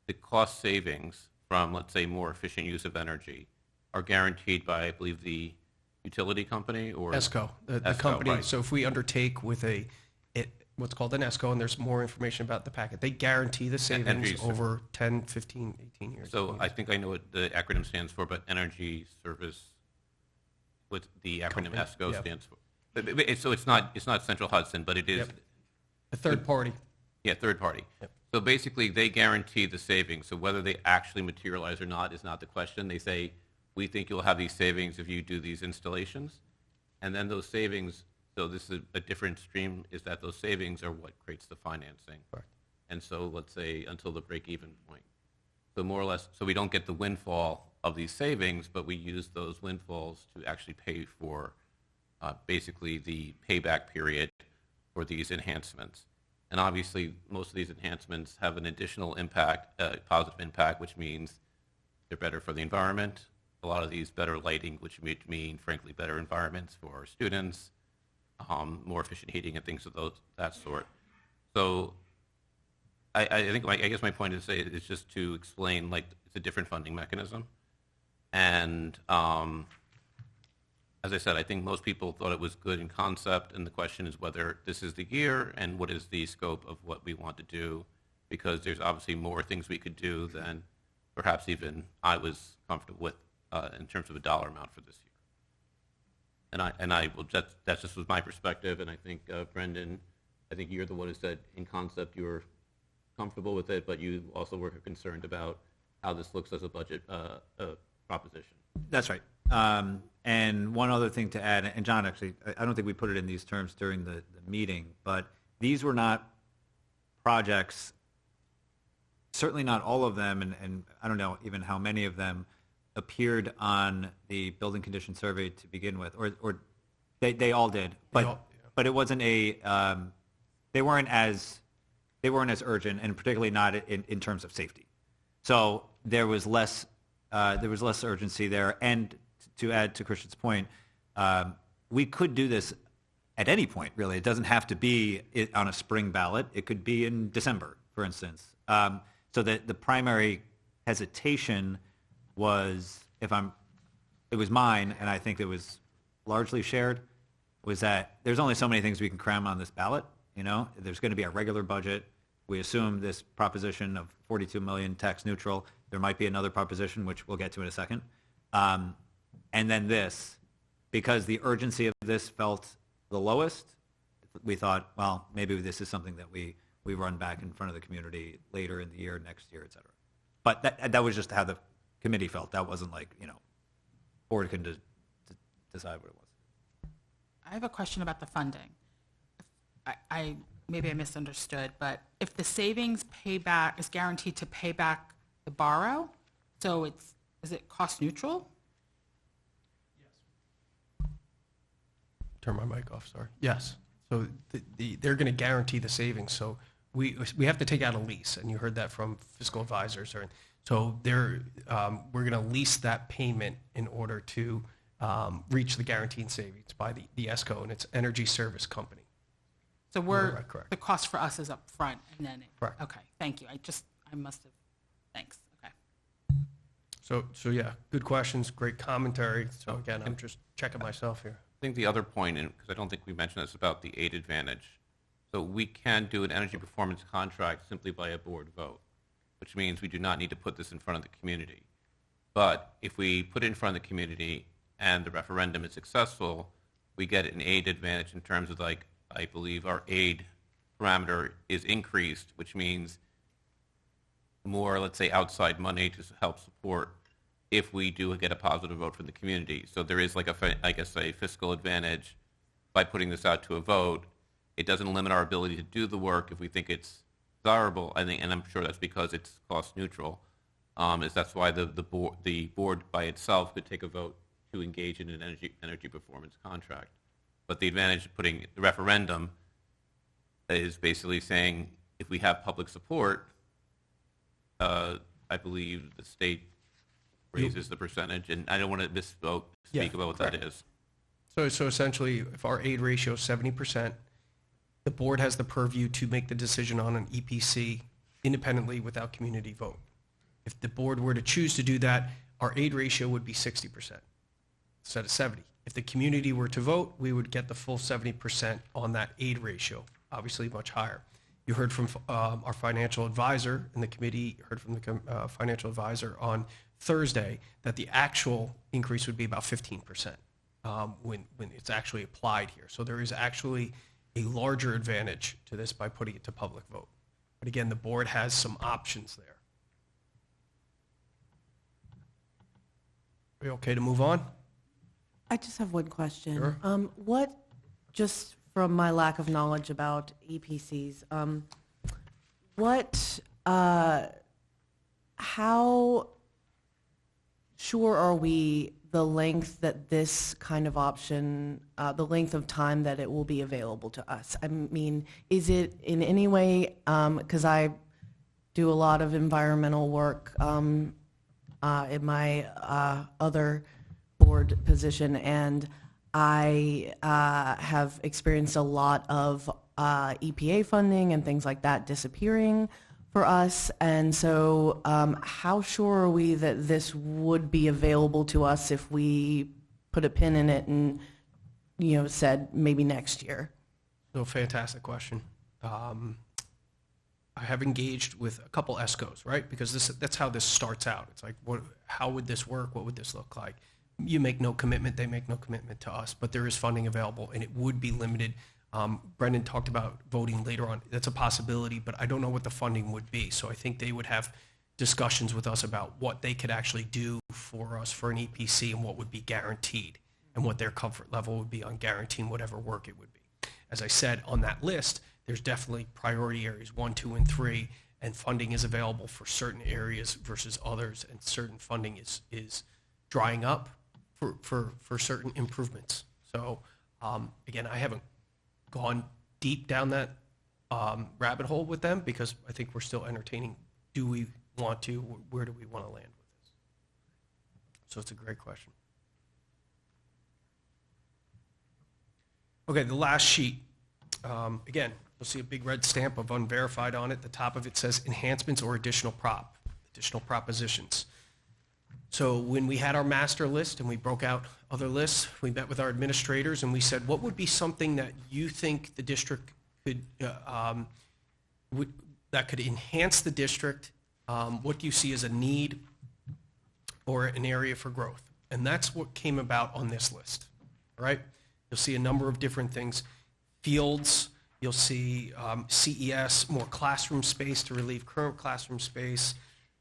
the cost savings from, let's say, more efficient use of energy are guaranteed by, I believe, the utility company or ESCO, the ESCO, company. right. So if we undertake with what's called an ESCO, and there's more information about the packet, they guarantee the savings Energy over 10, 15, 18 years. So I think I know what the acronym stands for, but Energy Service, what the acronym Company, ESCO yeah. stands for. So it's not Central Hudson, but it is. Yep. A third party. Yeah, third party. Yep. So basically, they guarantee the savings. So whether they actually materialize or not is not the question. They say, we think you'll have these savings if you do these installations. And then those savings, so this is a different stream, is that those savings are what creates the financing. Correct. And so let's say until the break-even point. So more or less, so we don't get the windfall of these savings, but we use those windfalls to actually pay for basically the payback period for these enhancements. And obviously, most of these enhancements have an additional impact, positive impact, which means they're better for the environment. A lot of these better lighting, which mean, frankly, better environments for our students, more efficient heating and things of that sort. So I guess my point is just to explain, like, it's a different funding mechanism. And as I said, I think most people thought it was good in concept, and the question is whether this is the year and what is the scope of what we want to do, because there's obviously more things we could do than perhaps even I was comfortable with in terms of a dollar amount for this year. And I will that just was my perspective, and I think Brendan, I think you're the one who said in concept you were comfortable with it, but you also were concerned about how this looks as a budget proposition. That's right. And one other thing to add, and John, actually, I don't think we put it in these terms during the meeting, but these were not projects, certainly not all of them, and I don't know even how many of them appeared on the building condition survey to begin with, or they all did, but it wasn't they weren't as they weren't as urgent, and particularly not in terms of safety. So there was less urgency there. And to add to Christian's point, we could do this at any point, really. It doesn't have to be on a spring ballot. It could be in December, for instance. So that the primary hesitation was, it was mine, and I think it was largely shared, was that there's only so many things we can cram on this ballot. There's going to be a regular budget. We assume this proposition of 42 million tax neutral. There might be another proposition, which we'll get to in a second. And then this, because the urgency of this felt the lowest, we thought, well, maybe this is something that we run back in front of the community later in the year, next year, et cetera. But that was just how the committee felt. That wasn't like, board can decide what it was. I have a question about the funding. Maybe I misunderstood, but if the savings payback is guaranteed to pay back the borrow, so is it cost neutral? Turn my mic off, sorry. Yes. So they're going to guarantee the savings. So we have to take out a lease, and you heard that from fiscal advisors. So we're going to lease that payment in order to reach the guaranteed savings by the ESCO, and it's Energy Service Company. So correct. The cost for us is up front, and then Correct. Okay, thank you. I must have. Thanks. Okay. So yeah, good questions, great commentary. So again, I'm just checking myself here. I think the other point, because I don't think we mentioned this, about the aid advantage. So we can do an energy performance contract simply by a board vote, which means we do not need to put this in front of the community. But if we put it in front of the community and the referendum is successful, we get an aid advantage in terms of, like, I believe our aid parameter is increased, which means more, let's say, outside money to help support if we do get a positive vote from the community. So there is, like, a fiscal advantage by putting this out to a vote. It doesn't limit our ability to do the work if we think it's desirable. I think, and I'm sure that's because it's cost neutral. That's why the board by itself could take a vote to engage in an energy performance contract. But the advantage of putting the referendum is basically saying if we have public support, I believe the state raises the percentage, and I don't want to speak about what correct. that is. So essentially, if our aid ratio is 70%, the board has the purview to make the decision on an EPC independently without community vote. If the board were to choose to do that, our aid ratio would be 60% instead of 70. If the community were to vote, we would get the full 70% on that aid ratio, obviously much higher. You heard from our financial advisor, and the committee heard from the financial advisor on Thursday that the actual increase would be about 15% when it's actually applied here. So there is actually a larger advantage to this by putting it to public vote. But again, the board has some options there. Are we okay to move on? I just have one question. Sure. Just from my lack of knowledge about EPCs, how sure are we the length that this kind of option, the length of time that it will be available to us? I mean, is it in any way, because I do a lot of environmental work in my other board position, and I have experienced a lot of EPA funding and things like that disappearing for us. And so how sure are we that this would be available to us if we put a pin in it and, said maybe next year? So fantastic question. I have engaged with a couple ESCOs, right? Because that's how this starts out. It's like, how would this work? What would this look like? You make no commitment, they make no commitment to us, but there is funding available, and it would be limited. Brendan talked about voting later on. That's a possibility, but I don't know what the funding would be. So I think they would have discussions with us about what they could actually do for us for an EPC and what would be guaranteed and what their comfort level would be on guaranteeing whatever work it would be. As I said, on that list, there's definitely priority areas 1, 2, and 3, and funding is available for certain areas versus others, and certain funding is drying up for certain improvements. So again, I haven't gone deep down that rabbit hole with them because I think we're still entertaining. Do we want to? Where do we want to land with this? So it's a great question. Okay, the last sheet. Again, you'll see a big red stamp of unverified on it. The top of it says enhancements or additional propositions. So when we had our master list and we broke out other lists, we met with our administrators and we said, what would be something that you think the district could, that could enhance the district? What do you see as a need or an area for growth? And that's what came about on this list, all right? You'll see a number of different things. Fields, you'll see CES, more classroom space to relieve current classroom space.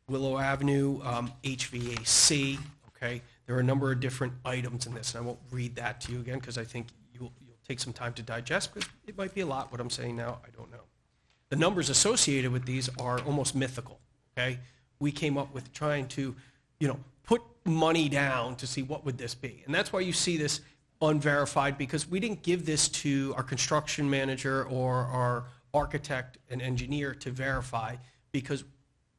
Willow Avenue, HVAC, okay? There are a number of different items in this, and I won't read that to you again because I think you'll take some time to digest because it might be a lot what I'm saying now, I don't know. The numbers associated with these are almost mythical, okay? We came up with trying to, put money down to see what would this be. And that's why you see this unverified because we didn't give this to our construction manager or our architect and engineer to verify because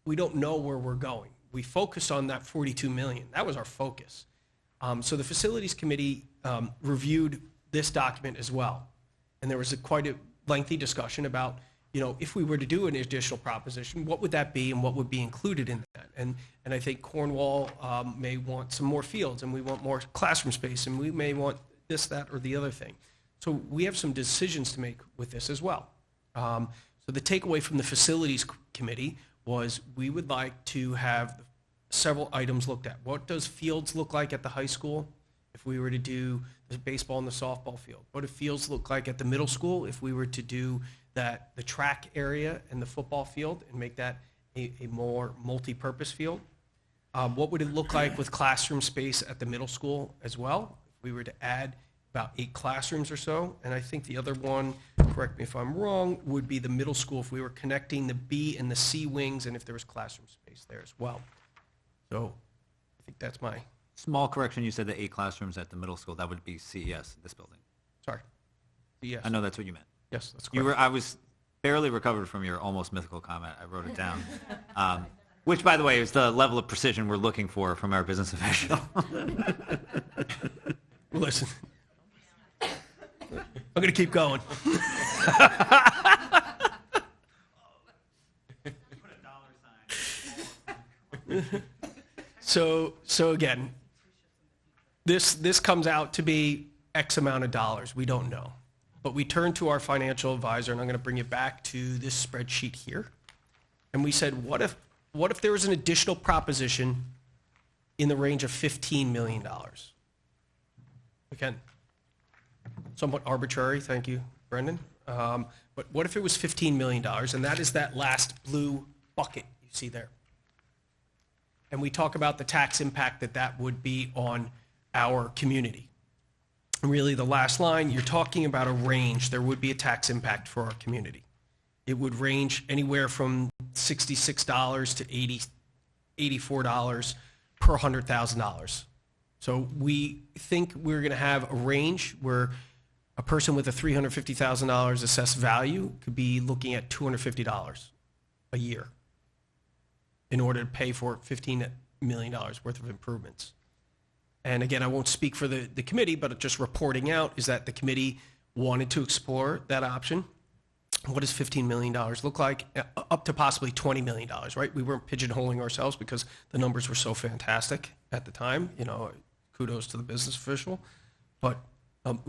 we don't know where we're going. We focused on that 42 million. That was our focus. So the facilities committee reviewed this document as well. And there was quite a lengthy discussion about, if we were to do an additional proposition, what would that be and what would be included in that? And I think Cornwall may want some more fields and we want more classroom space and we may want this, that, or the other thing. So we have some decisions to make with this as well. So the takeaway from the facilities committee was we would like to have several items looked at. What does fields look like at the high school if we were to do the baseball and the softball field? What do fields look like at the middle school if we were to do the track area and the football field and make that a more multi-purpose field? What would it look like with classroom space at the middle school as well? If we were to add about 8 classrooms or so, and I think the other one, correct me if I'm wrong, would be the middle school if we were connecting the B and the C wings and if there was classroom space there as well. So I think that's my, Small correction, you said the 8 classrooms at the middle school. That would be CES, this building. sorry. Yes. I know that's what you meant. Yes, that's correct. I was barely recovered from your almost mythical comment. I wrote it down. Which, by the way, is the level of precision we're looking for from our business official. Listen, I'm going to keep going. So again, this comes out to be X amount of dollars. We don't know. But we turned to our financial advisor, and I'm going to bring you back to this spreadsheet here. And we said, what if there was an additional proposition in the range of $15 million? Again, somewhat arbitrary, thank you, Brendan. But what if it was $15 million, and that is that last blue bucket you see there? And we talk about the tax impact that would be on our community. And really, the last line, you're talking about a range. There would be a tax impact for our community. It would range anywhere from $66 to $84 per $100,000. So we think we're going to have a range where a person with a $350,000 assessed value could be looking at $250 a year in order to pay for $15 million worth of improvements. And again, I won't speak for the committee, but just reporting out is that the committee wanted to explore that option. What does $15 million look like? Up to possibly $20 million, right? We weren't pigeonholing ourselves because the numbers were so fantastic at the time. Kudos to the business official. But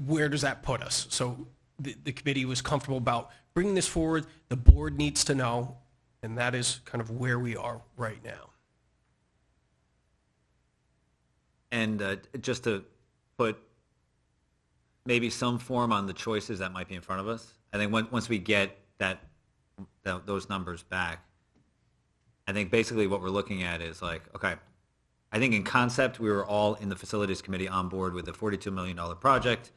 where does that put us? So the committee was comfortable about bringing this forward. The board needs to know, and that is kind of where we are right now. And just to put maybe some form on the choices that might be in front of us, I think once we get those numbers back, I think basically what we're looking at is like, okay, I think in concept we were all in the facilities committee on board with the $42 million project.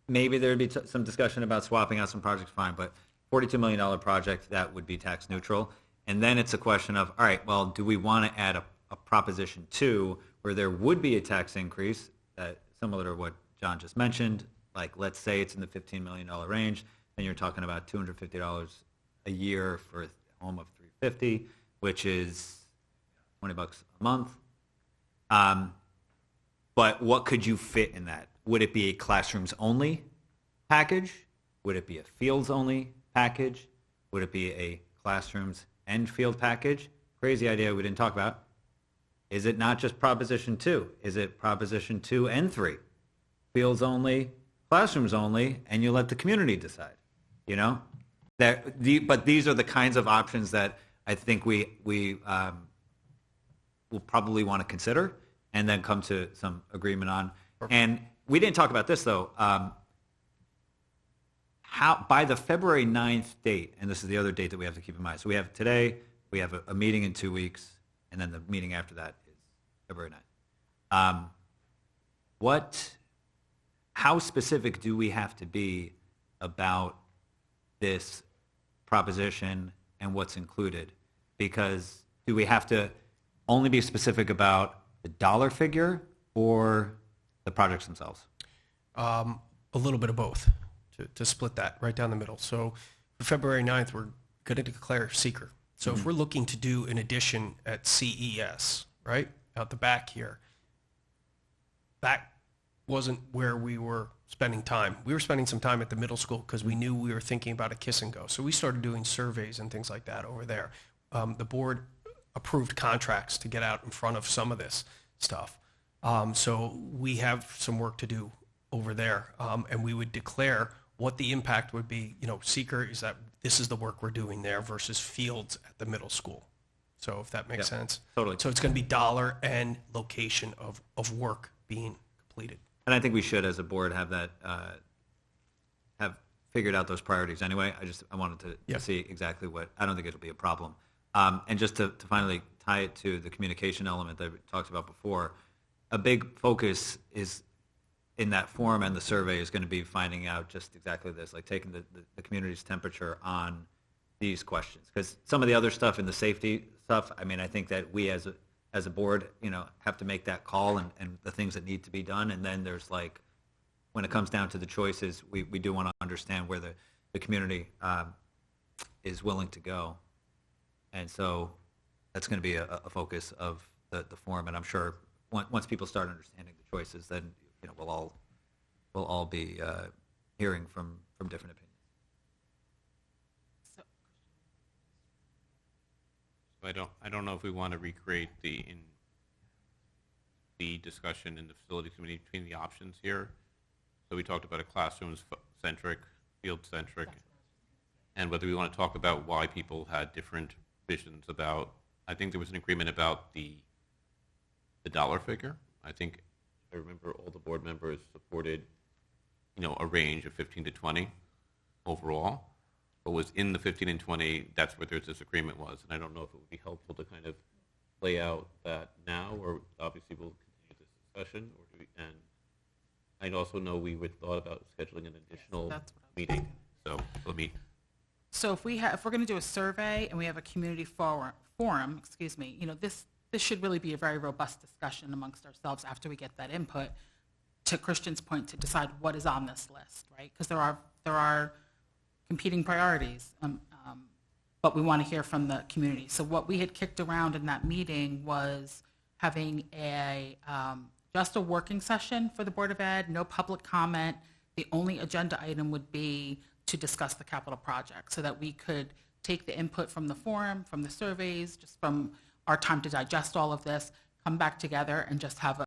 Maybe there would be some discussion about swapping out some projects, fine, but $42 million project, that would be tax neutral. And then it's a question of, all right, well, do we want to add a proposition 2 where there would be a tax increase, similar to what John just mentioned, like let's say it's in the $15 million range, then you're talking about $250 a year for a home of $350, which is $20 a month. But what could you fit in that? Would it be a classrooms only package? Would it be a fields only package? Would it be a classrooms and field package? Crazy idea we didn't talk about. Is it not just Proposition 2? Is it Proposition 2 and 3? Fields only, classrooms only, and you let the community decide, you know? But these are the kinds of options that I think we will probably want to consider and then come to some agreement on. And we didn't talk about this, though. How by the February 9th date, and this is the other date that we have to keep in mind. So we have today, we have a meeting in 2 weeks, and then the meeting after that is February 9th. How specific do we have to be about this proposition and what's included? Because do we have to only be specific about the dollar figure or the projects themselves? A little bit of both, to split that right down the middle. So for February 9th, we're going to declare seeker. So if we're looking to do an addition at CES, right, out the back here, that wasn't where we were spending time. We were spending some time at the middle school because we knew we were thinking about a kiss and go. So we started doing surveys and things like that over there. The board approved contracts to get out in front of some of this stuff. So we have some work to do over there, and we would declare what the impact would be. You know, seeker is that this is the work we're doing there versus fields at the middle school. So if that makes sense. Totally. So it's going to be dollar and location of work being completed. And I think we should, as a board, have that have figured out those priorities anyway. I wanted to see exactly what. I don't think it'll be a problem. And just to finally tie it to the communication element that we talked about before, a big focus is in that form and the survey is going to be finding out just exactly this, like taking the community's temperature on these questions. Because some of the other stuff in the safety stuff, I mean, I think that we as a board, you know, have to make that call and the things that need to be done. And then there's like, when it comes down to the choices, we do want to understand where the community is willing to go. And so that's going to be a focus of the forum. And I'm sure once people start understanding the choices, then, you know, we'll all be hearing from different opinions. I don't know if we want to recreate the discussion in the facilities committee between the options here. So we talked about a classroom-centric, field-centric, and whether we want to talk about why people had different visions about. I think there was an agreement about the dollar figure. I think I remember all the board members supported, you know, a range of 15 to 20 overall. But was in the 15 and 20, that's where their disagreement was. And I don't know if it would be helpful to kind of lay out that now, or obviously we'll continue this discussion. And I also know we would thought about scheduling an additional meeting. So let me. So if we're going to do a survey and we have a community forum, you know, this should really be a very robust discussion amongst ourselves after we get that input. To Christian's point, to decide what is on this list, right? Because there are competing priorities, but we want to hear from the community. So what we had kicked around in that meeting was having just a working session for the Board of Ed, no public comment. The only agenda item would be to discuss the capital project so that we could take the input from the forum, from the surveys, just from our time to digest all of this, come back together and just have